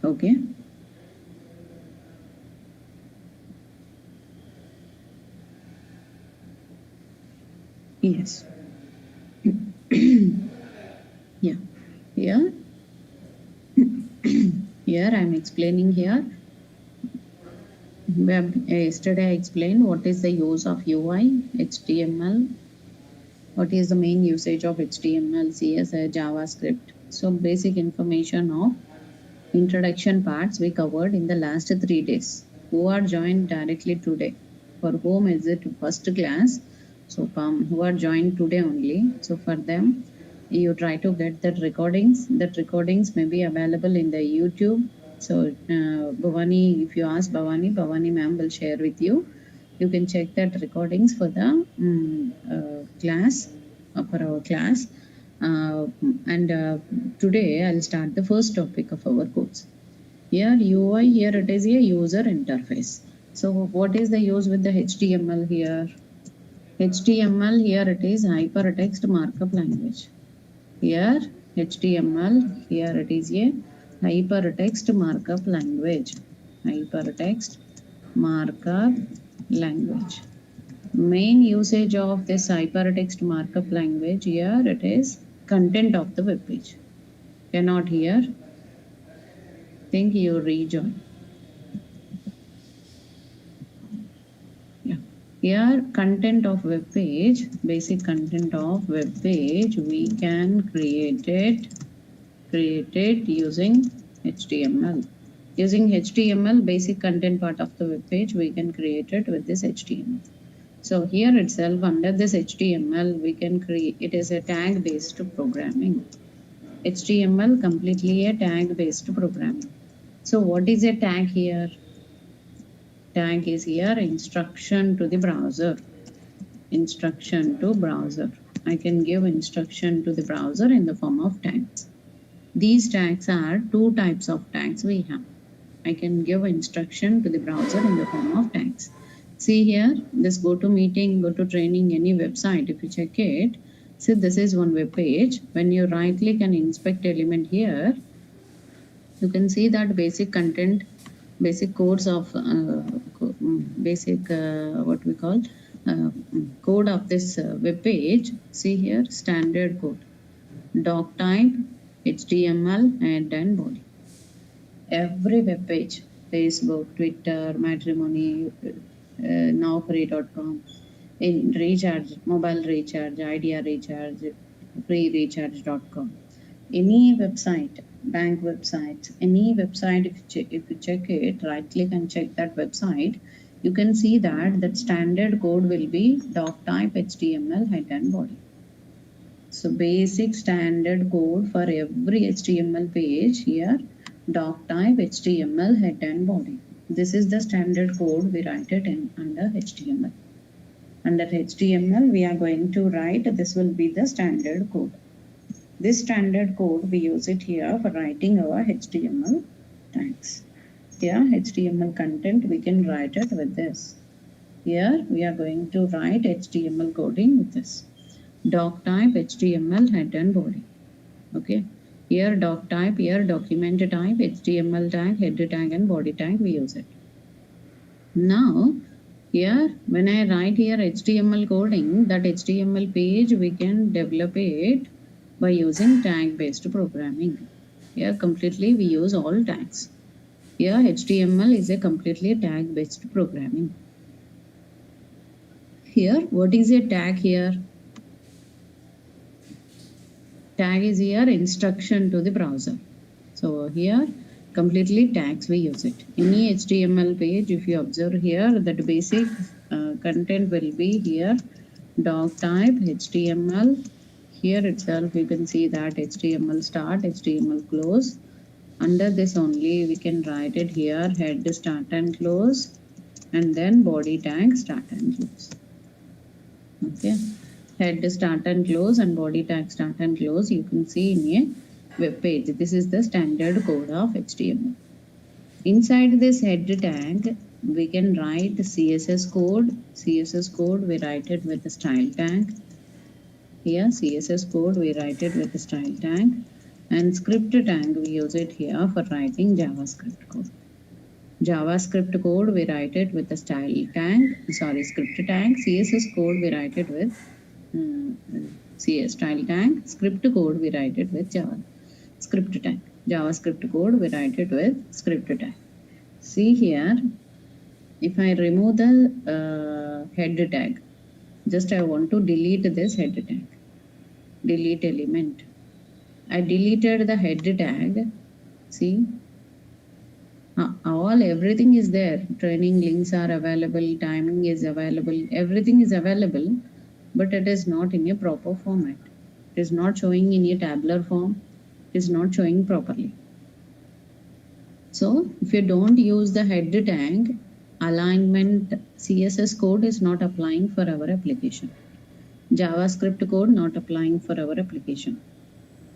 Okay. Yes. Yeah. Here I am explaining here. Yesterday I explained what is the use of UI, HTML, what is the main usage of HTML, CSS, JavaScript. So basic information of introduction parts we covered in the last 3 days. Who are joined directly today? For whom is it first class? So who are joined today only. So for them, you try to get that recordings. That recordings may be available in the YouTube. So Bhavani, if you ask Bhavani ma'am will share with you. You can check that recordings for the class, for our class. Today I'll start the first topic of our course. Here UI, here it is a user interface. So what is the use with the HTML here? HTML here it is hypertext markup language. Here HTML, here it is a hypertext markup language. Hypertext markup language. Main usage of this hypertext markup language here it is content of the web page. Cannot hear? Think you rejoin. Yeah. Here content of web page, basic content of web page, we can create it using HTML. Using HTML, basic content part of the web page, we can create it with this HTML. So here itself under this HTML, we can create, it is a tag based programming. HTML completely a tag based programming. So what is a tag here? Tag is here instruction to the browser. Instruction to browser. I can give instruction to the browser in the form of tags. These tags are 2 types of tags we have. I can give instruction to the browser in the form of tags. See here, this GoToMeeting, GoToTraining, any website, if you check it, see this is one web page. When you right click and inspect element here, you can see that basic content, basic codes of what we call code of this web page. See here, standard code, doc type, HTML, head and body. every web page, Facebook, Twitter, Matrimony, Naukri.com, in recharge, mobile recharge, idea recharge, freerecharge.com, any website, bank websites, any website, if you check it, right click and check that website, you can see that standard code will be doc type HTML head and body. So basic standard code for every HTML page here, doc type HTML head and body. This is the standard code we write it in under HTML. Under HTML we are going to write, this will be the standard code. This standard code we use it here for writing our HTML tags. Here HTML content we can write it with this. Here we are going to write HTML coding with this. Doc type HTML head and body. Okay. Here doc type, here document type, HTML tag, head tag and body tag we use it. Now here when I write here HTML coding, that HTML page we can develop it by using tag based programming. Here completely we use all tags. Here HTML is a completely tag based programming. Here what is a tag here? Tag is here instruction to the browser. So here completely tags we use it. Any HTML page, if you observe here, that basic content will be here doc type HTML. Here itself you can see that HTML start, HTML close. Under this only we can write it here head start and close, and then body tag start and close. Okay. Head start and close and body tag start and close you can see in a web page. This is the standard code of HTML. Inside this head tag we can write CSS code. CSS code we write it with the style tag. Here CSS code we write it with the style tag, and script tag we use it here for writing JavaScript code. JavaScript code we write it with the style tag, script tag. CSS code we write it with style tag. Script code we write it with script tag. JavaScript code we write it with script tag. See here, if I remove the head tag, just I want to delete this head tag. Delete element. I deleted the head tag. See, everything is there. Training links are available, timing is available, everything is available, but it is not in a proper format. It is not showing in a tabular form. It is not showing properly. So if you don't use the head tag, alignment CSS code is not applying for our application. JavaScript code not applying for our application.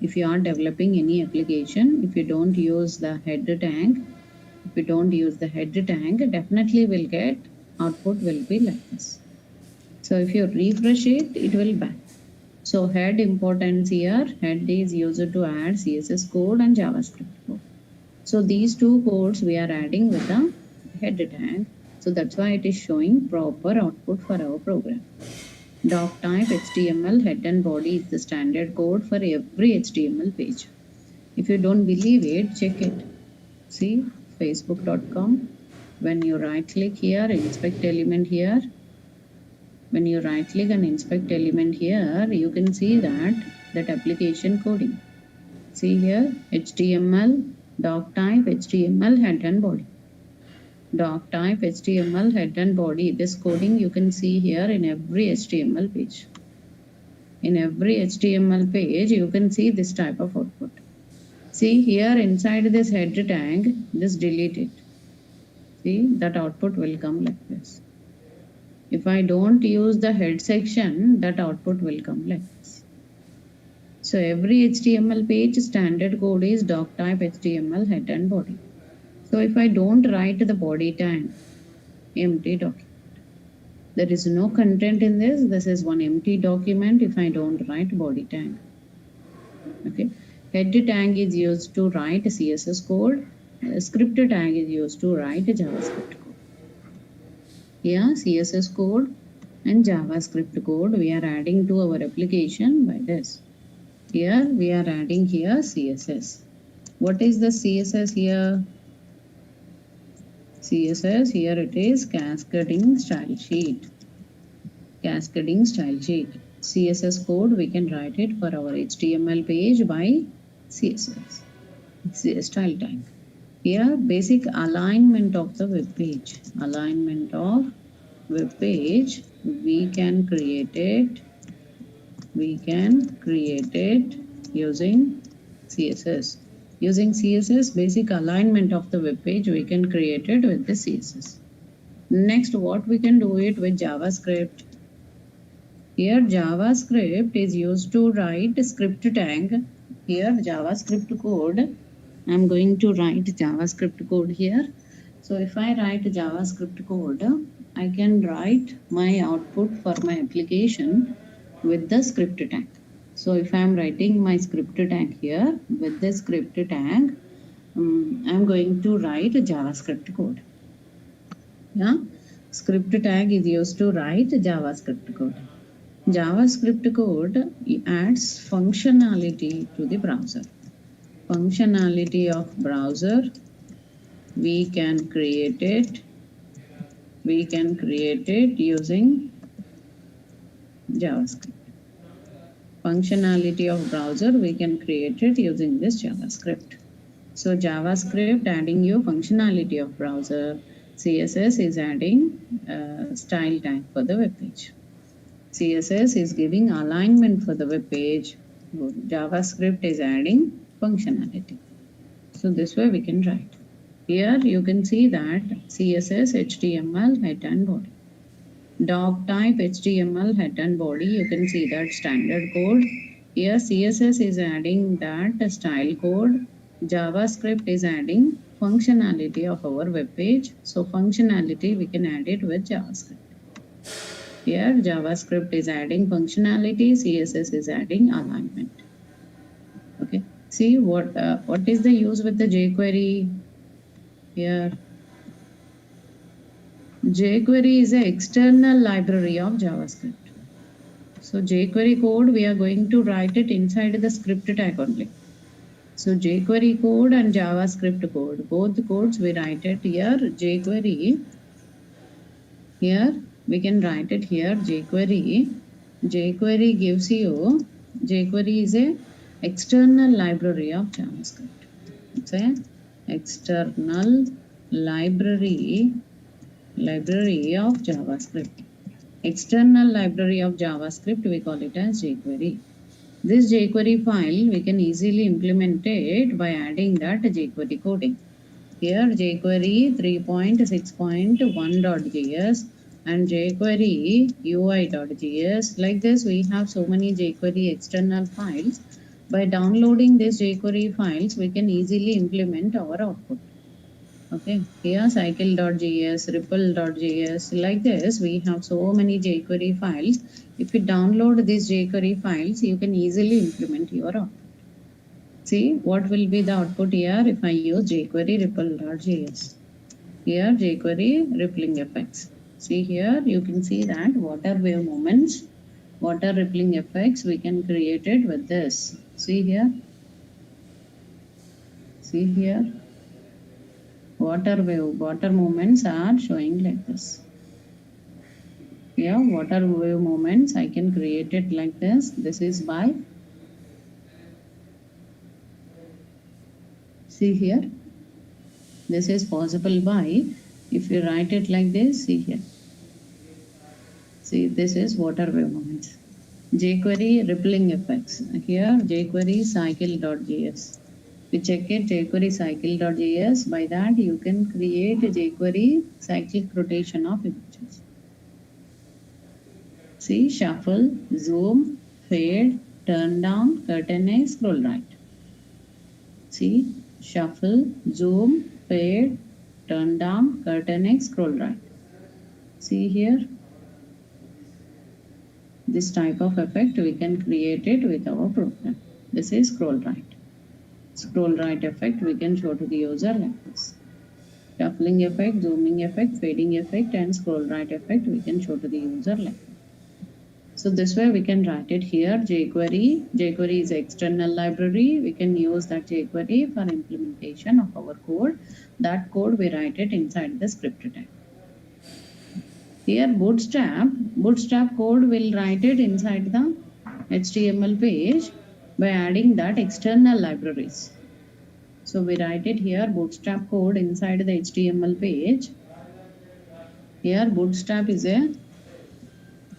If you are developing any application, if you don't use the head tag, definitely will get output will be like this. So if you refresh it, it will back. So head importance here, head is used to add CSS code and JavaScript code. So these two codes we are adding with the head tag. So that's why it is showing proper output for our program. Doc type HTML head and body is the standard code for every HTML page. If you don't believe it, check it. See, facebook.com. When you right click here, inspect element here. When you right click and inspect element here, you can see that application coding. See here, HTML, doc type, HTML head and body. Doc type, HTML head and body. This coding you can see here in every HTML page. In every HTML page, you can see this type of output. See here inside this head tag, just delete it. See, that output will come like this. If I don't use the head section, that output will come like this. So every HTML page standard code is doc type HTML head and body. So if I don't write the body tag, empty document. There is no content in this. This is one empty document if I don't write body tag. Okay. Head tag is used to write CSS code. Script tag is used to write JavaScript code. Here CSS code and JavaScript code we are adding to our application by this. Here we are adding here CSS. What is the CSS here? CSS, here it is cascading style sheet. Cascading style sheet. CSS code, we can write it for our HTML page by CSS. Style tag. Here, basic alignment of the web page. Alignment of web page, we can create it using CSS. Using CSS, basic alignment of the web page, we can create it with the CSS. Next, what we can do it with JavaScript. Here, JavaScript is used to write script tag. Here, JavaScript code. I'm going to write JavaScript code here. So if I write JavaScript code, I can write my output for my application with the script tag. So if I am writing my script tag here with the script tag, I'm going to write JavaScript code. Yeah, script tag is used to write JavaScript code. JavaScript code adds functionality to the browser. Functionality of browser, we can create it using JavaScript. Functionality of browser, we can create it using this JavaScript. So JavaScript adding you functionality of browser. CSS is adding style tag for the web page. CSS is giving alignment for the web page. JavaScript is adding functionality. So this way we can write. Here you can see that CSS, HTML, head and body. Doc type, HTML, head and body, you can see that standard code. Here CSS is adding that style code. JavaScript is adding functionality of our web page. So functionality we can add it with JavaScript. Here JavaScript is adding functionality, CSS is adding alignment. Okay, see what is the use with the jQuery. Here jQuery is an external library of JavaScript. So jQuery code we are going to write it inside the script tag only. So jQuery code and JavaScript code, both codes we write it here. jQuery, here we can write it here. jQuery gives you, jQuery is a external library of JavaScript. It's a external library of JavaScript. External library of JavaScript, we call it as jQuery. This jQuery file we can easily implement it by adding that jQuery coding. Here jQuery 3.6.1.js and jQuery UI.js. Like this we have so many jQuery external files. By downloading these jQuery files we can easily implement our output. Okay, here cycle.js, ripple.js, like this we have so many jQuery files. If you download these jQuery files, you can easily implement your output. See what will be the output here if I use jQuery ripple.js. Here jQuery rippling effects. See here you can see that water wave movements, water rippling effects we can create it with this. See here. See here. Water movements are showing like this. Yeah, water wave movements I can create it like this. This is by, see here, this is possible by, if you write it like this, see here. See, this is water wave movements. jQuery rippling effects. Here jQuery cycle.js. We check it jQuery cycle.js. By that you can create a jQuery cyclic rotation of images. See, shuffle, zoom, fade, turn down, curtain A, scroll right. See, shuffle, zoom, fade, turn down, curtain A, scroll right. See here. This type of effect we can create it with our program. This is scroll right. Scroll right effect we can show to the user like this. Shuffling effect, zooming effect, fading effect and scroll right effect we can show to the user like that. So this way we can write it here, jQuery. jQuery is an external library. We can use that jQuery for implementation of our code. That code we write it inside the script tag. Here bootstrap code will write it inside the HTML page by adding that external libraries. So we write it here, bootstrap code inside the HTML page. Here bootstrap is a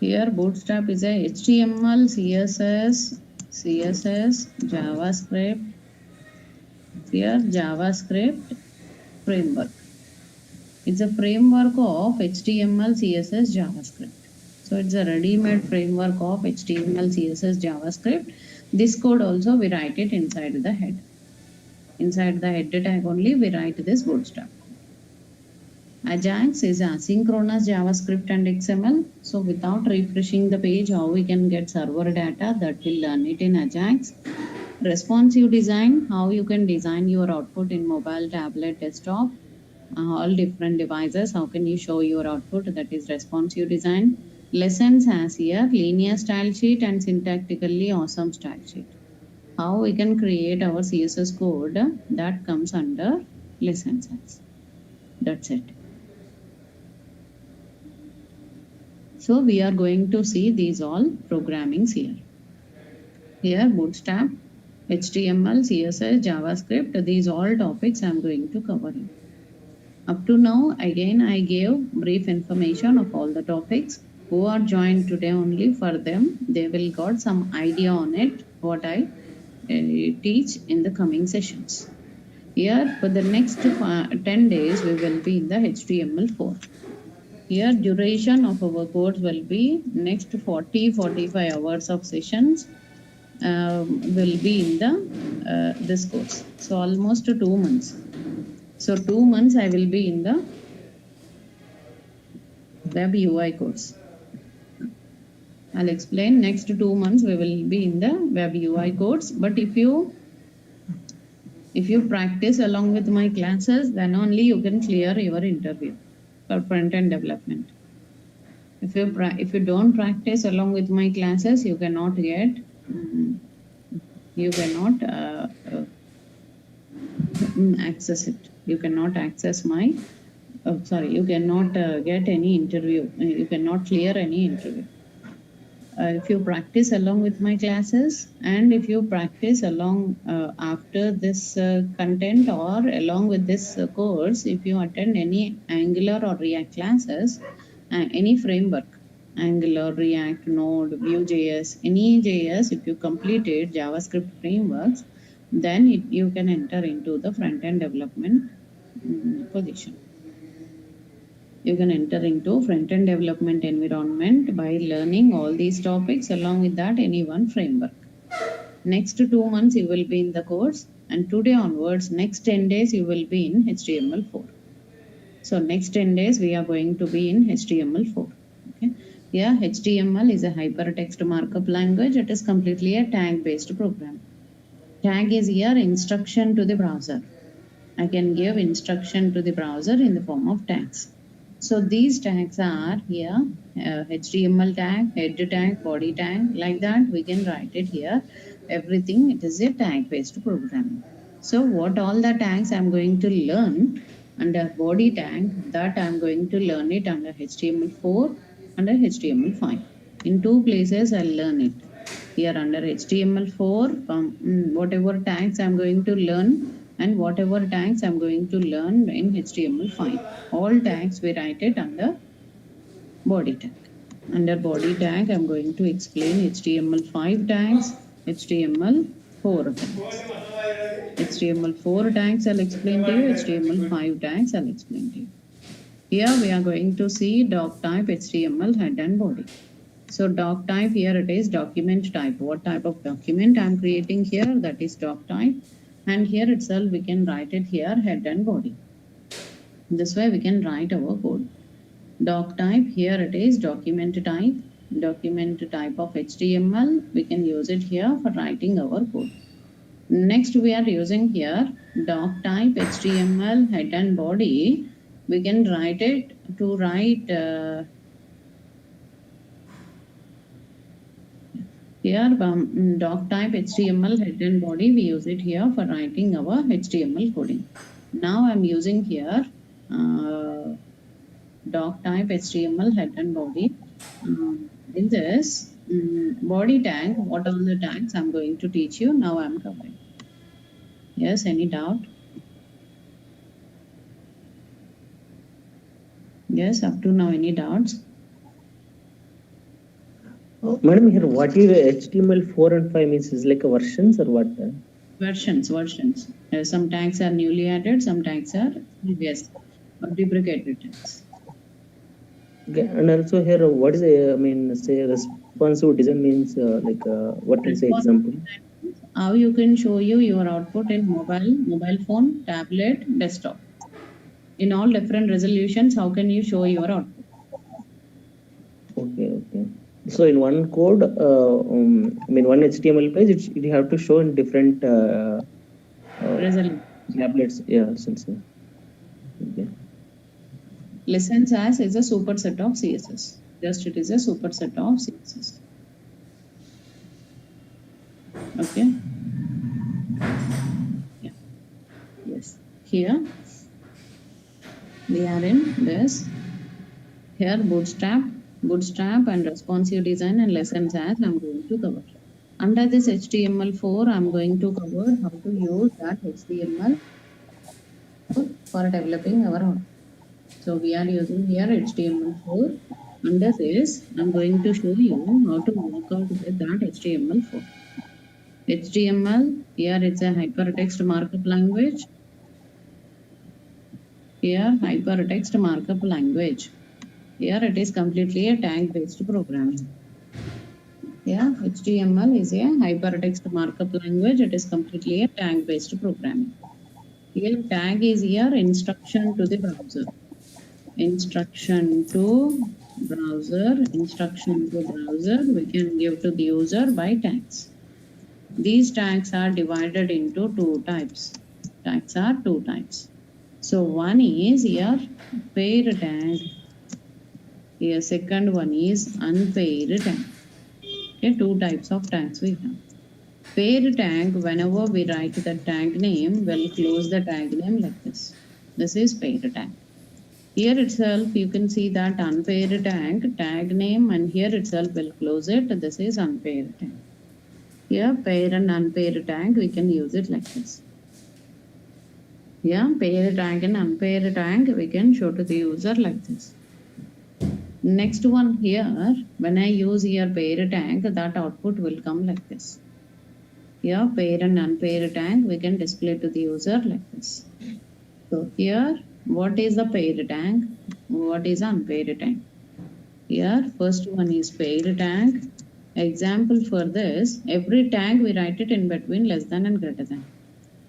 HTML, CSS, JavaScript. Here JavaScript framework. It's a framework of HTML, CSS, JavaScript. So it's a ready-made framework of HTML, CSS, JavaScript. This code also we write it inside the head. Inside the head tag only we write this bootstrap. Ajax is asynchronous JavaScript and XML. So without refreshing the page, how we can get server data, that will learn it in Ajax. Responsive design, how you can design your output in mobile, tablet, desktop, all different devices. How can you show your output? That is responsive design. Lessons as here, linear style sheet and syntactically awesome style sheet. How we can create our CSS code, that comes under lessons as. That's it. So we are going to see these all programmings here. Here bootstrap, HTML, CSS, JavaScript, these all topics I am going to cover here. Up to now, again I gave brief information of all the topics. Who are joined today only, for them, they will got some idea on it, what I teach in the coming sessions. Here for the next 10 days, we will be in the HTML4. Here duration of our course will be next 40-45 hours of sessions will be in the this course. So almost 2 months. So 2 months I will be in the web UI course. I'll explain. Next 2 months we will be in the web UI course. But if you practice along with my classes, then only you can clear your interview for front-end development. If you don't practice along with my classes, you cannot get access it. You cannot access my you cannot get any interview. You cannot clear any interview. If you practice along with my classes, and if you practice along after this content or along with this course, if you attend any Angular or React classes, any framework, Angular, React, Node, Vue.js, any JS, if you completed JavaScript frameworks, then you can enter into the front-end development position. You can enter into front-end development environment by learning all these topics, along with that any one framework. Next 2 months you will be in the course, and today onwards, next 10 days you will be in HTML4. So next 10 days we are going to be in HTML4. Okay. Yeah, HTML is a hypertext markup language. It is completely a tag-based program. Tag is here instruction to the browser. I can give instruction to the browser in the form of tags. So these tags are here, HTML tag, head tag, body tag, like that we can write it here. Everything, it is a tag-based program. So what all the tags I am going to learn under body tag, that I am going to learn it under HTML4, under HTML5. In 2 places I'll learn it. Here under HTML4, whatever tags I am going to learn, and whatever tags I am going to learn in HTML5. All tags we write it under body tag. Under body tag I am going to explain HTML5 tags, HTML4 tags. HTML4 tags I'll explain to you, HTML5 tags I'll explain to you. Here we are going to see doc type HTML head and body. So doc type, here it is document type. What type of document I am creating here, that is doc type. And here itself we can write it here, head and body. This way we can write our code. Doc type, here it is document type. Document type of HTML, we can use it here for writing our code. Next we are using here doc type HTML head and body. We can write it to write Here, doc type HTML head and body, we use it here for writing our HTML coding. Now I'm using here doc type HTML head and body. In this body tag, what are the tags I'm going to teach you? Now I'm covering. Yes, any doubt? Yes, up to now, any doubts? Madam, here what is HTML4 and 5 means? Is like a versions or what? Versions. Some tags are newly added, some tags are previous or deprecated tags. Okay. And also here, what is say responsive design means what is the example? How you can show you your output in mobile phone, tablet, desktop. In all different resolutions, how can you show your output? Okay. So in one code, one HTML page, it have to show in different tablets. Yeah, since okay. Lessons as is a superset of CSS. Just it is a superset of CSS. Okay. Yeah. Yes. Here we are in this. Here bootstrap and responsive design and lessons as I'm going to cover. Under this HTML4, I'm going to cover how to use that HTML for developing our own. So we are using here HTML4. Under this, I'm going to show you how to work out with that HTML4. HTML, here it's a hypertext markup language. Here, hypertext markup language. Here it is completely a tag-based programming. Yeah, HTML is a hypertext markup language. It is completely a tag-based programming. Here tag is here instruction to the browser. Instruction to browser, we can give to the user by tags. These tags are divided into two types. Tags are two types. So one is here paired tag. Here second one is unpaired tag. Okay, two types of tags we have. Paired tag, whenever we write the tag name, we'll close the tag name like this. This is paired tag. Here itself, you can see that unpaired tag name, and here itself we'll close it. This is unpaired tag. Here, pair and unpaired tag, we can use it like this. Yeah, paired tag and unpaired tag, we can show to the user like this. Next one here, when I use here paired tag, that output will come like this. Here, pair and unpaired tag, we can display to the user like this. So here, what is the paired tag? What is unpaired tag? Here, first one is paired tag. Example for this, every tag we write it in between less than and greater than.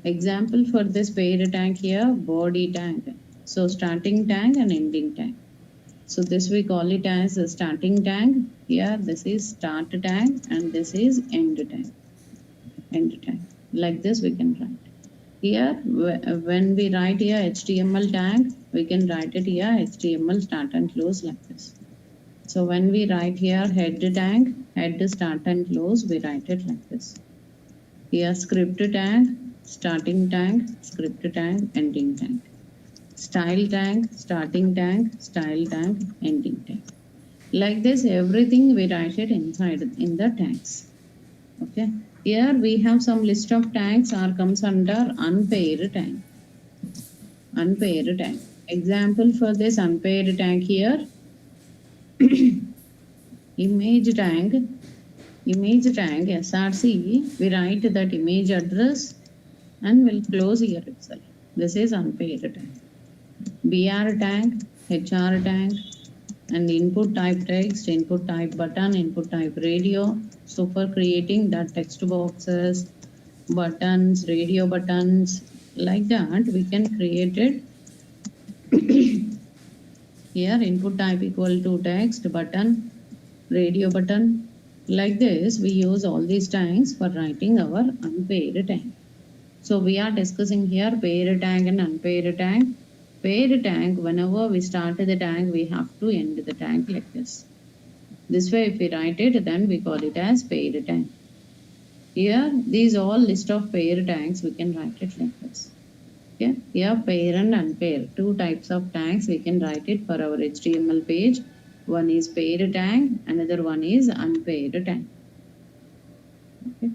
Example for this paired tag here, body tag. So starting tag and ending tag. So this we call it as a starting tag. Here this is start tag and this is end tag. End tag. Like this we can write. Here when we write here HTML tag, we can write it here HTML start and close like this. So when we write here head tag, head start and close, we write it like this. Here script tag, starting tag, script tag, ending tag. Style tag, starting tag, style tag, ending tag. Like this, everything we write it inside in the tags. Okay. Here we have some list of tags or comes under unpaired tag. Unpaired tag. Example for this unpaired tag here. Image tag src, we write that image address and we'll close here itself. This is unpaired tag. BR tag, HR tag, and input type text, input type button, input type radio. So for creating that text boxes, buttons, radio buttons, like that we can create it. Here input type equal to text, button, radio button. Like this we use all these tags for writing our unpaired tag. So we are discussing here paired tag and unpaired tag. Paired tag, whenever we start the tag, we have to end the tag like this. This way, if we write it, then we call it as paired tag. Here, these all list of paired tags, we can write it like this. Okay, here pair and unpair, two types of tags we can write it for our HTML page. One is paired tag, another one is unpaired tag. Okay,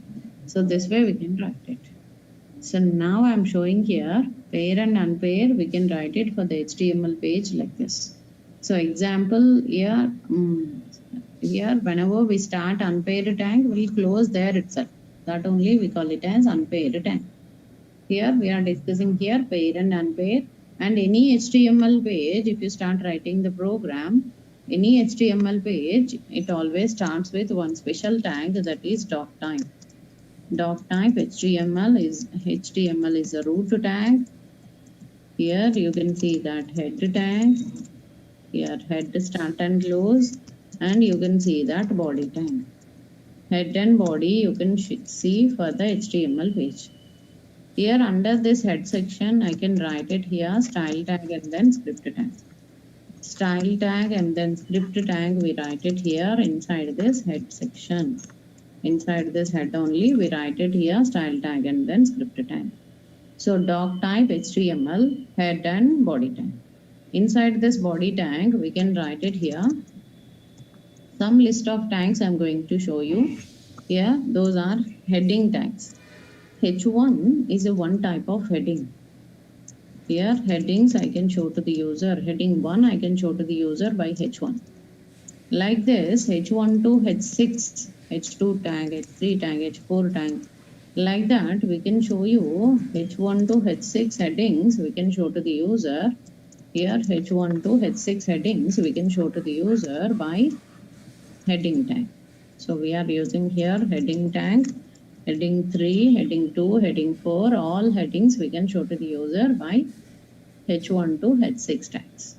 so this way we can write it. So now I am showing here pair and unpair, we can write it for the HTML page like this. So example here, here whenever we start unpaired tag, we'll close there itself. That only we call it as unpaired tag. Here we are discussing here pair and unpair, and any HTML page, if you start writing the program, any HTML page, it always starts with one special tag, that is doc type. Doc type HTML is a root tag. Here you can see that head tag. Here head start and close, and you can see that body tag. Head and body you can see for the HTML page. Here under this head section, I can write it here style tag and then script tag. Style tag and then script tag, we write it here inside this head section. Inside this head only, we write it here style tag and then script tag. So doc type HTML, head and body tag. Inside this body tag, we can write it here. Some list of tags I am going to show you. Here, those are heading tags. H1 is a one type of heading. Here headings I can show to the user. Heading 1 I can show to the user by H1. Like this, H1 to H6, H2 tag, H3 tag, H4 tag. Like that we can show you H1 to H6 headings we can show to the user. Here H1 to H6 headings we can show to the user by heading tag. So we are using here heading tag. Heading 3, heading 2, heading 4, all headings we can show to the user by H1 to H6 tags.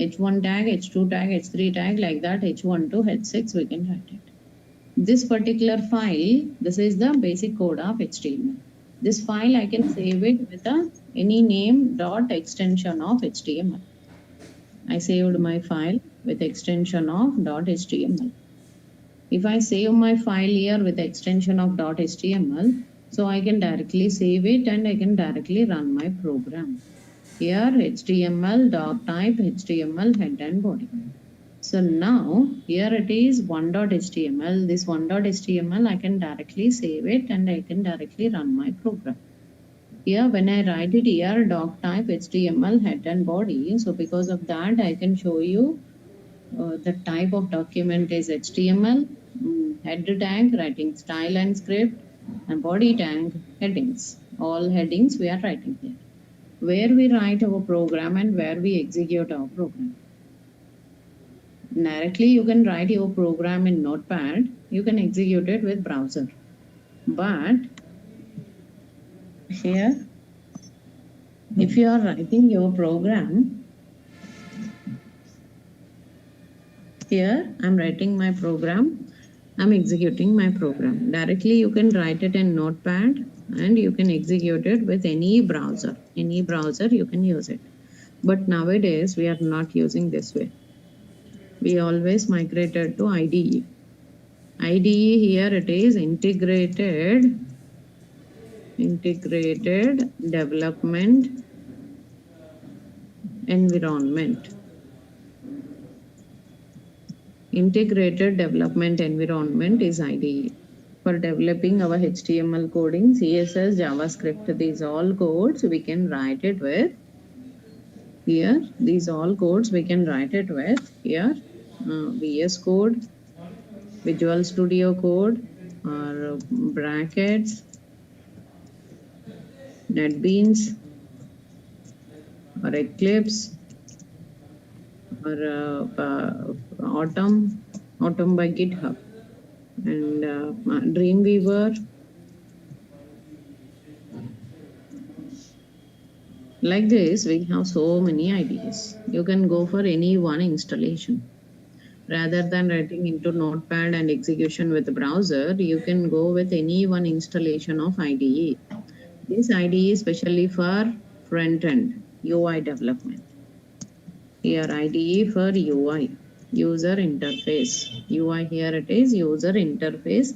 H1 tag, H2 tag, H3 tag, like that H1 to H6 we can write it. This particular file, this is the basic code of HTML. This file I can save it with any name dot extension of HTML. I saved my file with extension of .html. If I save my file here with the extension of .html, so I can directly save it and I can directly run my program. Here HTML, doc type, HTML, head and body. So now here it is 1.html. This 1.html I can directly save it and I can directly run my program. Here when I write it here doc type, HTML, head and body. So because of that I can show you the type of document is HTML, head tag, writing style and script, and body tag, headings. All headings we are writing here. Where we write our program and where we execute our program. Directly you can write your program in Notepad, you can execute it with browser. But here, if you are writing your program, here I am writing my program, I am executing my program. Directly you can write it in Notepad and you can execute it with any browser. Any browser you can use it. But nowadays we are not using this way. We always migrated to IDE. IDE here it is integrated development environment. Integrated development environment is IDE. For developing our HTML coding, CSS, JavaScript, these all codes we can write it with. Here, these all codes we can write it with. Here, VS Code, Visual Studio Code, or brackets, NetBeans, or Eclipse, or Atom by GitHub, and Dreamweaver. Like this, we have so many IDEs. You can go for any one installation. Rather than writing into Notepad and execution with the browser, you can go with any one installation of IDE. This IDE is specially for front-end UI development. Here IDE for UI. user interface. UI here it is user interface,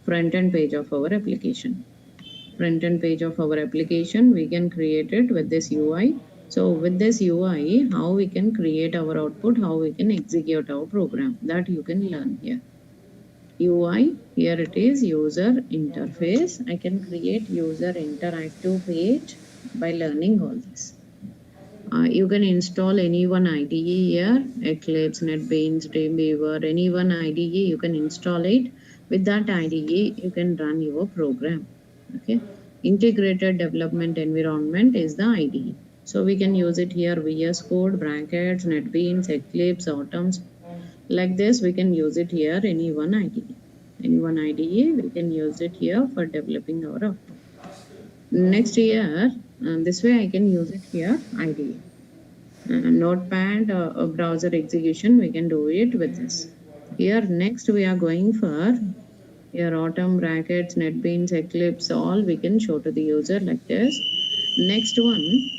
front end page of our application. Front end page of our application, we can create it with this UI. So with this UI, how we can create our output, how we can execute our program, that you can learn here. UI, here it is user interface. I can create user interactive page by learning all this. You can install any one IDE here, Eclipse, NetBeans, Dreamweaver, any one IDE, you can install it. With that IDE, you can run your program. Okay. Integrated development environment is the IDE. So we can use it here, VS Code, brackets, NetBeans, Eclipse, Atoms. Like this, we can use it here, any one IDE. Any one IDE, we can use it here for developing our output. Next here, this way I can use it here, IDE. Notepad browser execution, we can do it with this. Here next we are going for here Atom, brackets, NetBeans, Eclipse, all we can show to the user like this. Next one,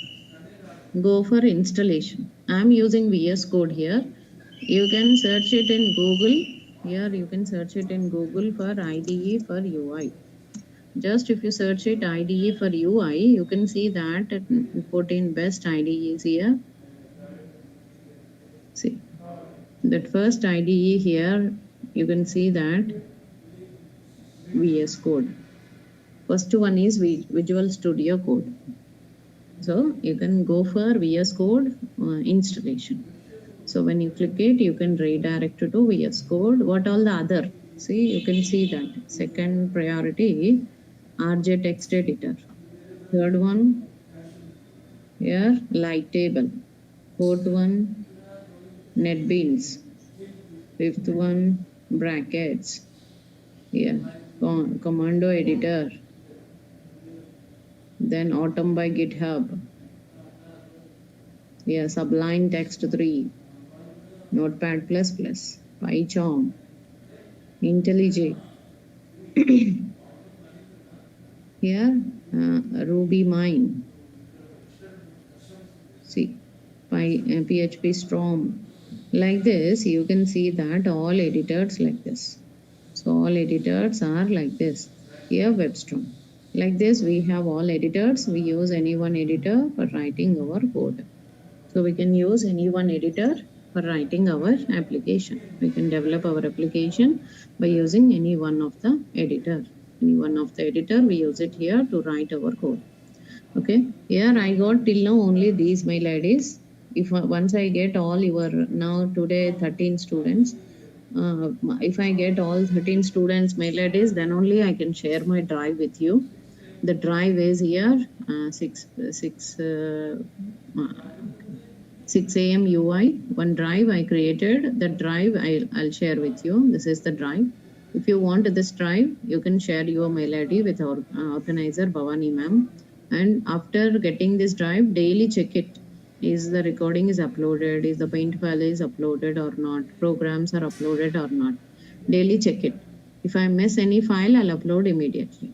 go for installation. I am using VS Code here. You can search it in Google. Here you can search it in Google for IDE for UI. Just if you search it IDE for UI, you can see that 14 best IDEs here. See, that first IDE here, you can see that VS Code. First one is Visual Studio Code. So you can go for VS Code installation. So when you click it, you can redirect to VS Code. What all the other? See, you can see that. Second priority, RJ text editor. Third one, here, light table. Fourth one, NetBeans. Fifth one, brackets. Here, commando editor. Then Atom by GitHub. Here, Sublime Text 3. Notepad++. PyCharm. IntelliJ. Here, RubyMine. See, PHP Storm. Like this, you can see that all editors like this. So all editors are like this. Here WebStorm. Like this, we have all editors. We use any one editor for writing our code. So we can use any one editor for writing our application. We can develop our application by using any one of the editor. Any one of the editor, we use it here to write our code. Okay, here I got till now only these mail IDs. If once I get all your, now today 13 students, if I get all 13 students mail IDs, then only I can share my drive with you. The drive is here 6 a.m. UI. One drive I created. The drive I'll share with you. This is the drive. If you want this drive, you can share your mail ID with our organizer Bhavani ma'am. And after getting this drive, daily check it. Is the recording is uploaded? Is the paint file is uploaded or not? Programs are uploaded or not? Daily check it. If I miss any file, I'll upload immediately.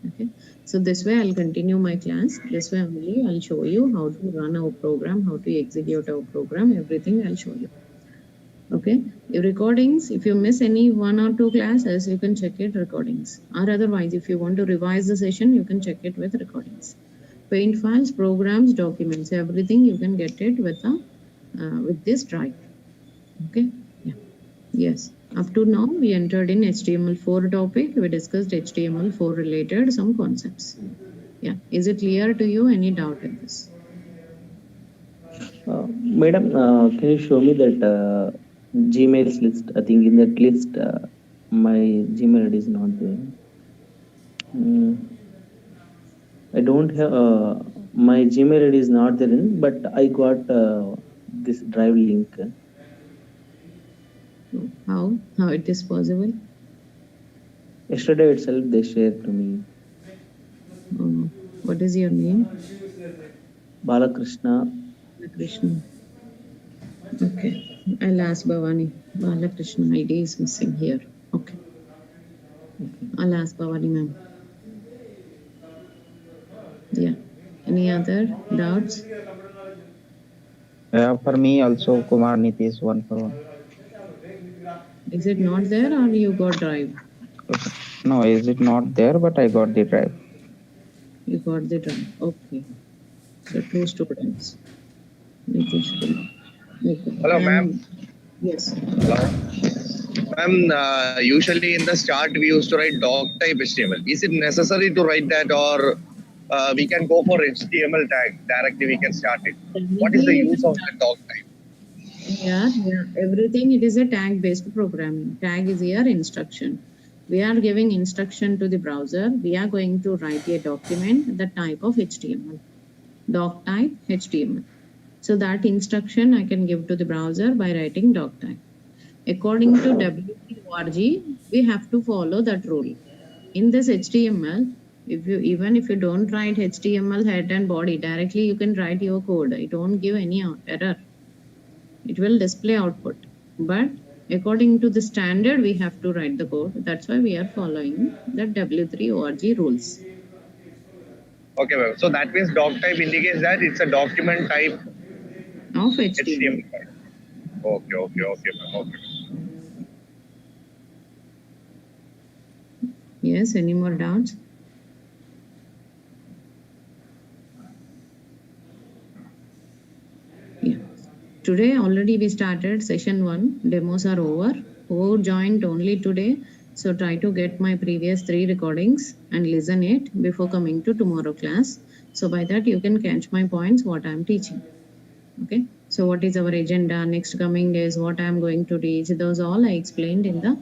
Okay. So this way I'll continue my class. This way only I'll show you how to run our program, how to execute our program, everything I'll show you. Okay. Your recordings, if you miss any 1 or 2 classes, you can check it recordings. Or otherwise, if you want to revise the session, you can check it with recordings. Paint files, programs, documents, everything you can get it with this drive. Okay. Yeah. Yes. Up to now, we entered in HTML4 topic. We discussed HTML4 related some concepts. Yeah. Is it clear to you? Any doubt in this? Madam, can you show me that Gmail's list? I think in that list, my Gmail ID is not there. I don't have my Gmail ID is not there, but I got this drive link. How it is possible? Yesterday itself they shared to me. What is your name? Balakrishna. Krishna. Okay, I'll ask Bhavani. Balakrishna ID is missing here. Okay. I'll ask Bhavani ma'am. Yeah. Any other doubts? For me also, Kumar Nitish 1 for 1. Is it not there or you got drive? No, is it not there? But I got the drive. You got the drive. Okay. So 2 students. Nitish Kumar. Okay. Hello, ma'am. Yes. Hello. Ma'am, usually in the start we used to write doc type HTML. Is it necessary to write that, or we can go for HTML tag directly? We can start it. What is the use of the doc type? Yeah, everything it is a tag based programming. Tag is your instruction. We are giving instruction to the browser. We are going to write a document, the type of HTML. Doc type HTML. So that instruction I can give to the browser by writing doc type. According to WORG, we have to follow that rule. In this HTML, even if you don't write HTML head and body directly, you can write your code. It won't give any error. It will display output. But according to the standard, we have to write the code. That's why we are following the W3ORG rules. Okay, ma'am. So that means doc type indicates that it's a document type of HTML. Okay, ma'am. Okay. Yes, any more doubts? Yeah. Today already we started session 1. Demos are over. Who joined only today? So try to get my previous 3 recordings and listen it before coming to tomorrow class. So by that you can catch my points what I am teaching. Okay. So what is our agenda? Next coming days, what I am going to teach? Those all I explained in the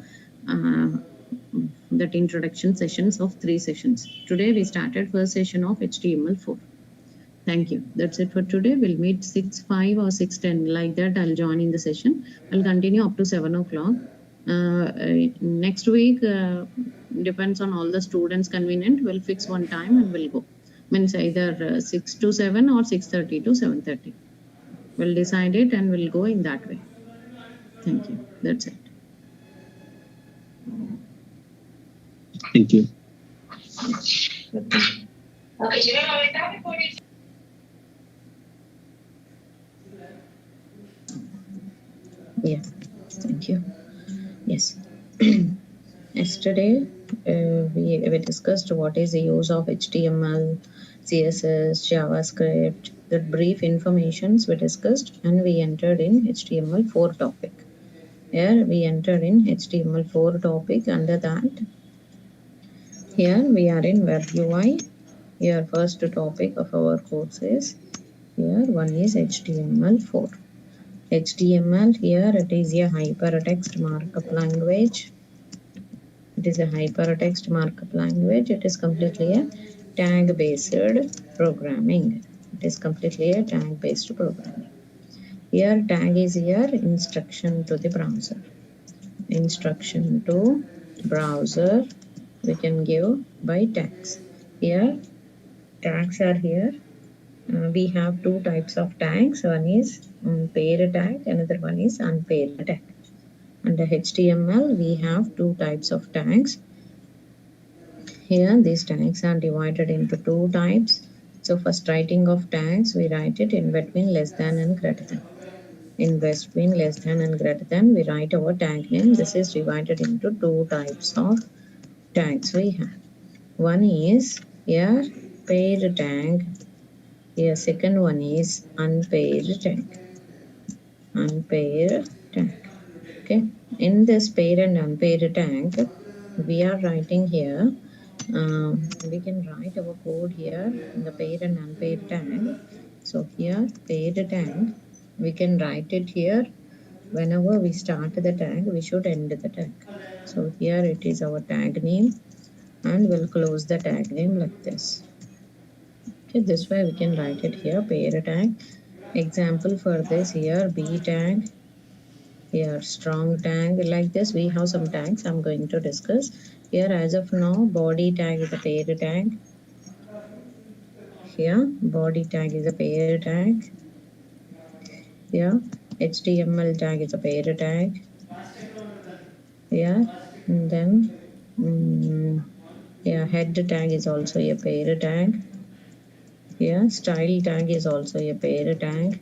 that introduction sessions of 3 sessions. Today we started first session of HTML4. Thank you. That's it for today. We'll meet 6:05 or 6:10 like that. I'll join in the session. I'll continue up to 7 o'clock. Next week depends on all the students convenient. We'll fix one time and we'll go. Means either 6 to 7 or 6:30 to 7:30. We'll decide it and we'll go in that way. Thank you. That's it. Thank you. Yeah, thank you. Yes. Yesterday, we discussed what is the use of HTML, CSS, JavaScript, the brief informations we discussed, and we entered in HTML4 topic. Here we entered in HTML4 topic. Under that, here we are in Web UI. Here first topic of our course is, here one is HTML4. HTML, here it is a hypertext markup language. It is a hypertext markup language. It is completely a tag based programming. It is completely a tag based programming. Here tag is here instruction to the browser. Instruction to browser we can give by tags. Here tags are here. We have 2 types of tags. One is paired tag, another one is unpaired tag. Under HTML, we have 2 types of tags. Here, these tags are divided into 2 types. So, first writing of tags, we write it in between less than and greater than. In between less than and greater than, we write our tag name. This is divided into 2 types of tags we have. One is here paired tag. Here second one is unpaired tag. Unpaired tag. Okay. In this paired and unpaired tag, we are writing here. We can write our code here in the paired and unpaired tag. So here paired tag, we can write it here. Whenever we start the tag, we should end the tag. So here it is our tag name, and we'll close the tag name like this. Okay, this way we can write it here paired tag. Example for this here B tag. Here strong tag. Like this we have some tags I'm going to discuss. Here as of now body tag is a paired tag. Here body tag is a paired tag. Here HTML tag is a paired tag. Here and then here head tag is also a paired tag. Here style tag is also a paired tag.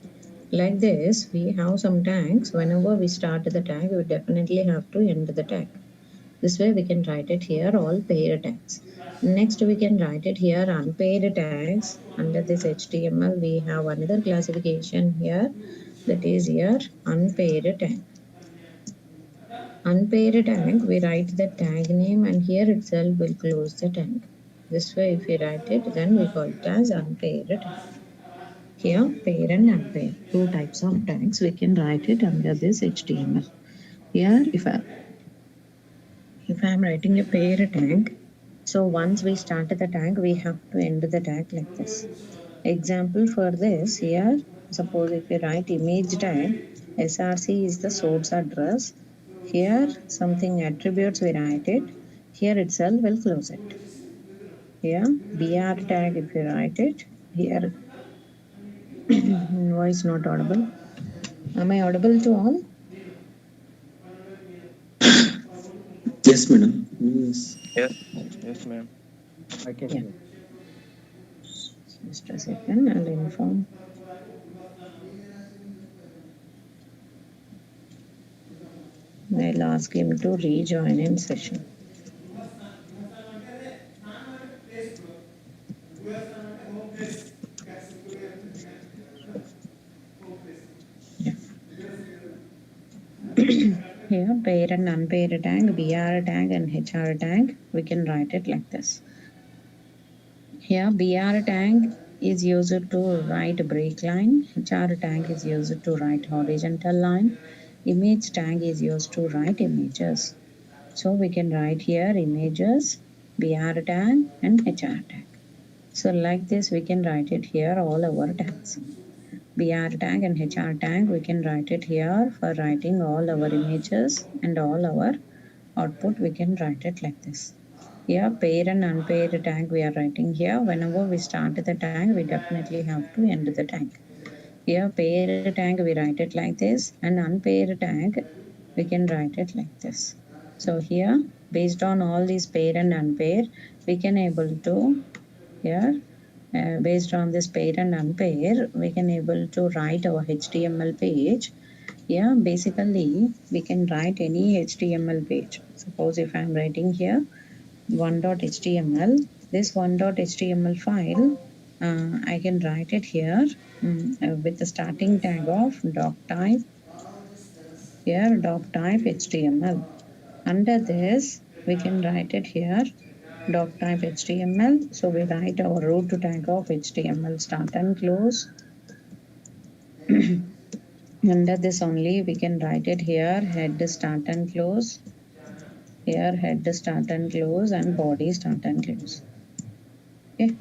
Like this, we have some tags. Whenever we start the tag, we definitely have to end the tag. This way we can write it here all paired tags. Next we can write it here unpaired tags. Under this HTML we have another classification here, that is here unpaired tag. Unpaired tag, we write the tag name and here itself will close the tag. This way if we write it, then we call it as unpaired tag. Here pair and unpair, two types of tags we can write it under this HTML. Here if I'm writing a pair tag, so once we start the tag, we have to end the tag like this. Example for this here, suppose if we write image tag, src is the source address. Here something attributes we write it. Here itself will close it. Here br tag if you write it. Here voice not audible. Am I audible to all? Yes, madam. Yes. Yes, ma'am. I can Yeah. hear. Just a second, I'll inform. I'll ask him to rejoin in session. Yeah. Here pair and unpaired tag, br tag and hr tag, we can write it like this. Here br tag is used to write break line, hr tag is used to write horizontal line, image tag is used to write images. So we can write here images, br tag and hr tag. So like this we can write it here all our tags. br tag and hr tag we can write it here for writing all our images and all our output we can write it like this. Here pair and unpaired tag we are writing here. Whenever we start the tag we definitely have to end the tag. Here pair tag we write it like this and unpaired tag we can write it like this. So here based on all these pair and unpair we can able to here based on this pair and unpair we can able to write our HTML page. Yeah, basically we can write any HTML page. Suppose if I am writing here 1.html, this 1.html file I can write it here with the starting tag of doc type. Here doc type HTML. Under this we can write it here doc type HTML. So we write our root tag of HTML start and close. Under this only we can write it here head start and close. Here head start and close and body start and close. Okay.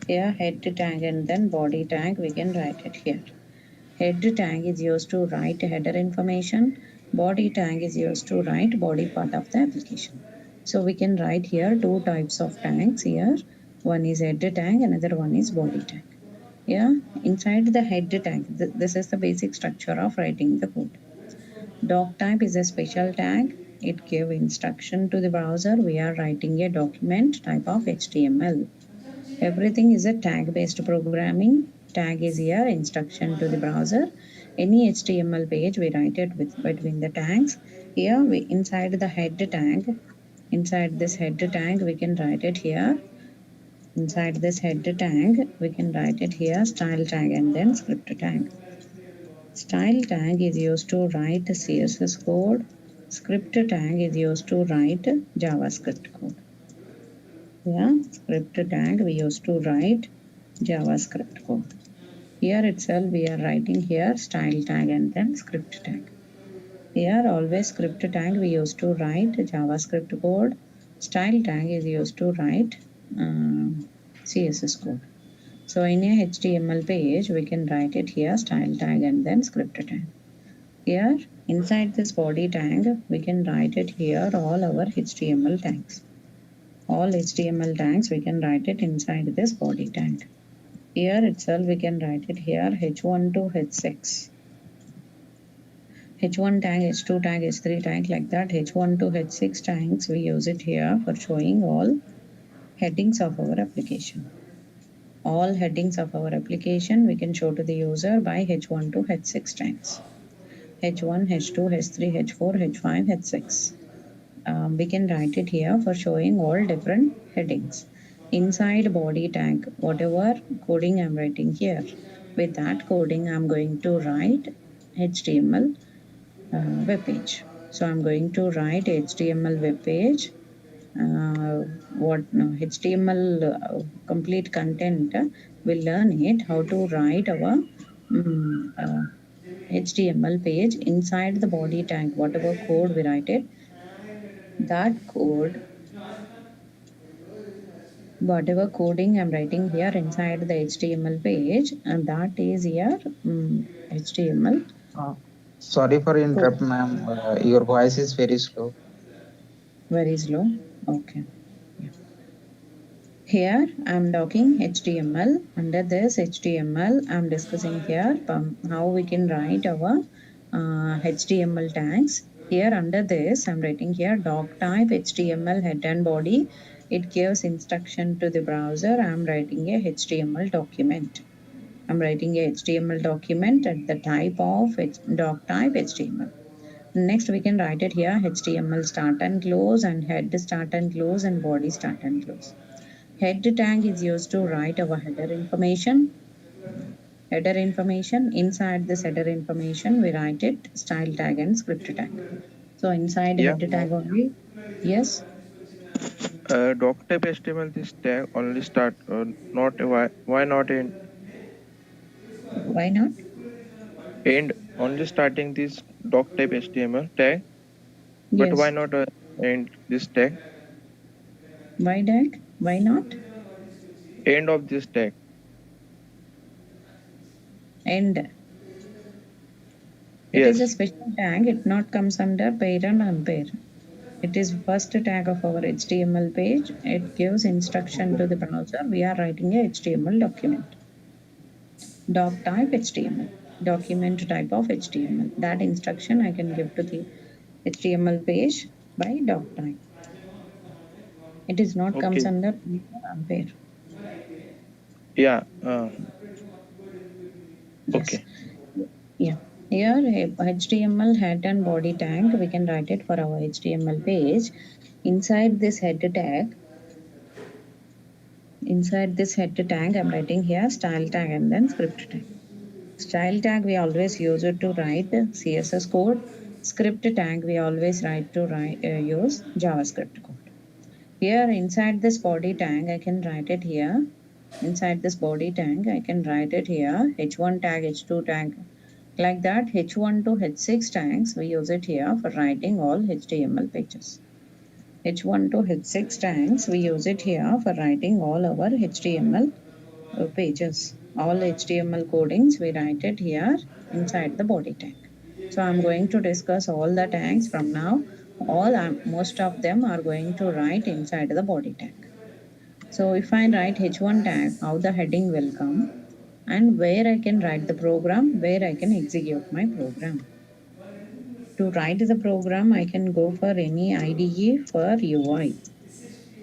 Here head tag and then body tag we can write it here. Head tag is used to write header information. Body tag is used to write body part of the application. So we can write here two types of tags here. One is head tag, another one is body tag. Yeah, inside the head tag, this is the basic structure of writing the code. Doc type is a special tag. It gives instruction to the browser. We are writing a document type of HTML. Everything is a tag based programming. Tag is here instruction to the browser. Any HTML page we write it with between the tags. Here we inside the head tag, inside this head tag we can write it here. Inside this head tag we can write it here style tag and then script tag. Style tag is used to write CSS code. Script tag is used to write JavaScript code. Yeah, script tag we used to write JavaScript code. Here itself we are writing here style tag and then script tag. Here always script tag we used to write JavaScript code. Style tag is used to write CSS code. So in a HTML page we can write it here style tag and then script tag. Here inside this body tag we can write it here all our HTML tags. All HTML tags we can write it inside this body tag. Here itself we can write it here h1 to h6. h1 tag, h2 tag, h3 tag like that. h1 to h6 tags we use it here for showing all headings of our application. all headings of our application we can show to the user by H1 to H6 times. H1, H2, H3, H4, H5, H6. We can write it here for showing all different headings. Inside body tag, whatever coding I'm writing here, with that coding I'm going to write HTML web page. So I'm going to write HTML web page. HTML complete content, we'll learn it how to write our HTML page inside the body tag. Whatever code we write it, that code, whatever coding I'm writing here inside the HTML page, and that is here HTML Sorry for code. interrupt, ma'am. Your voice is very slow. Very slow. Okay. Yeah. Here I'm talking HTML. Under this HTML, I'm discussing here how we can write our HTML tags. Here under this, I'm writing here doc type HTML head and body. It gives instruction to the browser. I'm writing a HTML document. I'm writing a HTML document at the type of doc type HTML. Next, we can write it here HTML start and close, and head start and close, and body start and close. Head tag is used to write our header information. Header information. Inside this header information, we write it style tag and script tag. So inside Yeah. head tag only. Yes. Doc type HTML, this tag only start, not why not end? Why not? End only starting this doc type HTML tag, but Yes. why not end this tag? Why tag? Why not? End of this tag. End. It Yes. is a special tag. It not comes under pair and unpair. It is first tag of our HTML page. It gives instruction to the browser. We are writing a HTML document. Doc type HTML. Document type of HTML. That instruction I can give to the HTML page by doc type. It is not comes under unpair. Yeah. Yes. Okay. Yeah. Here HTML head and body tag, we can write it for our HTML page. Inside this head tag, I'm writing here style tag and then script tag. Style tag we always use it to write CSS code. Script tag we always use JavaScript code. Here inside this body tag I can write it here. Inside this body tag I can write it here h1 tag, h2 tag. Like that h1 to h6 tags we use it here for writing all HTML pages. H1 to H6 tags we use it here for writing all our HTML pages. All HTML codings we write it here inside the body tag. So I'm going to discuss all the tags from now. Most of them are going to write inside the body tag. So if I write h1 tag, how the heading will come, and where I can write the program, where I can execute my program. To write the program, I can go for any IDE for UI.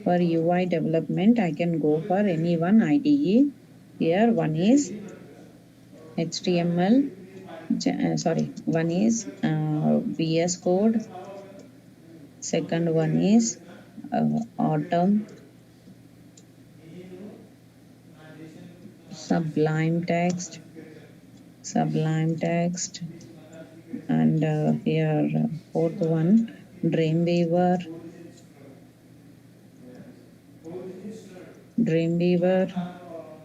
For UI development, I can go for any one IDE. Here one is HTML, one is VS Code. Second one is Autumn, Sublime Text, and here fourth one Dreamweaver,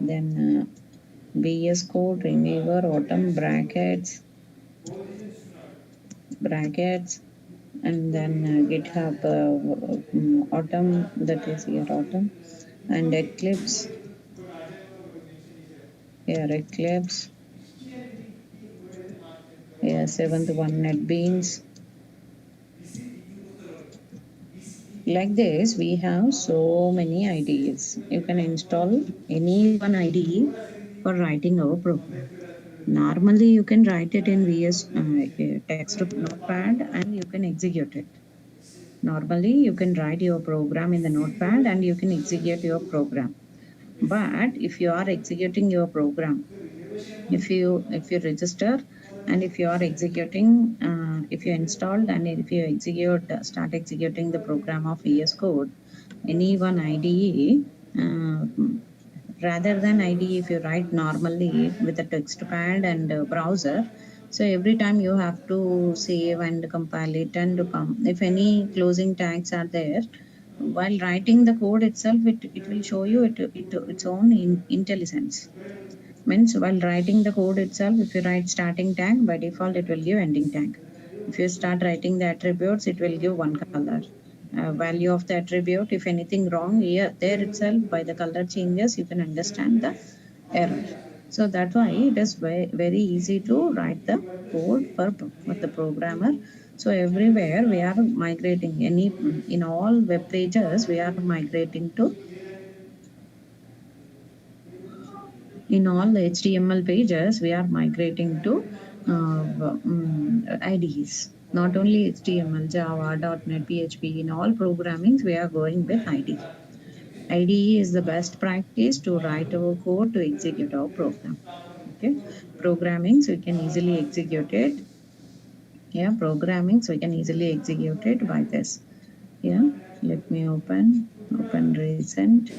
then VS Code, Dreamweaver, Autumn, brackets, and then GitHub Autumn, that is here Autumn, and Eclipse, here Eclipse, here seventh one NetBeans. Like this we have so many IDEs. You can install any one IDE for writing our program. Normally you can write it in VS text notepad and you can execute it. Normally you can write your program in the notepad and you can execute your program. But if you are executing your program, if you register and if you are executing, if you installed and if you start executing the program of VS Code, any one IDE, rather than IDE, if you write normally with a text pad and a browser, so every time you have to save and compile it and if any closing tags are there, while writing the code itself, it will show you its own intelligence. Means while writing the code itself, if you write starting tag, by default it will give ending tag. If you start writing the attributes, it will give one color. Value of the attribute, if anything wrong here, there itself by the color changes, you can understand the error. So that's why it is very easy to write the code for the programmer. So everywhere we are migrating in all web pages, we are migrating to in all the HTML pages, we are migrating to IDEs. Not only HTML, Java, .NET, PHP, in all programmings, we are going with IDE. IDE is the best practice to write our code to execute our program. Okay, programming, so we can easily execute it. Yeah, programming, so we can easily execute it by this. Yeah, let me open recent.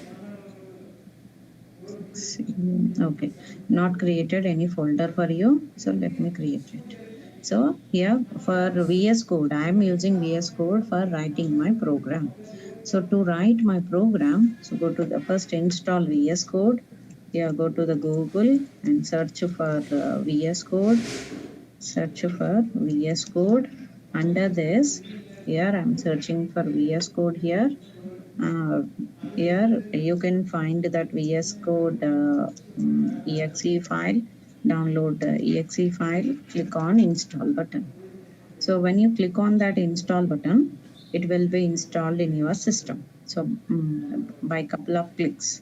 Okay, not created any folder for you, so let me create it. So here for VS Code, I am using VS Code for writing my program. So to write my program, so go to the first install VS Code. Here go to the Google and search for VS Code. Search for VS Code. Under this, here I am searching for VS Code here. Here you can find that VS Code exe file. Download the exe file. Click on install button. So when you click on that install button, it will be installed in your system. So by couple of clicks,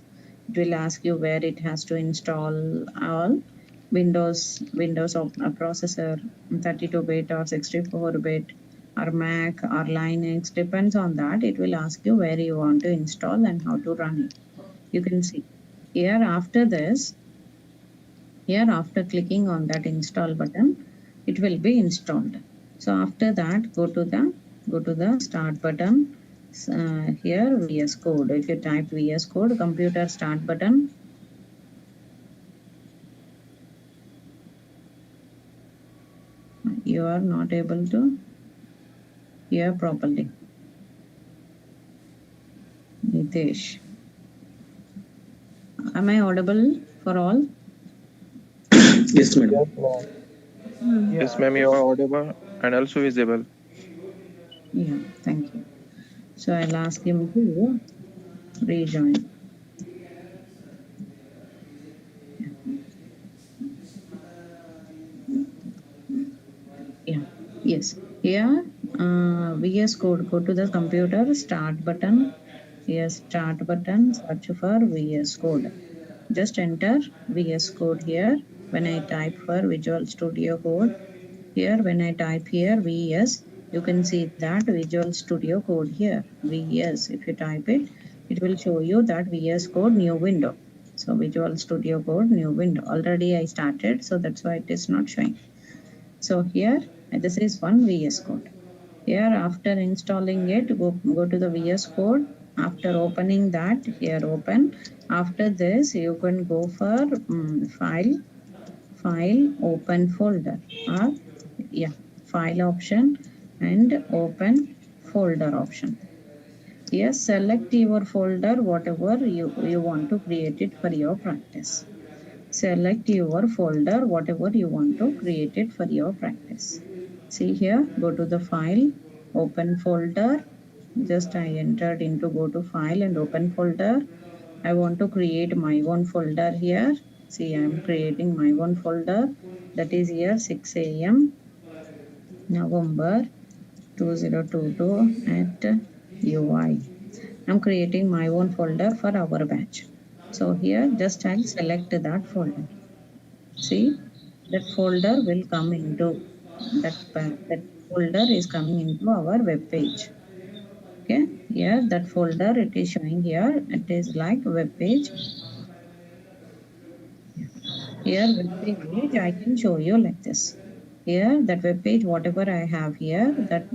it will ask you where it has to install all Windows of a processor, 32-bit or 64-bit or Mac or Linux, depends on that. It will ask you where you want to install and how to run it. You can see here after this, here after clicking on that install button, it will be installed. So after that, go to the start button. Here VS Code. If you type VS Code, computer start button. You are not able to hear properly. Nitesh. Am I audible for all? Yes, madam. Yes, ma'am, you are audible and also visible. Yeah, thank you. So I'll ask him to rejoin. Yeah, yes. Here, VS Code, go to the computer, start button. Yes, start button, search for VS Code. Just enter VS Code here. When I type for Visual Studio Code, here when I type here VS, you can see that Visual Studio Code here, VS. If you type it, it will show you that VS Code new window. So Visual Studio Code new window. Already I started, so that's why it is not showing. So here, this is one VS Code. Here after installing it, go to the VS Code. After opening that, here open. After this, you can go for file, open folder, or yeah, file option and open folder option. Here select your folder, whatever you want to create it for your practice. Select your folder, whatever you want to create it for your practice. See here, go to the file, open folder. Just I entered into go to file and open folder. I want to create my own folder here. See, I am creating my own folder. That is here 6 a.m. November 2022 at UI. I'm creating my own folder for our batch. So here just I'll select that folder. See, that folder will come into that folder is coming into our web page. Okay, here that folder it is showing here. It is like web page. Here web page, I can show you like this. Here that web page, whatever I have here, that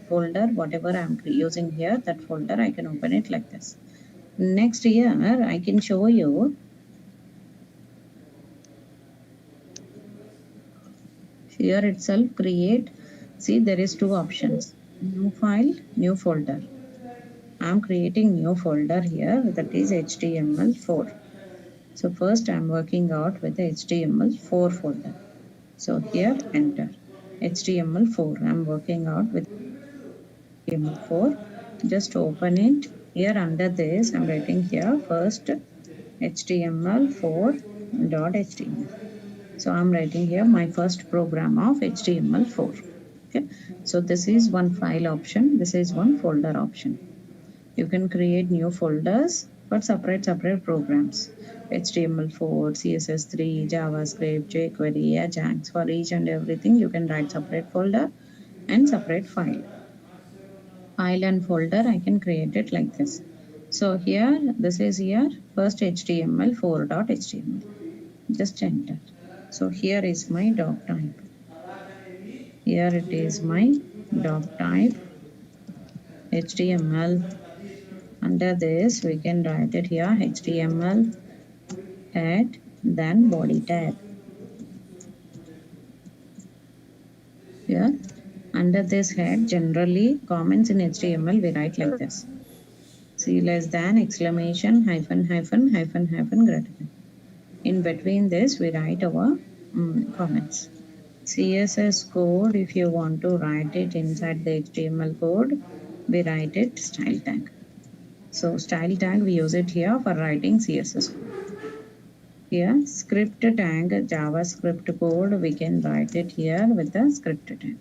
folder, whatever I'm using here, that folder, I can open it like this. Next here, I can show you. Here itself create. See, there is two options: new file, new folder. I'm creating new folder here, that is HTML4. So first I'm working out with the HTML4 folder. So here enter HTML4. I'm working out with HTML4. Just open it. Here under this I'm writing here first HTML4.html. So I'm writing here my first program of HTML4. Okay. So this is one file option. This is one folder option. You can create new folders for separate programs. HTML4, CSS3, JavaScript, jQuery, Ajax. For each and everything, you can write separate folder and separate file. File and folder, I can create it like this. So here, this is here, first HTML4.html. Just enter. So here is my doc type. Here it is my doc type HTML. Under this, we can write it here HTML head, then body tag. Here, under this head, generally comments in HTML we write like this: C less than, exclamation, hyphen, hyphen, hyphen, hyphen, greater than. In between this, we write our comments. CSS code, if you want to write it inside the HTML code, we write it style tag. So style tag, we use it here for writing CSS code. Here script tag, JavaScript code, we can write it here with the script tag.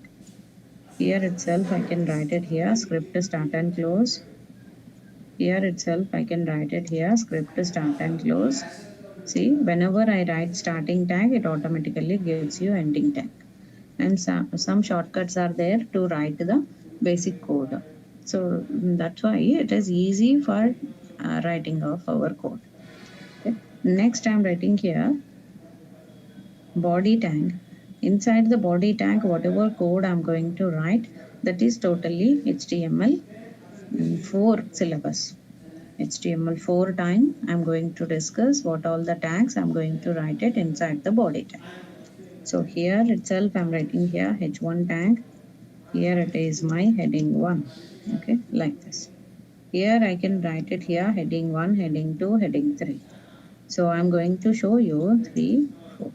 Here itself I can write it here script start and close. Here itself I can write it here script start and close. See, whenever I write starting tag, it automatically gives you ending tag. And some shortcuts are there to write the basic code. So that's why it is easy for writing of our code. Okay. Next I'm writing here body tag. Inside the body tag, whatever code I'm going to write, that is totally HTML4 syllabus. HTML4 time I'm going to discuss what all the tags I'm going to write it inside the body tag. So here itself I'm writing here h1 tag. Here it is my heading 1. Okay, like this. Here I can write it here heading 1, heading 2, heading 3. So I'm going to show you 3, 4.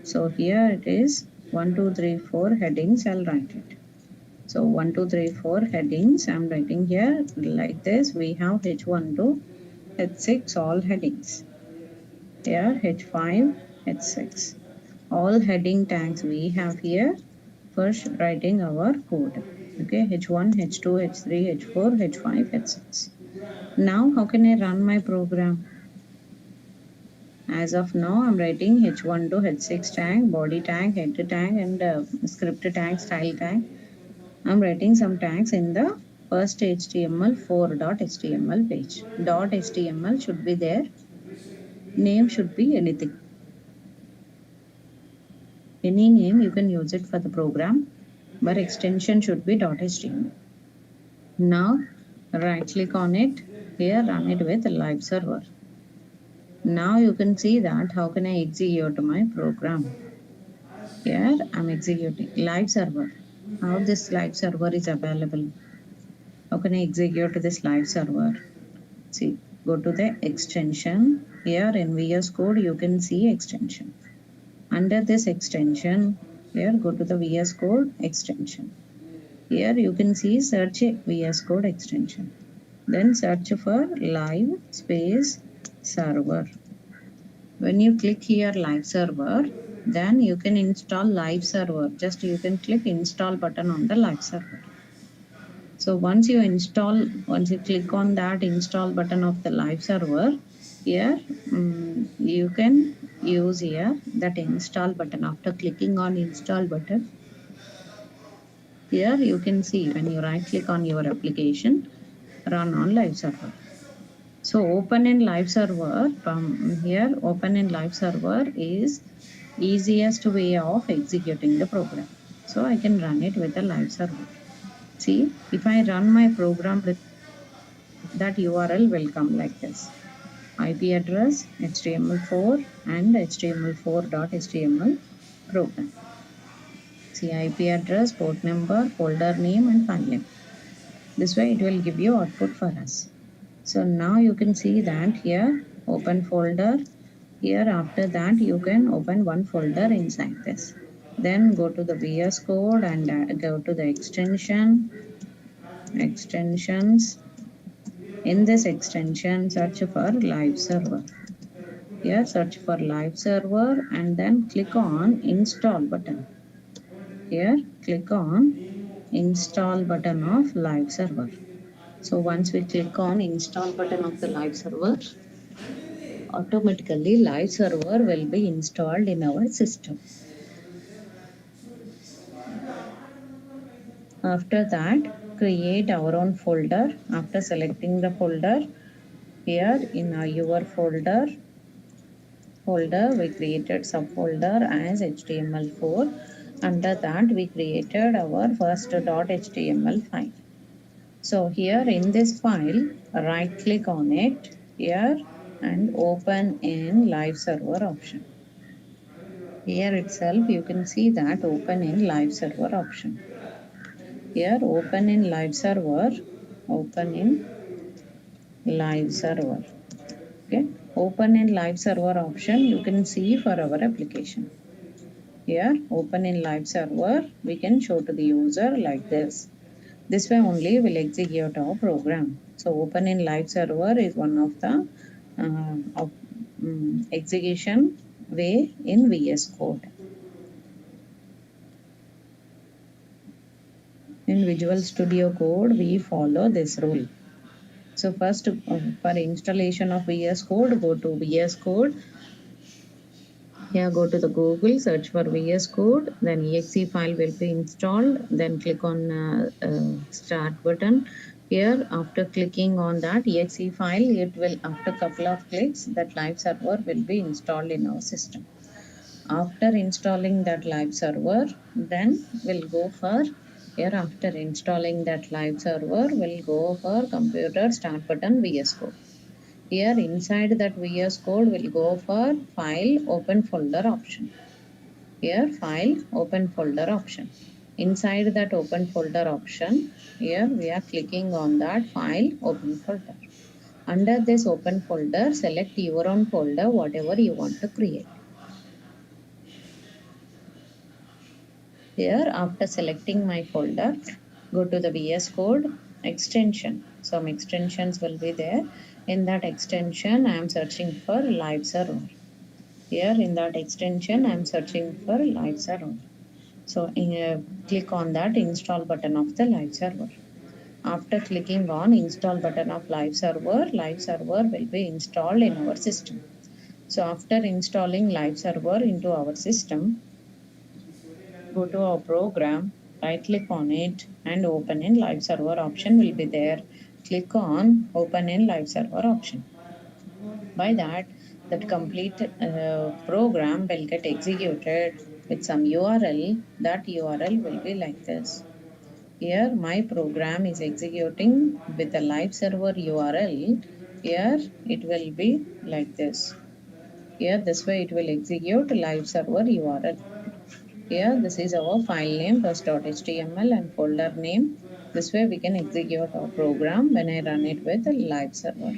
So here it is 1, 2, 3, 4 headings. I'll write it. So 1, 2, 3, 4 headings. I'm writing here like this. We have H1 to H6 all headings. Here H5, H6. All heading tags we have here. First writing our code. Okay, H1, H2, H3, H4, H5, H6. Now how can I run my program? As of now, I'm writing H1 to H6 tag, body tag, head tag, and script tag, style tag. I'm writing some tags in the first HTML4.html page. .html should be there. Name should be anything. Any name you can use it for the program, but extension should be .html. Now right click on it. Here run it with live server. Now you can see that how can I execute my program. Here I'm executing live server. How this live server is available? How can I execute this live server? See, go to the extension. Here in VS Code you can see extension. Under this extension, here go to the VS Code extension. Here you can see search VS Code extension. Then search for live space server. When you click here live server, then you can install live server. Just you can click install button on the live server. So once you click on that install button of the live server, here you can use here that install button. After clicking on install button, here you can see when you right click on your application, run on live server. So open in live server, here open in live server is easiest way of executing the program. So I can run it with a live server. See, if I run my program with that URL will come like this. IP address, HTML4 and HTML4.html program. See IP address, port number, folder name and file name. This way it will give you output for us. So now you can see that here open folder. Here after that you can open one folder inside this. Then go to the VS Code and go to the extensions. In this extension search for live server. Here search for live server and then click on install button. Here click on install button of live server. So once we click on install button of the live server, automatically live server will be installed in our system. After that, create our own folder. After selecting the folder, here in your folder we created subfolder as HTML4. Under that we created our first .html file. So here in this file, right click on it here and open in live server option. Here itself you can see that open in live server option. Here open in live server, open in live server. Okay, open in live server option you can see for our application. Here open in live server we can show to the user like this. This way only will execute our program. So open in live server is one of the execution way in VS Code. In Visual Studio Code we follow this rule. So first for installation of VS Code, go to VS Code. Here go to the Google, search for VS Code, then exe file will be installed, then click on start button. Here after clicking on that exe file, it will after couple of clicks that live server will be installed in our system. After installing that live server, then we'll go for here after installing that live server, we'll go for computer start button VS Code. Here inside that VS Code will go for file open folder option. Here file open folder option. Inside that open folder option, here we are clicking on that file open folder. Under this open folder, select your own folder, whatever you want to create. Here after selecting my folder, go to the VS Code extension. Some extensions will be there. In that extension, I am searching for live server. Here in that extension, I am searching for live server. So click on that install button of the live server. After clicking on install button of live server will be installed in our system. So after installing live server into our system, go to our program, right click on it and open in live server option will be there. Click on open in live server option. By that complete program will get executed with some URL. That URL will be like this. Here my program is executing with the live server URL. Here it will be like this. Here this way it will execute live server URL. Here this is our file name first.html and folder name. This way we can execute our program when I run it with a live server.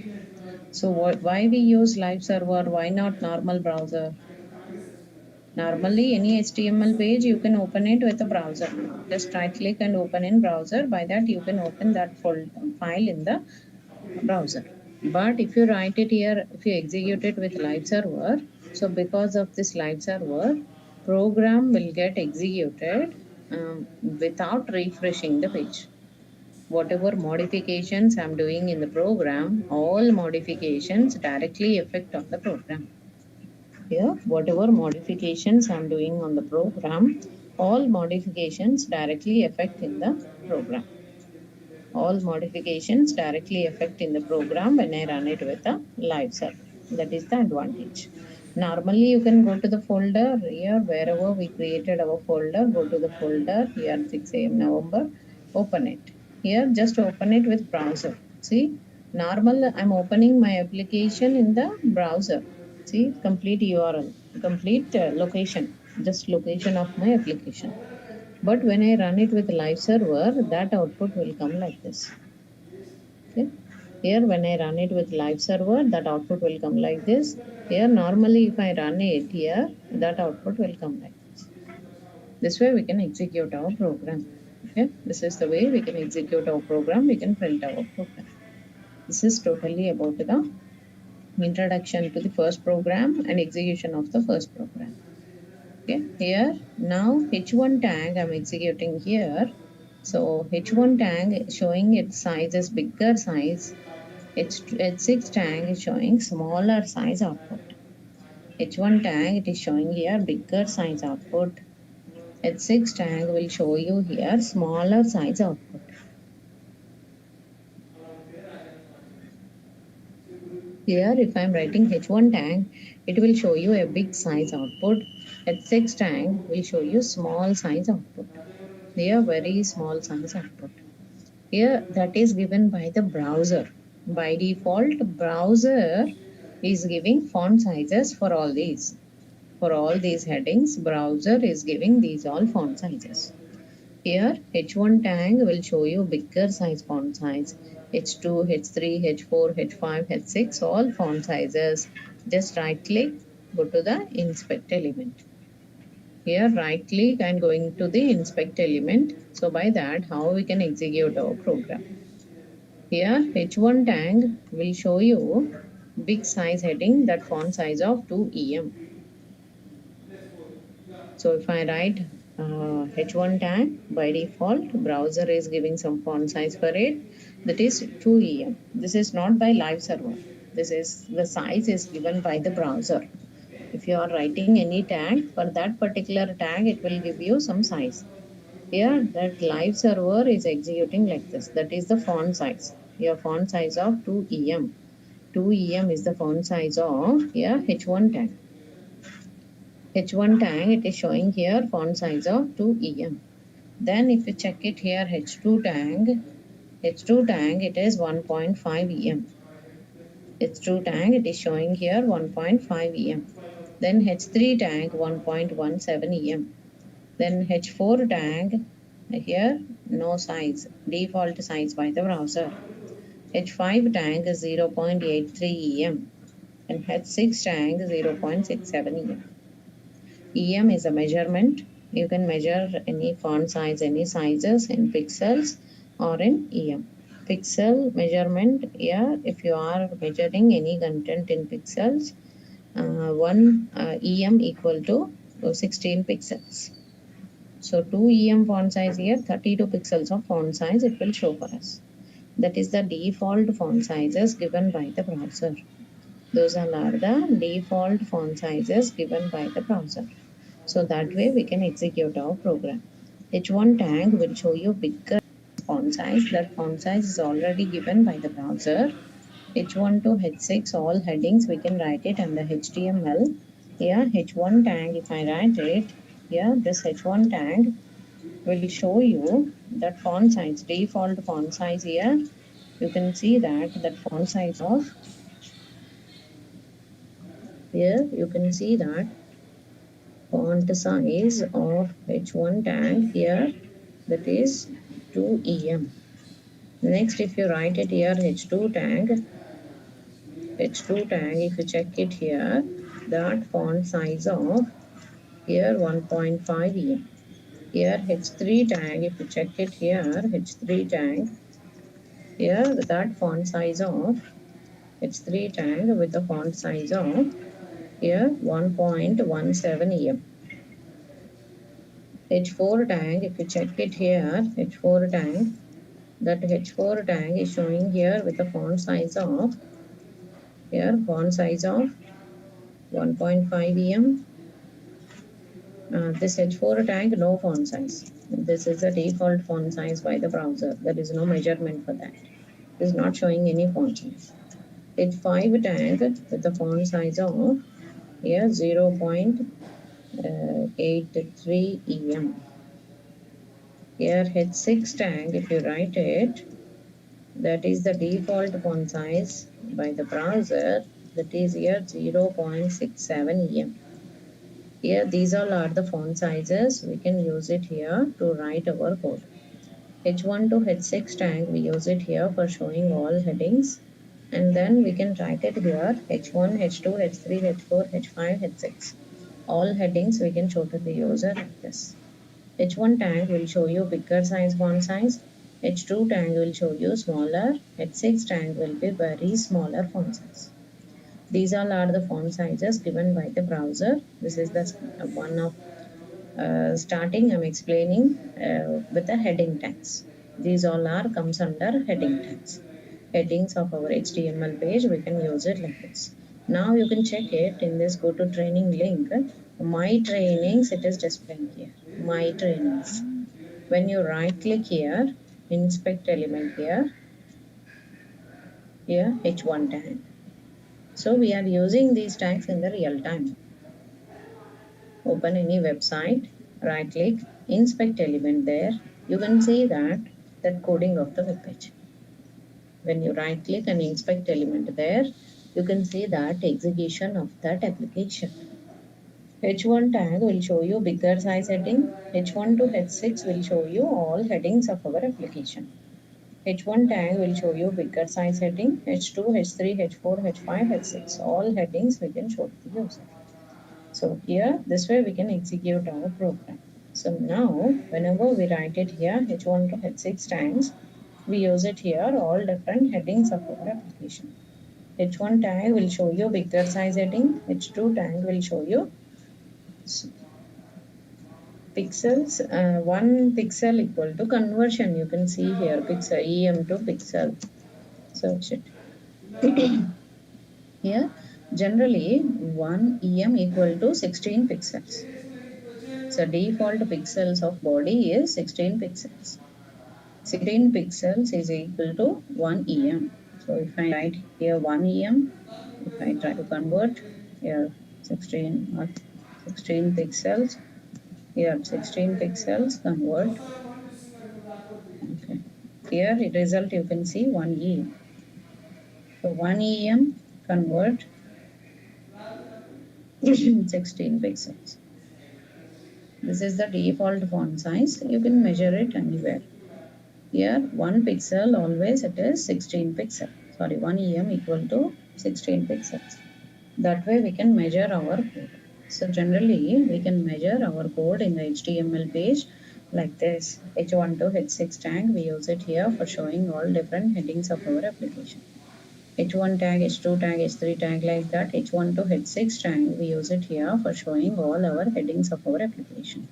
So why we use live server? Why not normal browser? Normally any HTML page you can open it with a browser. Just right click and open in browser. By that you can open that file in the browser. But if you write it here, if you execute it with live server, so because of this live server, program will get executed without refreshing the page. Whatever modifications I'm doing in the program, all modifications directly affect on the program. Here, whatever modifications I'm doing on the program, all modifications directly affect in the program. All modifications directly affect in the program when I run it with a live server. That is the advantage. Normally you can go to the folder here, wherever we created our folder, go to the folder here, 6 a.m. November, open it. Here just open it with browser. See, normal I'm opening my application in the browser. See, complete URL, complete location, just location of my application. But when I run it with live server, that output will come like this. Okay. Here when I run it with live server, that output will come like this. Here normally if I run it here, that output will come like this. This way we can execute our program. Okay. This is the way we can execute our program. We can print our program. This is totally about the introduction to the first program and execution of the first program. Okay. Here now h1 tag I'm executing here. So h1 tag showing its size is bigger size. H6 tag is showing smaller size output. H1 tag it is showing here bigger size output. H6 tag will show you here smaller size output. Here if I am writing H1 tag, it will show you a big size output. H6 tag will show you small size output. Here very small size output. Here that is given by the browser. By default, browser is giving font sizes for all these. For all these headings, browser is giving these all font sizes. Here H1 tag will show you bigger size font size. H2, H3, H4, H5, H6 all font sizes. Just right click, go to the inspect element. Here right click and going to the inspect element. So by that how we can execute our program. Here H1 tag will show you big size heading, that font size of 2em. So if I write H1 tag, by default browser is giving some font size for it, that is 2em. This is not by live server. This is the size is given by the browser. If you are writing any tag, for that particular tag it will give you some size. Here that live server is executing like this. That is the font size. Your font size of 2em. 2em is the font size of here H1 tag. H1 tag it is showing here font size of 2em. Then if you check it here H2 tag it is 1.5 em. H2 tag it is showing here 1.5 em. Then H3 tag 1.17 em. Then H4 tag here no size, default size by the browser. H5 tag is 0.83 em and H6 tag 0.67 em. Em is a measurement. You can measure any font size, any sizes in pixels or in em. Pixel measurement here, if you are measuring any content in pixels, 1 em equal to 16 pixels. So 2 em font size here, 32 pixels of font size it will show for us. That is the default font sizes given by the browser. Those are the default font sizes given by the browser. So that way we can execute our program. H1 tag will show you bigger font size. That font size is already given by the browser. H1 to H6 all headings we can write it under HTML. Here H1 tag if I write it, here this H1 tag will show you that font size, default font size here. You can see that font size of here you can see that font size of H1 tag here, that is 2em. Next if you write it here H2 tag if you check it here, that font size of here 1.5 em. Here H3 tag if you check it here H3 tag here, that font size of H3 tag with the font size of here 1.17 em. H4 tag if you check it here H4 tag, that H4 tag is showing here with the font size of here 1.5 em. This H4 tag, no font size. This is the default font size by the browser. There is no measurement for that. It is not showing any font size. H5 tag with the font size of here 0.83 em. Here H6 tag, if you write it, that is the default font size by the browser. That is here 0.67 em. Here these all are the font sizes. We can use it here to write our code. H1 to H6 tag, we use it here for showing all headings, and then we can write it here H1, H2, H3, H4, H5, H6. All headings we can show to the user like this. H1 tag will show you bigger size font size, H2 tag will show you smaller, H6 tag will be very smaller font size. These all are the font sizes given by the browser. This is the one of starting I'm explaining with the heading tags. These all are comes under heading tags. Headings of our HTML page, we can use it like this. Now you can check it in this go to training link. My trainings, it is displaying here. My trainings. When you right click here, inspect element here H1 tag. So we are using these tags in the real time. Open any website, right click, inspect element there. You can see that coding of the web page. When you right click and inspect element there, you can see that execution of that application. H1 tag will show you bigger size heading. H1 to H6 will show you all headings of our application. H1 tag will show you bigger size heading. H2, H3, H4, H5, H6. All headings we can show to the user. So here, this way we can execute our program. So now, whenever we write it here, H1 to H6 times, we use it here, all different headings of our application. H1 tag will show you bigger size heading. H2 tag will show you pixels. 1 pixel equal to conversion. You can see here, pixel, EM to pixel. Search it. Here, generally, 1 EM equal to 16 pixels. So default pixels of body is 16 pixels. 16 pixels is equal to 1 EM. So if I write here 1 EM, if I try to convert here 16 pixels, here 16 pixels convert. Okay. Here result you can see 1 EM. So 1 EM convert 16 pixels. This is the default font size. You can measure it anywhere. Here 1 pixel always it is 16 pixel. Sorry, 1 EM equal to 16 pixels. That way we can measure our code. So generally we can measure our code in the HTML page like this. H1 to H6 tag, we use it here for showing all different headings of our application. H1 tag, H2 tag, H3 tag like that. H1 to H6 tag, we use it here for showing all our headings of our application.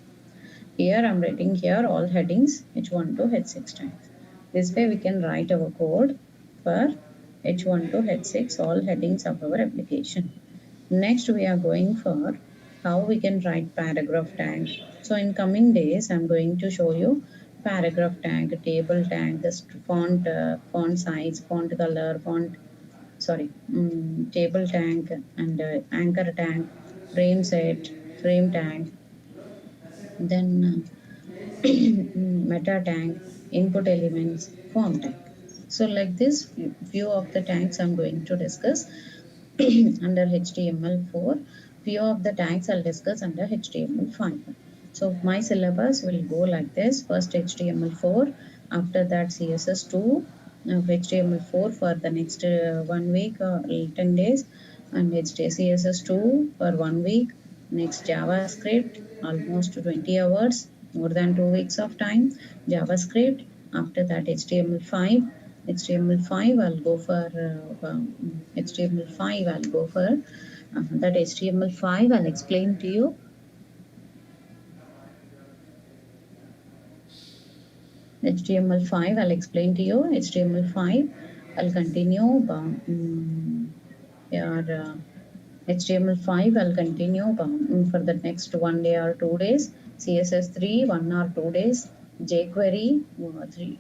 Here I'm writing here all headings H1 to H6 tags. This way we can write our code for H1 to H6 all headings of our application. Next we are going for how we can write paragraph tag. So in coming days I'm going to show you paragraph tag, table tag, the font size, font color, table tag and anchor tag, frame set, frame tag, then meta tag, input elements, form tag. So like this, few of the tags I'm going to discuss under HTML4. Few of the tags I'll discuss under HTML5. So my syllabus will go like this. First HTML4, after that CSS2, HTML4 for the next 1 week or 10 days, and CSS2 for 1 week. Next JavaScript, almost 20 hours, more than 2 weeks of time. JavaScript, after that HTML5. HTML5 I'll go for HTML5 I'll go for that HTML5 I'll explain to you. HTML5 I'll explain to you. HTML5 I'll continue HTML5 I'll continue for the next 1 day or 2 days. CSS3 1 or 2 days. jQuery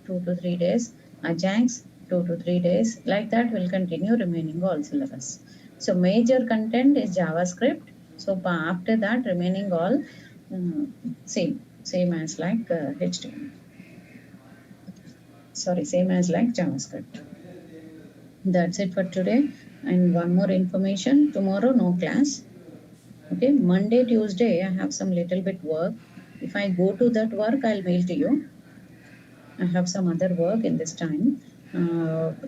2 to 3 days. Ajax 2 to 3 days. Like that will continue remaining all syllabus. So major content is JavaScript. So after that remaining all same as like HTML. Sorry, same as like JavaScript. That's it for today. And one more information, tomorrow no class. Okay, Monday, Tuesday, I have some little bit work. If I go to that work, I'll mail to you. I have some other work in this time.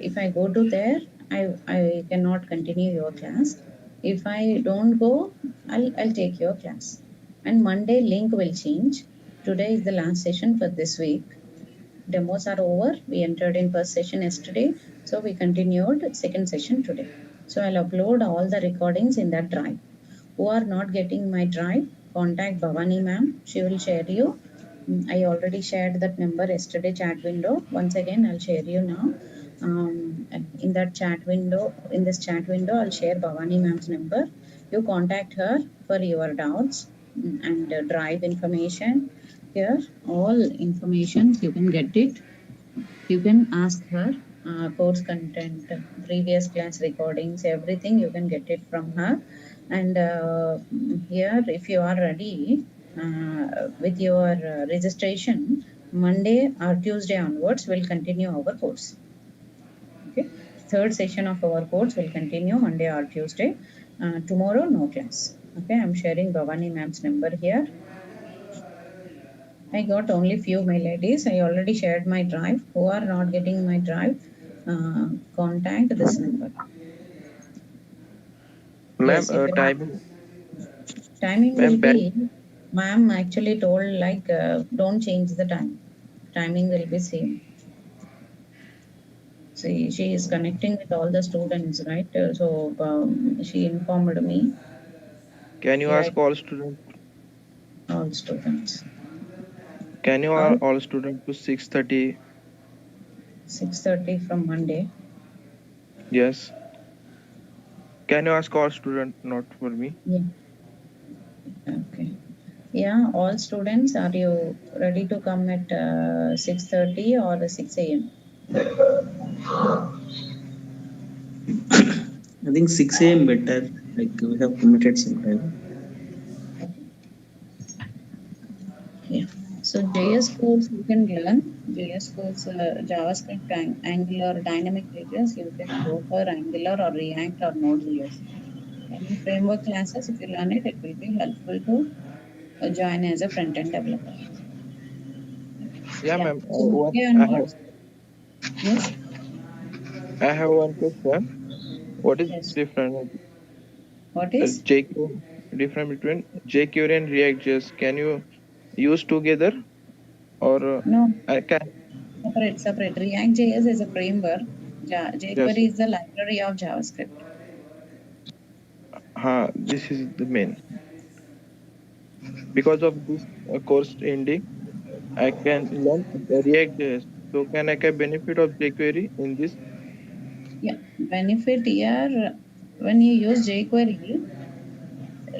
If I go to there, I cannot continue your class. If I don't go, I'll take your class. And Monday link will change. Today is the last session for this week. Demos are over. We entered in first session yesterday, so we continued second session today. So I'll upload all the recordings in that drive. Who are not getting my drive, contact Bhavani ma'am. She will share you. I already shared that number yesterday chat window. Once again, I'll share you now. In that chat window, in this chat window, I'll share Bhavani ma'am's number. You contact her for your doubts and drive information. Here, all information you can get it. You can ask her course content, previous class recordings, everything you can get it from her. And here, if you are ready with your registration, Monday or Tuesday onwards, we'll continue our course. Okay, third session of our course will continue Monday or Tuesday. Tomorrow, no class. Okay, I'm sharing Bhavani ma'am's number here. I got only few mail IDs. I already shared my drive. Who are not getting my drive, contact this number. Ma'am, Yes, if you timing. timing Ma'am, will be, ma'am actually told like don't change the time. Timing will be same. See, she is connecting with all the students, right? So she informed me. Can you ask all students? All students. Can you all students to 6:30? 6:30 from Monday. Yes. Can you ask all students, not for me? Yeah. Okay. Yeah, all students, are you ready to come at 6:30 or 6 a.m.? I think 6 a.m. better. Like we have committed some time. Yeah. So JS course you can learn. JS course JavaScript, Angular, dynamic pages. You can go for Angular or React or Node.js. Any framework classes, if you learn it, it will be helpful to join as a front-end developer. Yeah, Yeah. ma'am. So Monday onwards. Yes. I have one question. What is Yes. different? What is? Different between jQuery and React.js. Can you use together, or No. I can? Separate. React.js is a framework. Yes. jQuery is the library of JavaScript. This is the main. Because of this course ending, I can learn React.js. So can I get benefit of jQuery in this? Yeah, benefit here, when you use jQuery,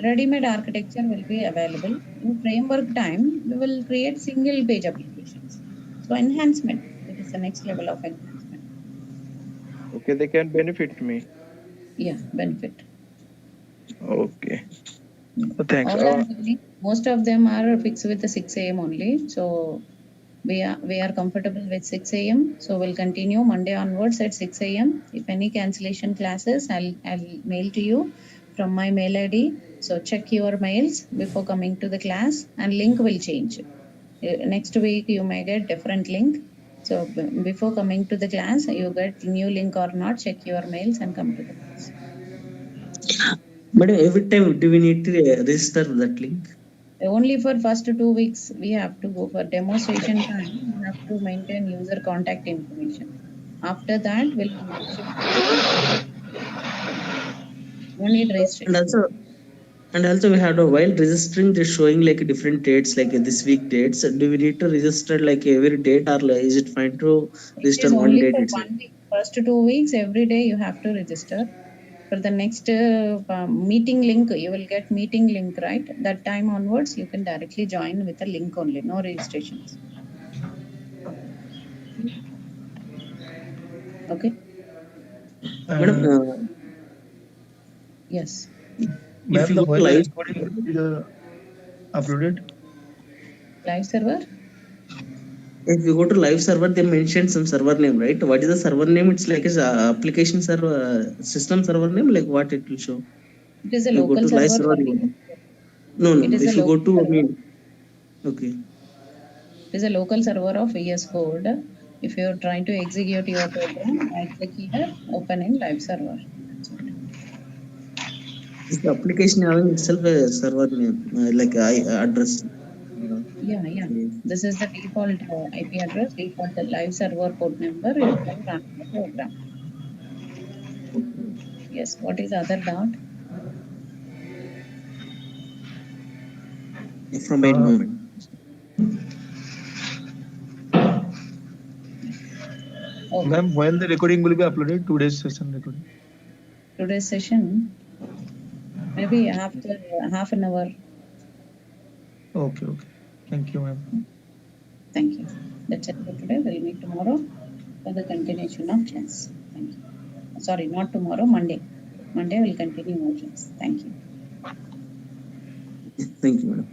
ready-made architecture will be available. In framework time, we will create single page applications. So enhancement, it is the next level of enhancement. Okay, they can benefit me. Yeah, benefit. Okay. Thanks. All are doing, most of them are fixed with the 6 a.m. only. So we are comfortable with 6 a.m. So we'll continue Monday onwards at 6 a.m. If any cancellation classes, I'll mail to you from my mail ID. So check your mails before coming to the class, and link will change. Next week you may get different link. So before coming to the class, you get new link or not, check your mails and come to the class. But every time, do we need to register that link? Only for first 2 weeks we have to go for demonstration time. We have to maintain user contact information. After that, we'll shift to the no need And registration. also, we had while registering, they're showing like different dates, like this week dates. Do we need to register like every date, or like, is it fine to It register is one only date for itself? 1 week. First 2 weeks, every day you have to register. For the next meeting link, you will get meeting link, right? That time onwards, you can directly join with a link only, no registrations. Okay. Madam, Yes. Ma'am, if you the go to when the live, recording will be uploaded? Live server. if you go to live server, they mentioned some server name, right? What is the server name? It's like a application server, system server name. Like what it will show? It is a You go local to live server server. for No, no, it no. is If a you go local to, I server. mean, okay. It is a local server of VS Code. If you are trying to execute your program, right click here, open in live server. That's it. Is the application having itself a server name, like address? Yeah. Okay. This is the default IP address, default live server port number. You can run the program. Yes. What is other dot? From a moment. Okay. Ma'am, when the recording will be uploaded? Today's session recording. Today's session, maybe after half an hour. Okay. Thank you, ma'am. Thank you. That's it for today. We'll meet tomorrow for the continuation of class. Thank you. Sorry, not tomorrow, Monday. Monday we'll continue our class. Thank you. Thank you, madam.